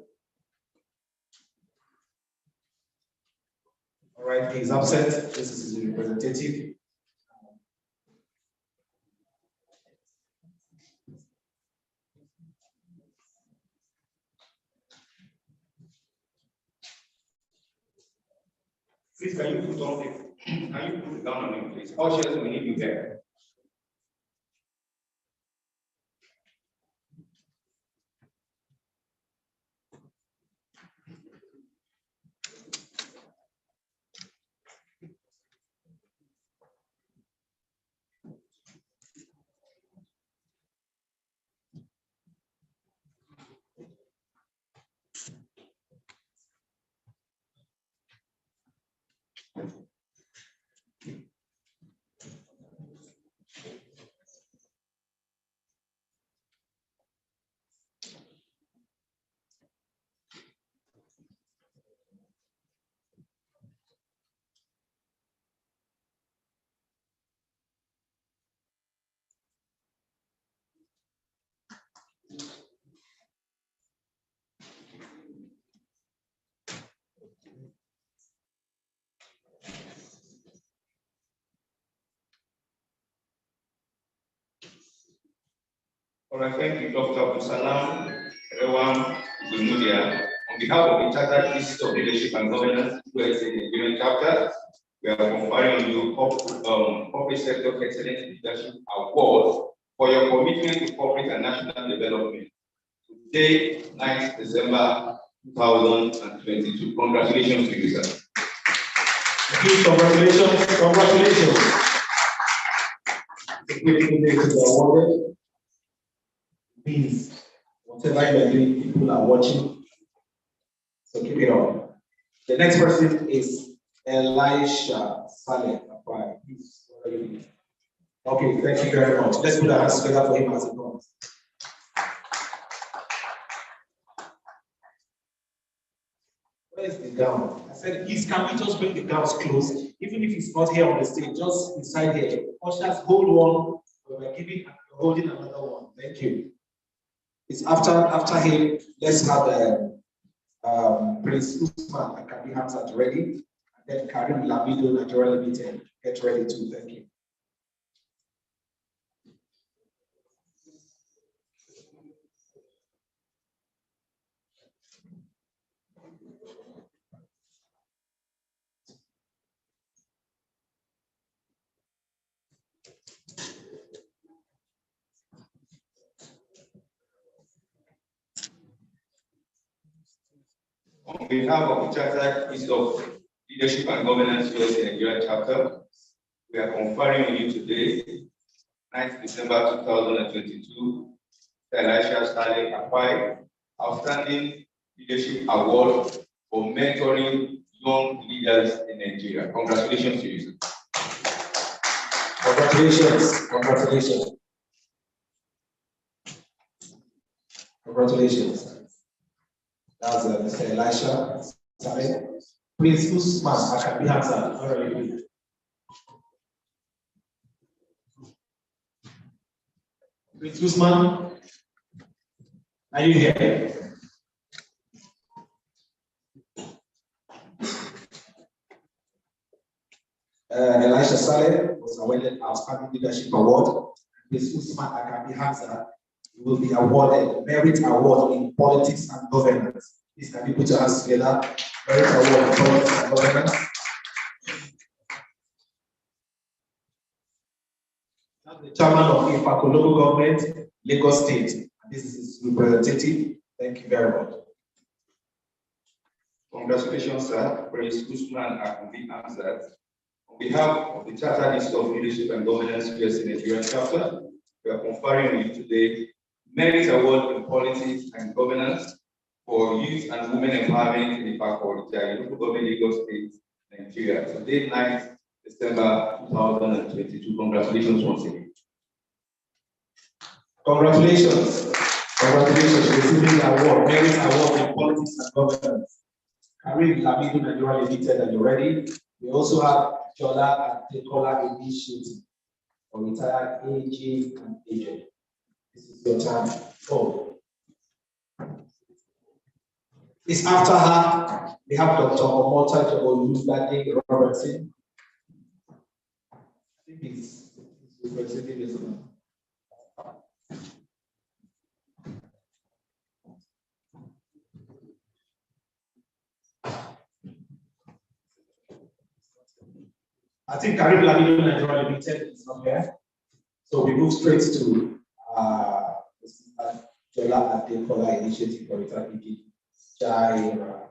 All right, he's absent. This is his representative. Please, can you put it down on him, please? Ushers, we need you there. All right, thank you, Dr. Abdul Salam, everyone, Ubemedia. On behalf of the Chartered Institute of Leadership and Governance, USA Nigerian chapter, we are conferring on you Corporate Sector Excellence Leadership Award for your commitment to corporate and national development. Today, 9th December 2022. Congratulations to you, sir. Please, congratulations, congratulations. It's a beautiful day to be awarded. Please, whatever you are doing, people are watching. So keep it up. The next person is Elisha Saleh. Please, what are you doing? Okay, thank you very much. Let's put our hands together for him as he comes. Where is the gown? I said, please, can we just bring the gowns close? Even if it's not here on the stage, just inside here. Ushers, hold one. We're holding another one. Thank you. It's after him. Let's have Prince Usman Akabi Hamza ready, and then Karim Lamido Nigeria Limited get ready too. Thank you. On behalf of the Chartered Institute of Leadership and Governance USA Nigeria chapter, we are conferring on you today, 9th December 2022, Elisha Saleh Akwai, Outstanding Leadership Award for mentoring young leaders in Nigeria. Congratulations to you, sir. Congratulations. Congratulations. Congratulations. That's Mr. Elisha. Sorry. Please, who's man? I can be answered. All right, please. Please, who's man? Are you here? Elisha Saleh was awarded Outstanding Leadership Award. This Usman Akabi Hamza will be awarded Merit Award in Politics and Governance. Please, can you put your hands together? Merit Award in Politics and Governance. That's the chairman of IFACO local government, Lagos State. And this is his representative. Thank you very much. Congratulations, sir. Praise Usman Akabi Hamza. On behalf of the Chartered Institute of Leadership and Governance USA Nigerian chapter, we are conferring on you today Merit Award in Politics and Governance for Youth and Women Empowerment in the Faculty, local government, Lagos State, Nigeria. Today, 9th December 2022. Congratulations once again. Congratulations. Congratulations for receiving the award, Merit Award in Politics and Governance. Karim Lamidu Nigeria Limited, are you ready? We also have Jola and Tekola Initiative for retired AG and AJ. This is your time. Oh. It's after her. We have Dr. Omota Jabolugbade Robertson. I think he's representing this one. I think Karim Lamido Nigeria Limited is not here. So we move straight to Jola Adekola Initiative for Retired AG. Jaira,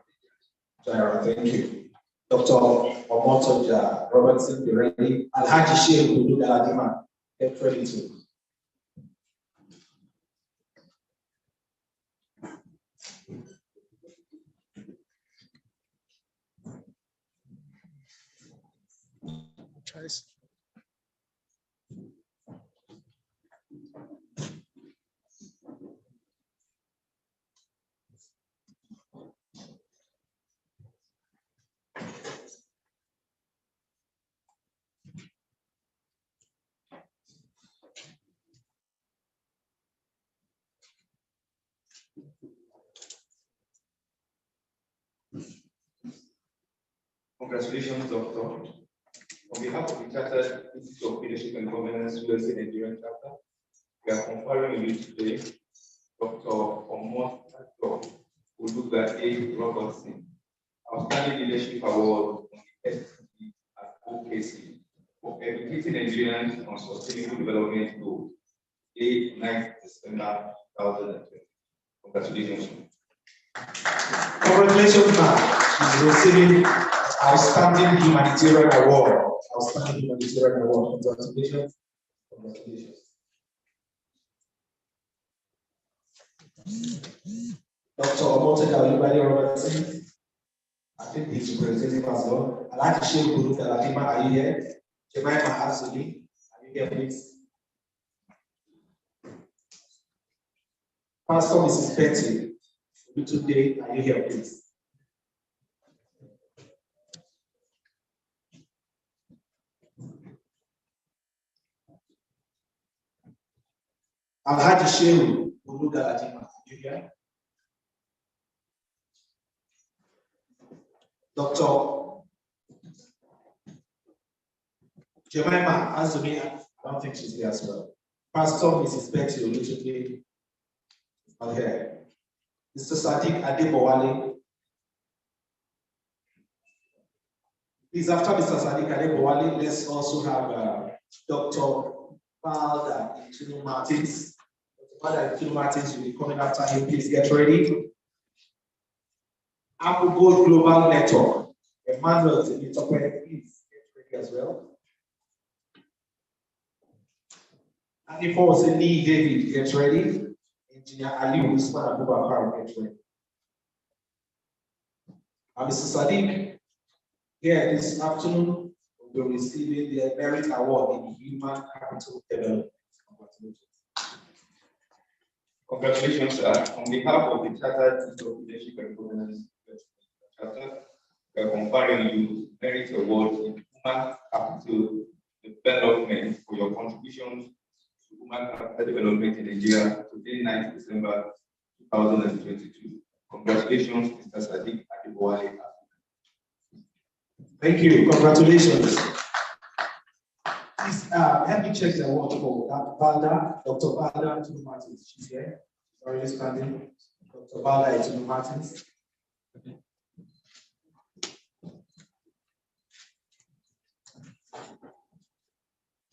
thank you. Dr. Omotoja Robertson, be ready. Alhaji Sheikh Kudu Galadima, get ready too. Choice. Congratulations, Doctor. On behalf of the Chartered Institute of Leadership and Governance USA Nigerian chapter, we are conferring on you today Dr. Omotajo Olugbade Robertson, Outstanding Leadership Award on the STD at OKC for educating Nigerians on sustainable development goals, 9th December 2020. Congratulations. Congratulations, ma'am. She's receiving Outstanding Humanitarian Award. Outstanding Humanitarian Award. Congratulations. Congratulations. Dr. Omotaja Olugbade Robertson, I think he's representative as well. I'd like to share with Galadima. Are you here? Jemima Azuli, are you here, please? Pastor Mrs. Betty, today, are you here, please? Alhaji Shehu Galadima, are you here? Dr. Jemima Azumi, I don't think she's here as well. Pastor Mrs. Betty Olutoke, not here. Mr. Sadiq Adebowale. Please, after Mr. Sadiq Adebowale, let's also have Dr. Balda Itunu Martins. Dr. Balda Itunu Martins will be coming after him. Please get ready. Apple Gold Global Network. Emmanuel Temitope, please get ready as well. And if also Lee David, get ready. Engineer Ali Usman Abubakar Gateway. Mr. Sadiq, here this afternoon, will be receiving the Merit Award in Human Capital Development. Congratulations, sir. On behalf of the Chartered Institute of Leadership and Governance Chapter, we are conferring you Merit Award in Human Capital Development for your contributions to human capital development in Nigeria today, 9th December 2022. Congratulations, Mr. Sadiq Adibowale. Thank you. Congratulations. Please help me check the award for that Valda, Dr. Valda Itunu Martins. She's here. She's already standing. Dr. Valda Itunu Martins.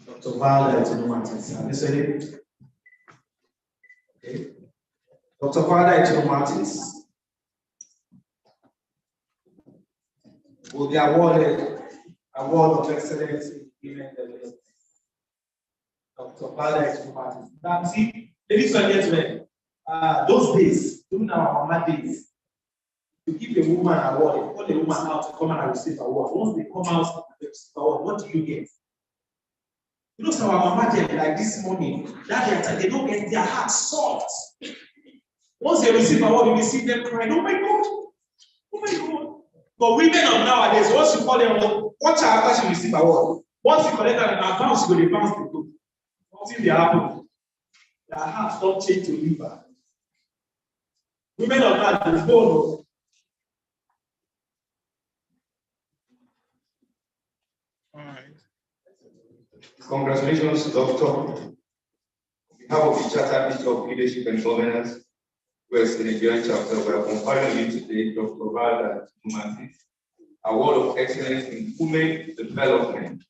Dr. Valda Itunu Martins. Have you said it? Okay. Dr. Valda Itunu Martins will be awarded Award of Excellence in Women Development. Dr. Valda Itunu Martins. Now, see, ladies and gentlemen, those days, during our mama days, to give a woman an award, you call a woman out to come and receive an award. Once they come out and receive an award, what do you get? You know, some our mama day, like this morning, that time, they don't get their hearts soft. Once they receive an award, you will see them crying, oh my God, oh my God. But women of nowadays, once you call them, watch out after she receive an award. Once you collect an advance, you go to bounce the book. Nothing they happen. Their hearts don't change to liver. Women of nowadays, go. Congratulations, Doctor. On behalf of the Chartered Institute of Leadership and Governance, West Nigerian Chapter, we are conferring you today, Dr. Valda Itunu, Award of Excellence in Women Development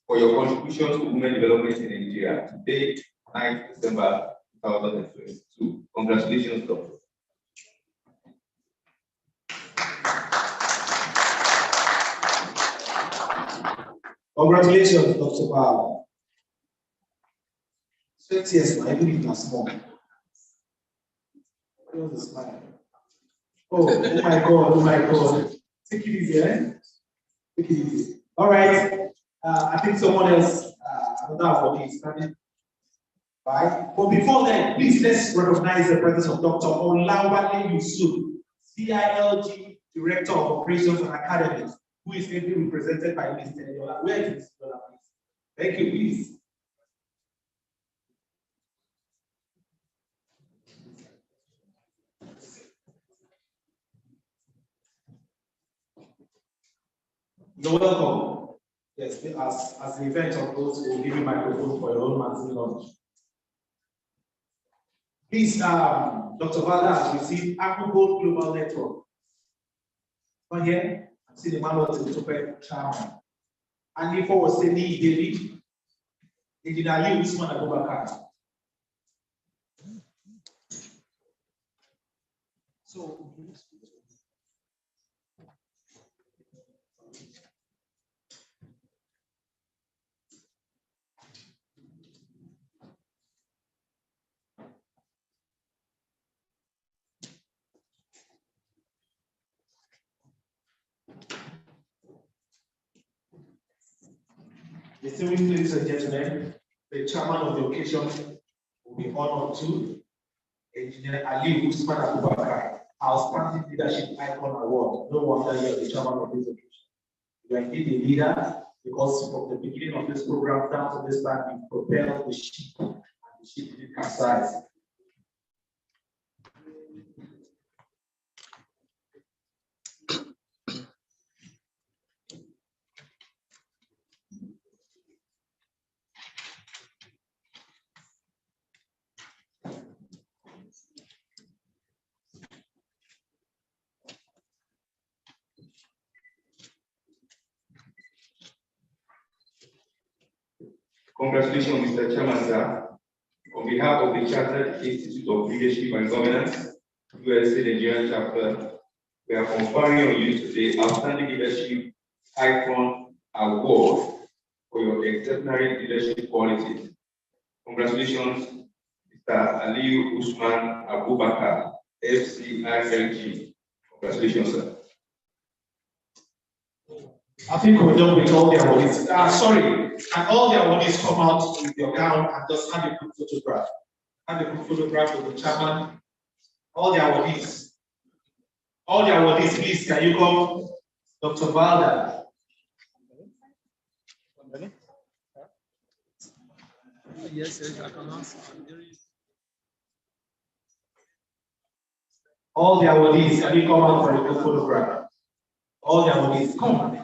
for your contribution to women development in Nigeria. Today, 9th December 2022. Congratulations, Doctor. Congratulations, Dr. Valda. 20 years now, even if not small. Oh my God, oh my God. Take it easy, eh? Take it easy. All right. I think someone else, another award is coming. Right? But before then, please let's recognize the presence of Dr. Olawale Yusuf, CILG Director of Operations and Academy, who is going to be represented by Mr. Yola. Where is Mr. Yola, please? Thank you, please. You're welcome. Yes, as the event unfolds, we'll give you a microphone for your own magazine launch. Please, Dr. Valda has received Abuja Global Network. Come here, I'm seeing the man of the super chairman. And before was saying David, Engineer Ali Usman Abubakar. So, distinguished ladies and gentlemen, the chairman of the occasion will be honored to Engineer Ali Usman Abubakar, Outstanding Leadership Icon Award. No wonder you are the chairman of this occasion. You are indeed a leader because from the beginning of this program down to this time, you propelled the ship and the ship did capsize. Congratulations, Mr. Chairman, sir. On behalf of the Chartered Institute of Leadership and Governance, USA Nigerian Chapter, we are conferring on you today Outstanding Leadership Icon Award for your exemplary leadership qualities. Congratulations, Mr. Aliyu Usman Abubakar, FCILG. Congratulations, sir. I think we're done with all the awardees. Sorry, can all the awardees come out with your gown and just have a quick photograph? Have a quick photograph of the chairman. All the awardees. All the awardees, please, can you come? Dr. Valda. Yes, I can answer. All the awardees, can you come out for a good photograph? All the awardees, come on.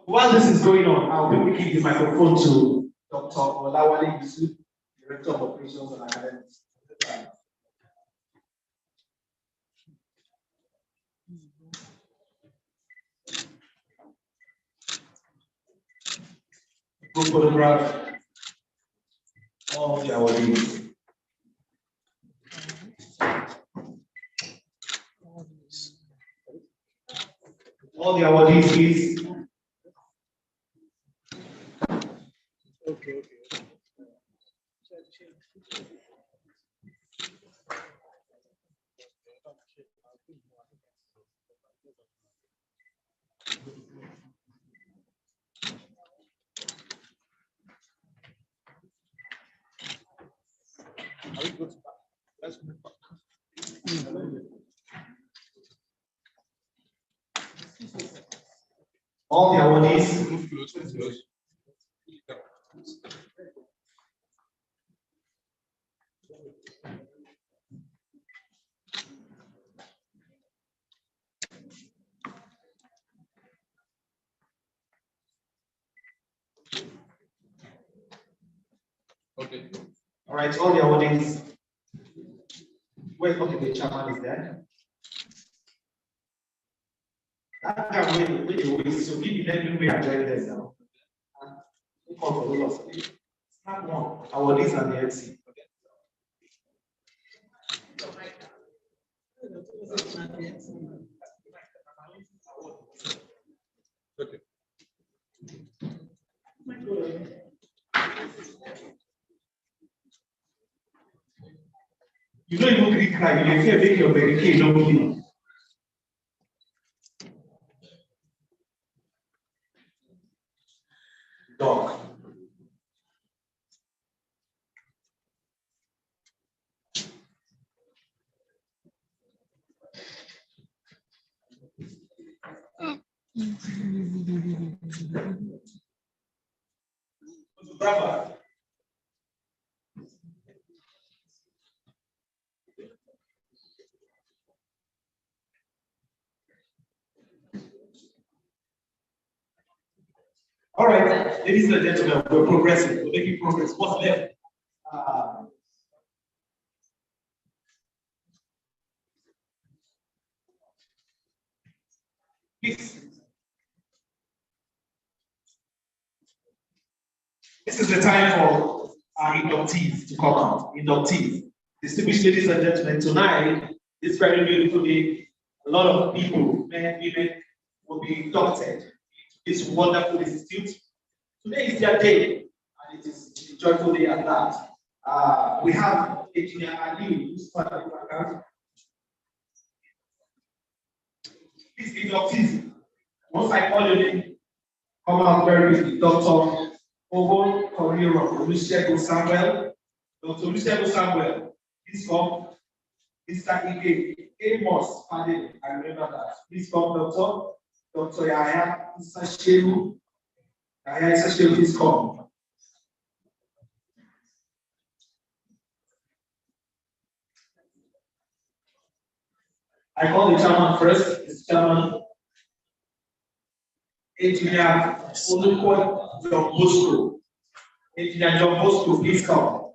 While this is going on, I'll quickly give the microphone to Dr. Olawale Yusuf, Director of Operations and Academics. Good photograph. All the awardees. All the awardees, please. Okay. All the awardees. Okay. All right, all the awardees. Wait, okay, the chairman is there. That guy wait, so give me let me join this now. Call for those of you. Snap one, awardees and the MC. Okay. You don't even click cry, you can make your barricade don't clean. Dog. Bravo. All right, ladies and gentlemen, we're progressing. We're making progress. What's left? Please. This is the time for our inductees to come out. Inductees. Distinguished ladies and gentlemen, tonight, this very beautiful day, a lot of people, men, women, will be inducted into this wonderful institute. Today is their day, and it is a joyful day at that. We have Engineer Ali, who's part of the program. Please, inductees, once I call your name, come out very quickly. Dr. Ogo Koriro, Olusegun Samuel. Dr. Olusegun Samuel, please come. Mr. Ike, Amos Pade, I remember that. Please come, Doctor. Dr. Yahya Isasheru. Yahya Isasheru, please come. I call the chairman first. It's chairman. Engineer Olukwo John Bosco. Engineer John Bosco, please come.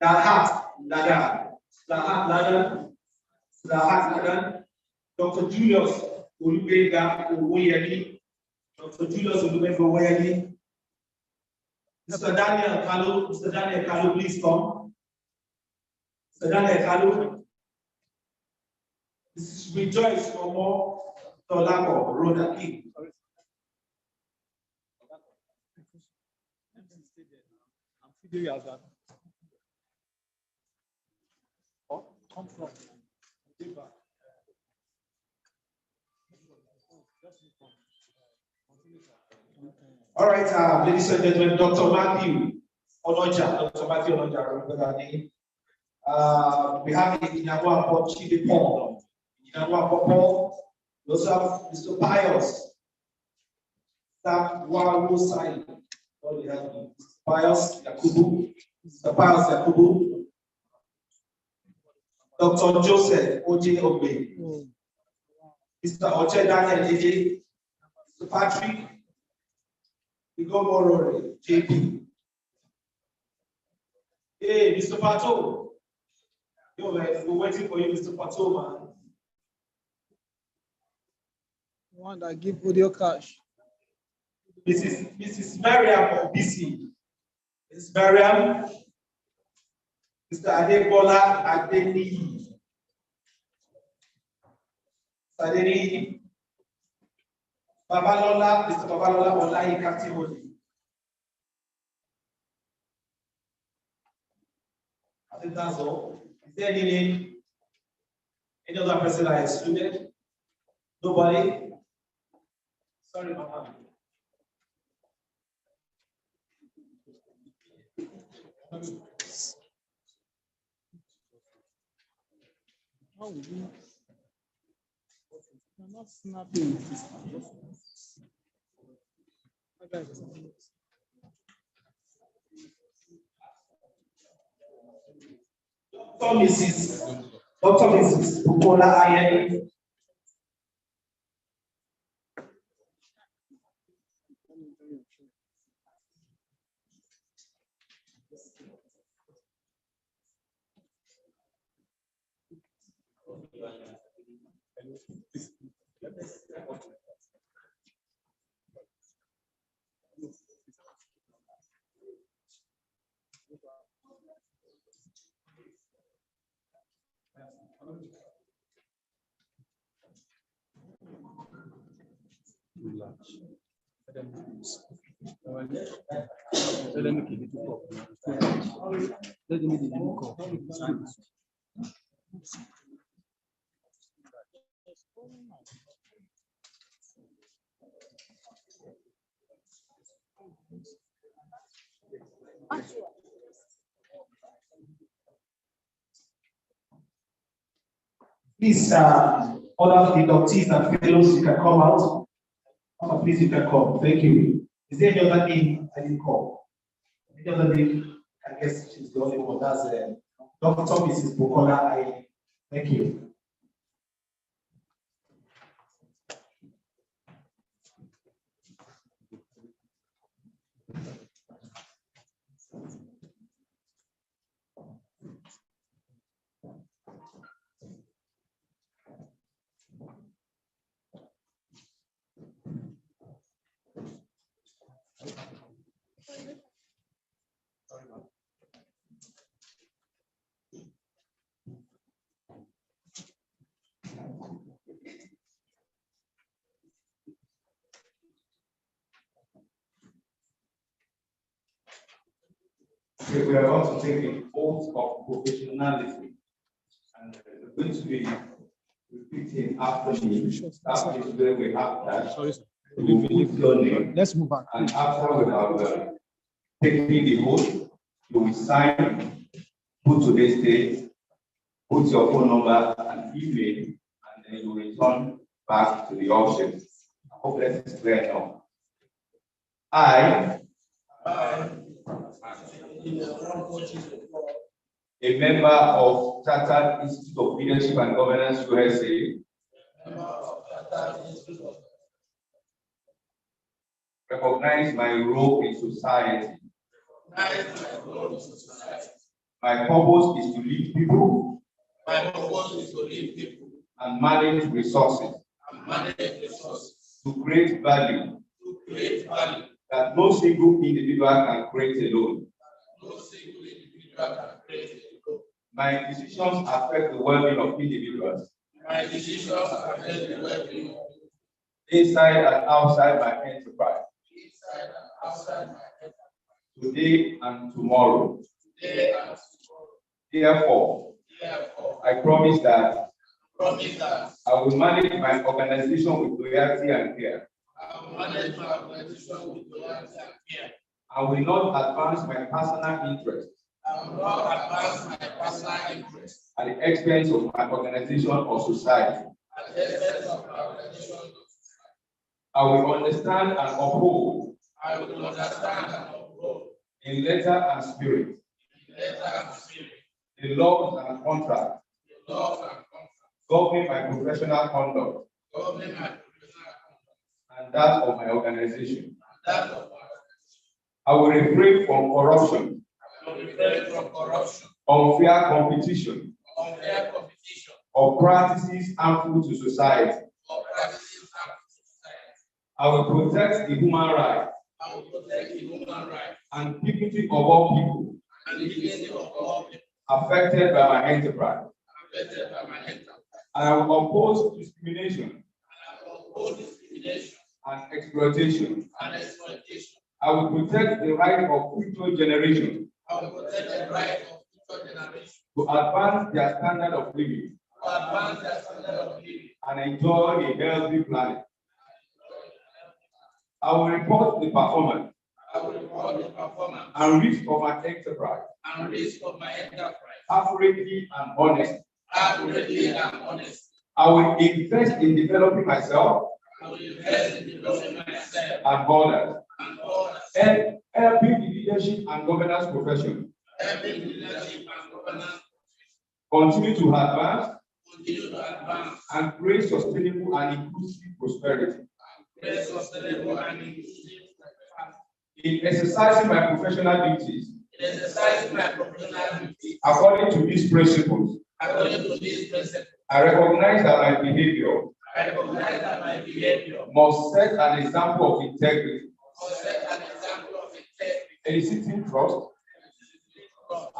Lahat Ladan. Dr. Julius Olubega Owoyemi. Dr. Julius Olubega Owoyemi. Mr. Daniel Kalu, please come. Mr. Daniel Kalu. This is Rejoice Omo Tolako Roda King. Come from. All right, ladies and gentlemen, Dr. Matthew Onoja, Dr. Matthew Onoja, remember that name. We have Inagwa Chidi Paul, Inagwa Paul. We also have Mr. Pius, Sam Wawu Sai. What we have? Mr. Pius Yakubu, Mr. Pius Yakubu, Dr. Joseph Oje Obe, Mr. Oche Daniel Eje, Mr. Patrick Igomorore, JP. Hey, Mr. Pato. Yo, man, we're waiting for you, Mr. Pato, man. One that give audio cash. Mrs. Mariam of BC. Mrs. Mariam. Mr. Adebola Adeni. Adeni. Babalola, Mr. Babalola Olai Katimoni. I think that's all. Is there any name? Any other person I excluded? Nobody? Sorry, Mama. How will you? I'm not snapping with this. Dr. Mrs. Bukola Ayeni. Please, all of the inductees and fellows, you can come out. Please, you can come. Thank you. Is there any other name I didn't call? Any other name? I guess she's the only one. That's Dr. Mrs. Bukola. Thank you. Okay, we are about to take a oath of professionalism, and we're going to be repeating after me. That is where we have that. Sorry, sir. Let's move back. And after we have taken the oath, you will sign, put today's date, put your phone number and email, and then you return back to the option. I hope that is clear now. I, a member of Chartered Institute of Leadership and Governance USA, recognize my role in society. My purpose is to lead people. And manage resources. To create value. That no single individual can create alone. My decisions affect the well-being of individuals. Inside and outside my enterprise. today and tomorrow. Therefore, I promise that I will manage my organization with loyalty and care. I will not advance my personal interests at the expense of my organization or society. I will understand and uphold in letter and spirit the laws and contracts governing my professional conduct and that of my organization. I will refrain from corruption, unfair competition, or practices harmful to society. I will protect the human rights and dignity of all people affected by my enterprise. And I will oppose discrimination and exploitation. I will protect the right of future generations to advance their standard of living and enjoy a healthy planet. I will report the performance and risk of my enterprise accurately and honestly. I will invest in developing myself and others, and helping the leadership and governance profession continue to advance and create sustainable and inclusive prosperity. In exercising my professional duties, according to these principles, I recognize that my behavior must set an example of integrity, eliciting trust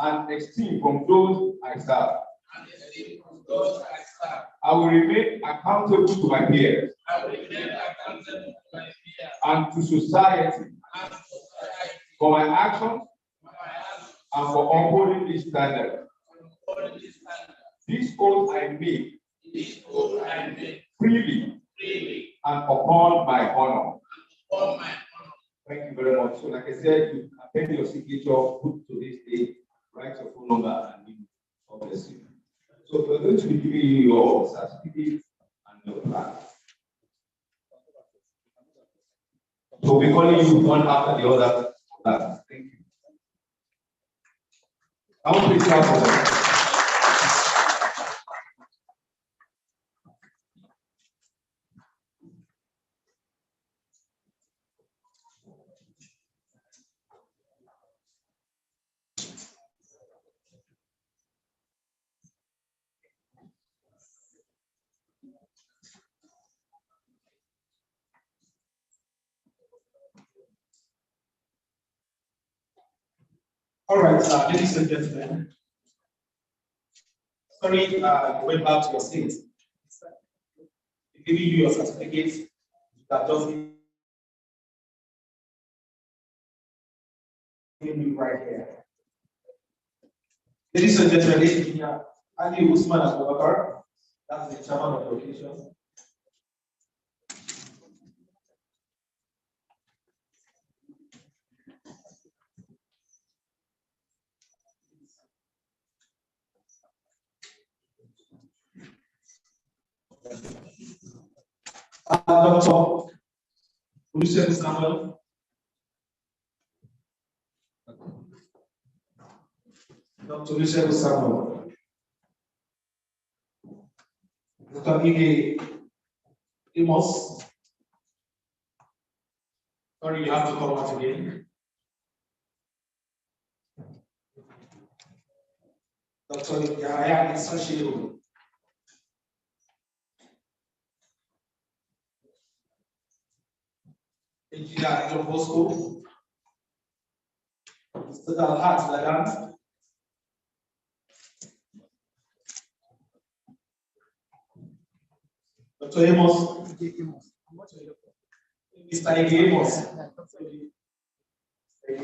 and esteem from those I serve. I will remain accountable to my peers and to society for my actions and for upholding this standard. This oath I make freely and upon my honor. Thank you very much. So, like I said, you append your signature, put today's date, write your phone number, and God bless you. So, we're going to be giving you your certificate and your plan. So, we're calling you one after the other. Thank you. I want to clap for them. All right, ladies and gentlemen. Sorry, you went back to your seat. Giving you your certificate that doesn't right here. Ladies and gentlemen, Ali Usman Abubakar, that's the chairman of the occasion. Dr. Olusegun Samuel. Dr. Olusegun Samuel. Dr. Ige Amos. Sorry, you have to come out again. Dr. Yahya Isashiru. Engineer John Bosco, Mr. Dalhat Lagan, Dr. Amos, Mr.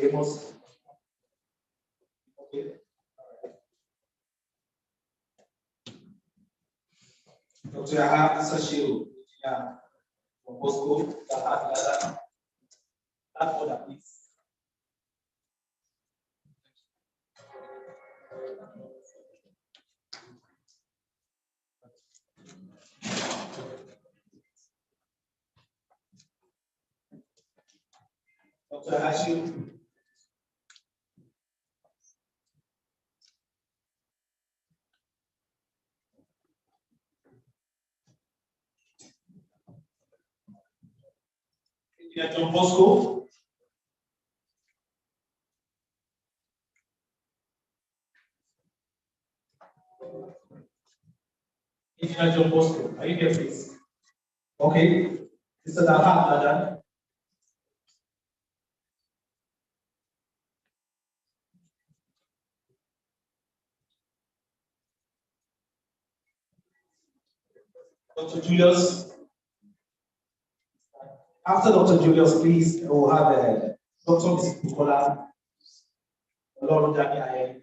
Amos, Okay. Dr. Yaha Sashio, yeah, from Bosco, that order, please. Dr. Hashim. Engineer John Bosco. Engineer John Bosco, are you here, please? Okay. Mr. Daha Ladan. Dr. Julius. After Dr. Julius, please, we'll have Dr. Bukola, Lord Daniel.